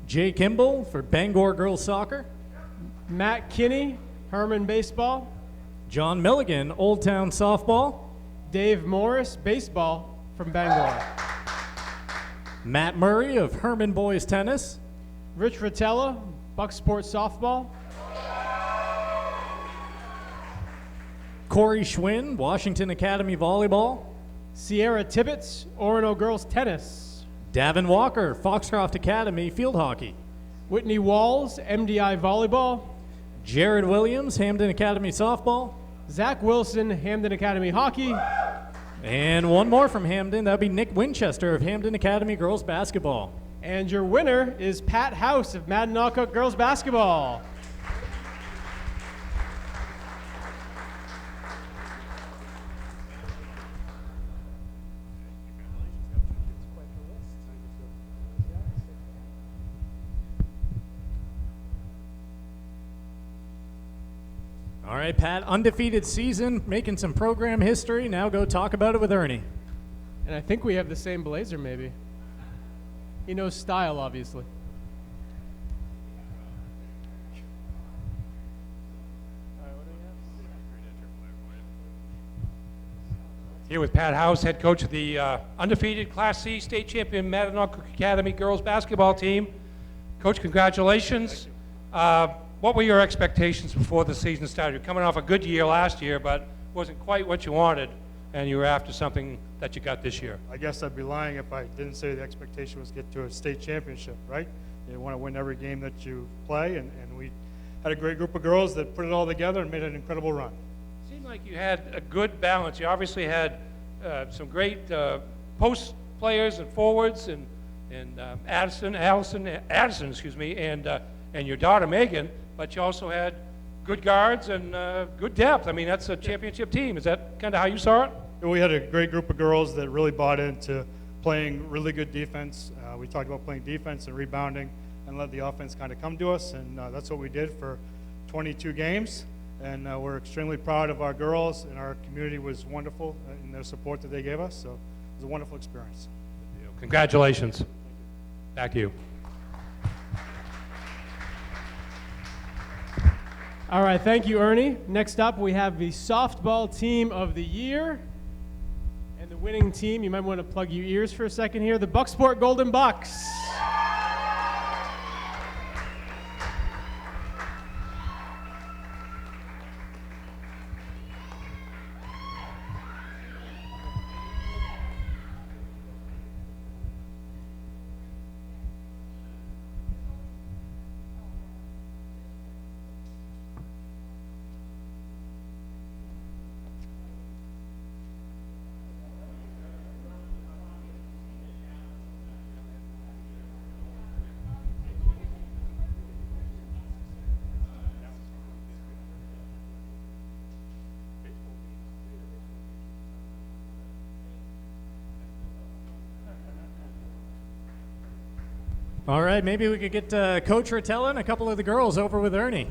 Jay Kimball for Bangor Girls Soccer. Matt Kinney, Herman Baseball. John Milligan, Old Town Softball. Dave Morris, Baseball from Bangor. Matt Murray of Herman Boys Tennis. Rich Rotella, Bucksport Softball. Corey Schwinn, Washington Academy Volleyball. Sierra Tibbetts, Orono Girls Tennis. Davin Walker, Foxcroft Academy Field Hockey. Whitney Walls, MDI Volleyball. Jared Williams, Hamden Academy Softball. Zach Wilson, Hamden Academy Hockey. And one more from Hamden, that would be Nick Winchester of Hamden Academy Girls Basketball. And your winner is Pat House of Madnock Girls Basketball. All right, Pat, undefeated season, making some program history. Now go talk about it with Ernie. And I think we have the same blazer, maybe. He knows style, obviously. Here with Pat House, head coach of the undefeated Class C state champion Madnock Academy girls basketball team. Coach, congratulations. What were your expectations before the season started? You're coming off a good year last year, but wasn't quite what you wanted, and you were after something that you got this year. I guess I'd be lying if I didn't say the expectation was get to a state championship, right? You want to win every game that you play, and we had a great group of girls that put it all together and made an incredible run. Seemed like you had a good balance. You obviously had some great post players and forwards, and Addison, excuse me, and your daughter Megan. But you also had good guards and good depth. I mean, that's a championship team. Is that kind of how you saw it? We had a great group of girls that really bought into playing really good defense. We talked about playing defense and rebounding and let the offense kind of come to us, and that's what we did for 22 games. And we're extremely proud of our girls, and our community was wonderful in their support that they gave us. So it was a wonderful experience. Congratulations. Back to you. All right, thank you, Ernie. Next up, we have the softball team of the year. And the winning team, you might want to plug your ears for a second here, the Bucksport Golden Bucks. All right, maybe we could get Coach Rotella and a couple of the girls over with Ernie.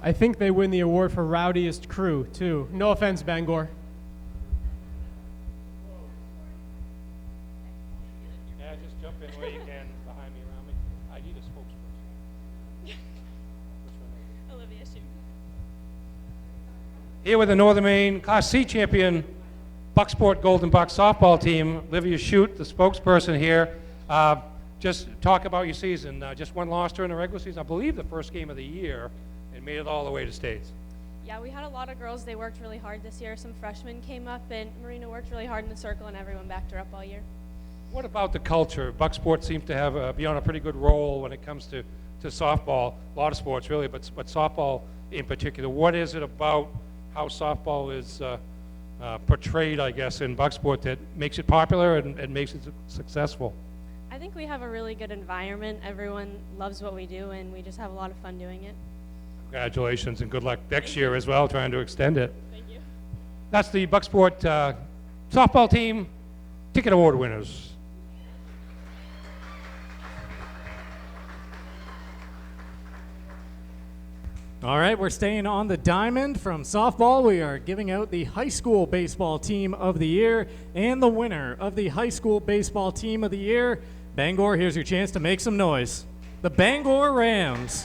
I think they win the award for rowdiest crew, too. No offense, Bangor. Yeah, just jump in where you can behind me, around me. I need a spokesperson. Olivia, shoot. Here with the Northern Maine Class C champion, Bucksport Golden Buck softball team, Livia Shute, the spokesperson here. Just talk about your season. Just one loss during the regular season, I believe the first game of the year, and made it all the way to states. Yeah, we had a lot of girls. They worked really hard this year. Some freshmen came up, and Marina worked really hard in the circle, and everyone backed her up all year. What about the culture? Bucksport seems to have be on a pretty good roll when it comes to softball. A lot of sports, really, but softball in particular. What is it about how softball is portrayed, I guess, in Bucksport that makes it popular and makes it successful? I think we have a really good environment. Everyone loves what we do, and we just have a lot of fun doing it. Congratulations and good luck next year as well, trying to extend it. Thank you. That's the Bucksport softball team ticket award winners. All right, we're staying on the diamond. From softball, we are giving out the high school baseball team of the year and the winner of the high school baseball team of the year. Bangor, here's your chance to make some noise. The Bangor Rams.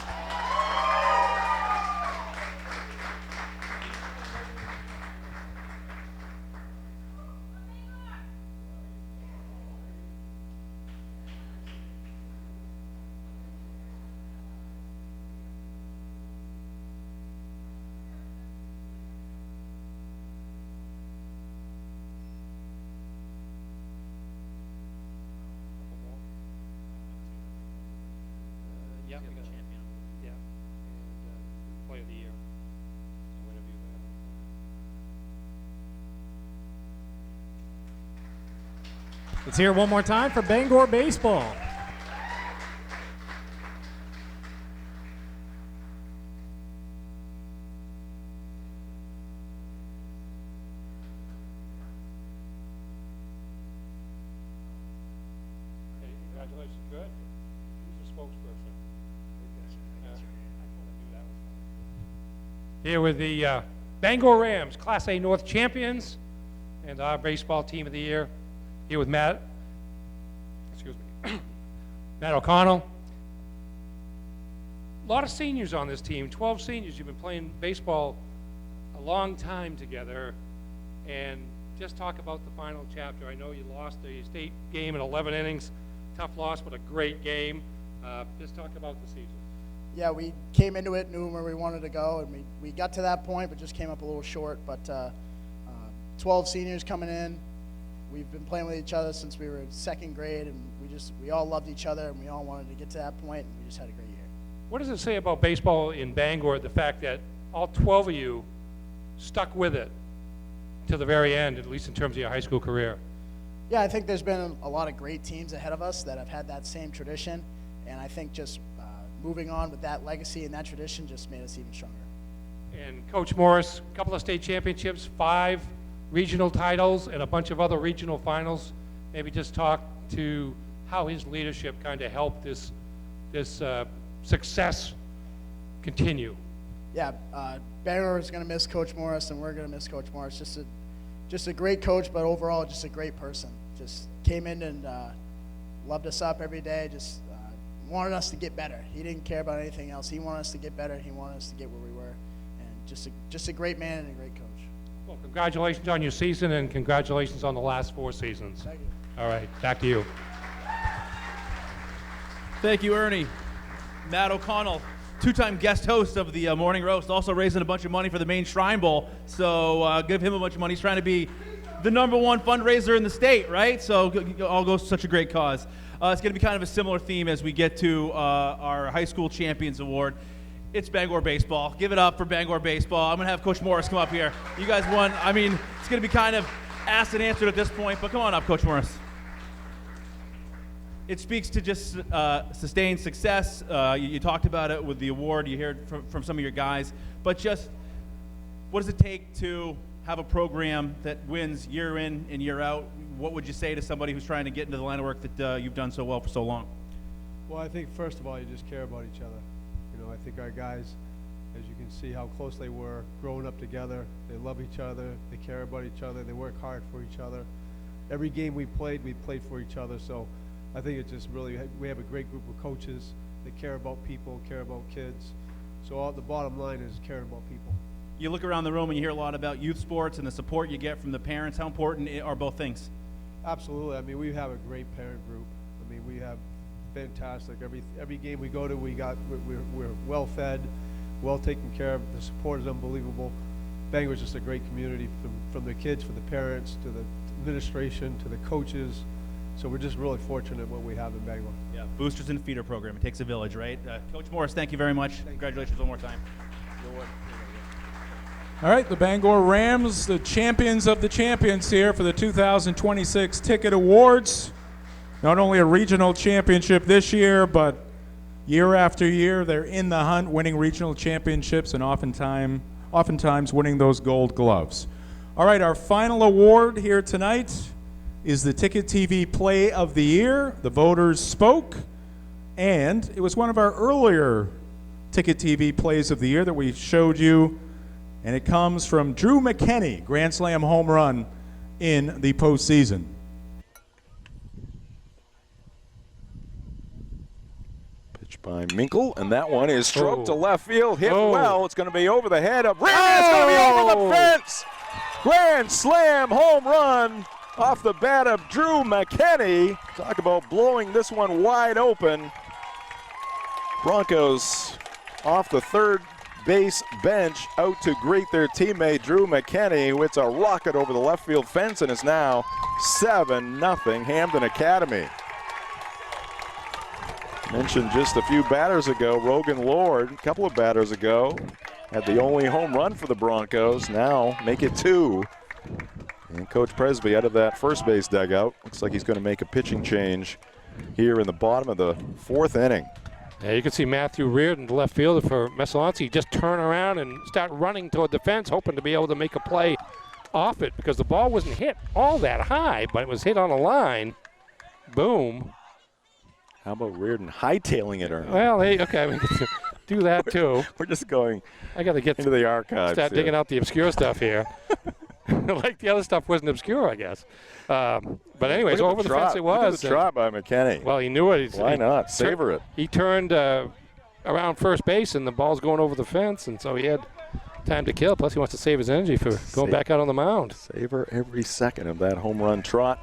Let's hear it one more time for Bangor baseball. Hey, congratulations, good. Who's the spokesperson? Here with the Bangor Rams, Class A North champions, and our baseball team of the year. Here with Matt O'Connell. A lot of seniors on this team, 12 seniors. You've been playing baseball a long time together. And just talk about the final chapter. I know you lost the state game in 11 innings. Tough loss, but a great game. Just talk about the season. Yeah, we came into it, knew where we wanted to go, and we got to that point, but just came up a little short. But 12 seniors coming in. We've been playing with each other since we were in second grade, and we all loved each other, and we all wanted to get to that point, and we just had a great year. What does it say about baseball in Bangor, the fact that all 12 of you stuck with it to the very end, at least in terms of your high school career? Yeah, I think there's been a lot of great teams ahead of us that have had that same tradition, and I think just moving on with that legacy and that tradition just made us even stronger. And Coach Morris, a couple of state championships, 5 regional titles, and a bunch of other regional finals. Maybe just talk to how his leadership kind of helped this success continue. Yeah, Bangor is going to miss Coach Morris, and we're going to miss Coach Morris. Just a great coach, but overall just a great person. Just came in and loved us up every day. Just wanted us to get better. He didn't care about anything else. He wanted us to get better. He wanted us to get where we were, and just a great man and a great coach. Well, congratulations on your season, and congratulations on the last 4 seasons. Thank you. All right, back to you. Thank you, Ernie. Matt O'Connell, 2-time guest host of the Morning Roast, also raising a bunch of money for the Maine Shrine Bowl. So give him a bunch of money. He's trying to be the #1 fundraiser in the state, right? So all goes to such a great cause. It's going to be kind of a similar theme as we get to our High School Champions Award. It's Bangor baseball. Give it up for Bangor baseball. I'm going to have Coach Morris come up here. You guys won. I mean, it's going to be kind of asked and answered at this point, but come on up, Coach Morris. It speaks to just sustained success. You talked about it with the award. You heard from some of your guys. But just what does it take to have a program that wins year in and year out? What would you say to somebody who's trying to get into the line of work that you've done so well for so long? Well, I think first of all, you just care about each other. You know, I think our guys, as you can see how close they were growing up together, they love each other, they care about each other, they work hard for each other. Every game we played for each other. So I think it's just really, we have a great group of coaches that care about people, care about kids. So the bottom line is caring about people. You look around the room and you hear a lot about youth sports and the support you get from the parents. How important are both things? Absolutely. I mean, we have a great parent group. I mean, we have fantastic. Every game we go to, we're well fed, well taken care of. The support is unbelievable. Bangor's just a great community from the kids, for the parents, to the administration, to the coaches. So we're just really fortunate what we have in Bangor. Yeah, boosters and feeder program. It takes a village, right? Coach Morris, thank you very much. Congratulations one more time. All right, the Bangor Rams, the champions of the champions here for the 2026 Ticket Awards. Not only a regional championship this year, but year after year, they're in the hunt, winning regional championships and oftentimes winning those gold gloves. All right, our final award here tonight is the Ticket TV Play of the Year. The voters spoke, and it was one of our earlier Ticket TV Plays of the Year that we showed you, and it comes from Drew McKenney, Grand Slam home run in the postseason. Pitch by Minkle, and that one is stroked to left field, hit well. It's going to be over the head of Reardon. It's going to be over the fence. Grand Slam home run off the bat of Drew McKenney. Talk about blowing this one wide open. Broncos off the third base bench out to greet their teammate Drew McKenney, who hits a rocket over the left field fence, and is now 7-0 Hampden Academy. Mentioned just a few batters ago, Rogan Lord, a couple of batters ago, had the only home run for the Broncos. Now make it 2. And Coach Presby out of that first base dugout. Looks like he's going to make a pitching change here in the bottom of the 4th inning. Yeah, you can see Matthew Reardon, the left fielder for Messalonci, just turn around and start running toward the fence, hoping to be able to make a play off it, because the ball wasn't hit all that high, but it was hit on a line. Boom. How about Reardon hightailing it, Ernie? Well, hey, okay, we can do that too. We're just going I got to get into the archives. Start digging out the obscure stuff here. Like the other stuff wasn't obscure, I guess. But anyways, over the fence it was. Look at the trot by McKenney. Well, he knew it. Why not? Savor it. He turned around first base, and the ball's going over the fence, and so he had time to kill. Plus, he wants to save his energy for going back out on the mound. Savor every second of that home run trot.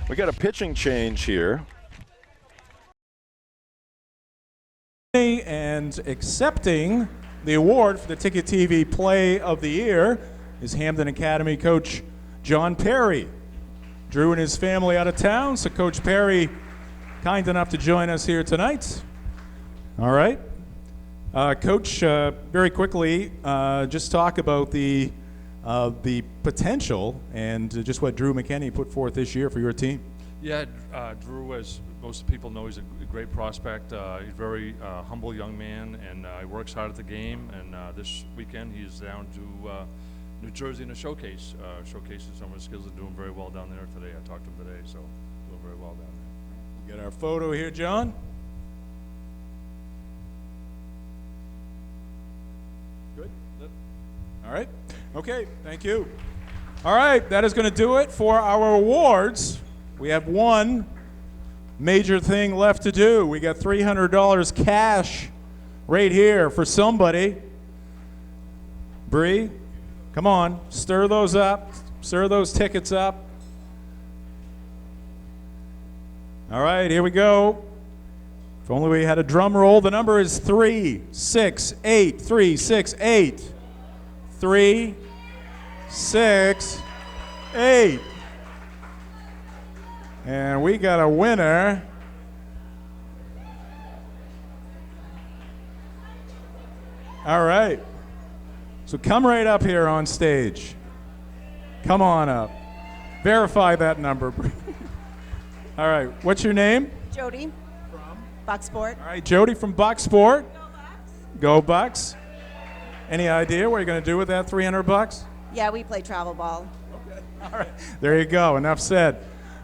We got a pitching change here. And accepting the award for the Ticket TV Play of the Year is Hampden Academy coach John Perry. Drew and his family out of town, so Coach Perry kind enough to join us here tonight. All right. Coach, very quickly, just talk about the potential and just what Drew McKenney put forth this year for your team. Yeah, Drew, as most people know, he's a great prospect. He's a very humble young man, and he works hard at the game. And this weekend, he's down to New Jersey in a showcase, showcasing some of his skills and doing very well down there today. I talked to him today, so doing very well down there. We get our photo here, John. Good. All right. Okay, thank you. All right, that is going to do it for our awards. We have one major thing left to do. We got $300 cash right here for somebody. Bree, come on, stir those up, stir those tickets up. All right, here we go. If only we had a drum roll. The number is 368. 368. 368. And we got a winner. All right. So come right up here on stage. Come on up. Verify that number. All right. What's your name? Jody. From? Bucksport. All right, Jody from Bucksport. Go Bucks. Any idea what you're going to do with that $300? Yeah, we play travel ball. Okay. All right. There you go. Enough said.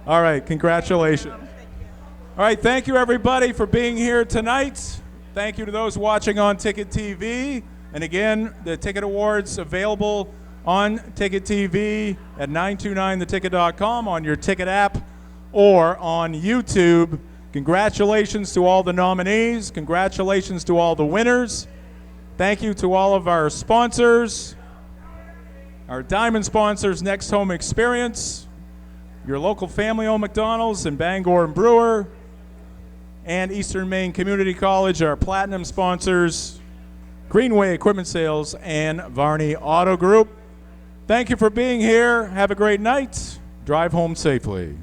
All right, congratulations. All right, thank you everybody for being here tonight. Thank you to those watching on Ticket TV. And again, the Ticket Awards available on Ticket TV at 929theticket.com, on your Ticket app, or on YouTube. Congratulations to all the nominees. Congratulations to all the winners. Thank you to all of our sponsors. Our diamond sponsors, Next Home Experience, your local family-owned McDonald's in Bangor and Brewer, and Eastern Maine Community College, our platinum sponsors, Greenway Equipment Sales and Varney Auto Group. Thank you for being here. Have a great night. Drive home safely.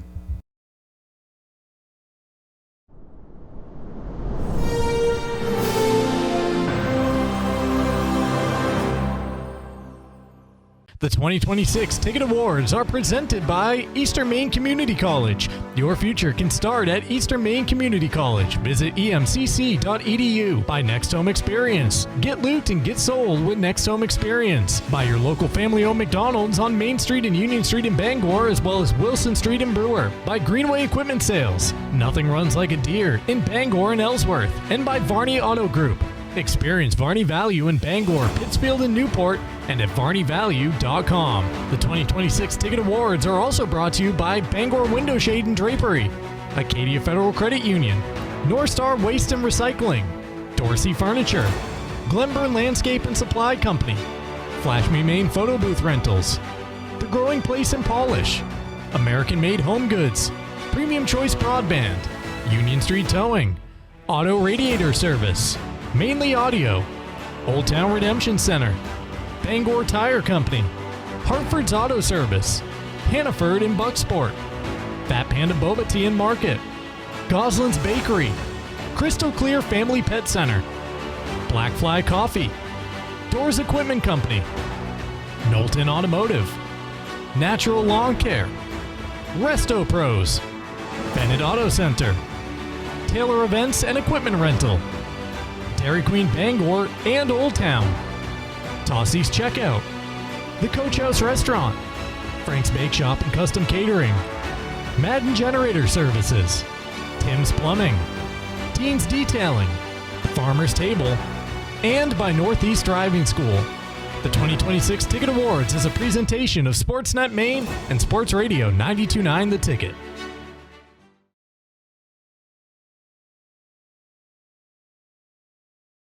The 2026 Ticket Awards are presented by Eastern Maine Community College. Your future can start at Eastern Maine Community College. Visit emcc.edu. By Next Home Experience. Get loot and get sold with Next Home Experience. By your local family-owned McDonald's on Main Street and Union Street in Bangor, as well as Wilson Street in Brewer. By Greenway Equipment Sales. Nothing runs like a deer in Bangor and Ellsworth. And by Varney Auto Group. Experience Varney Value in Bangor, Pittsfield, and Newport, and at varneyvalue.com. The 2026 Ticket Awards are also brought to you by Bangor Window Shade and Drapery, Acadia Federal Credit Union, North Star Waste and Recycling, Dorsey Furniture, Glenburn Landscape and Supply Company, Flash Me Maine Photo Booth Rentals, The Growing Place and Polish, American Made Home Goods, Premium Choice Broadband, Union Street Towing, Auto Radiator Service, Mainly Audio, Old Town Redemption Center, Bangor Tire Company, Hartford's Auto Service, Hannaford and Bucksport, Fat Panda Boba Tea and Market, Goslin's Bakery, Crystal Clear Family Pet Center, Black Fly Coffee, Doors Equipment Company, Knowlton Automotive, Natural Lawn Care, Resto Pros, Bennett Auto Center, Taylor Events and Equipment Rental, Dairy Queen Bangor and Old Town, Tossie's Checkout, The Coach House Restaurant, Frank's Bake Shop and Custom Catering, Madden Generator Services, Tim's Plumbing, Teens Detailing, Farmer's Table, and by Northeast Driving School. The 2026 Ticket Awards is a presentation of SportsNet Maine and Sports Radio 92.9 The Ticket.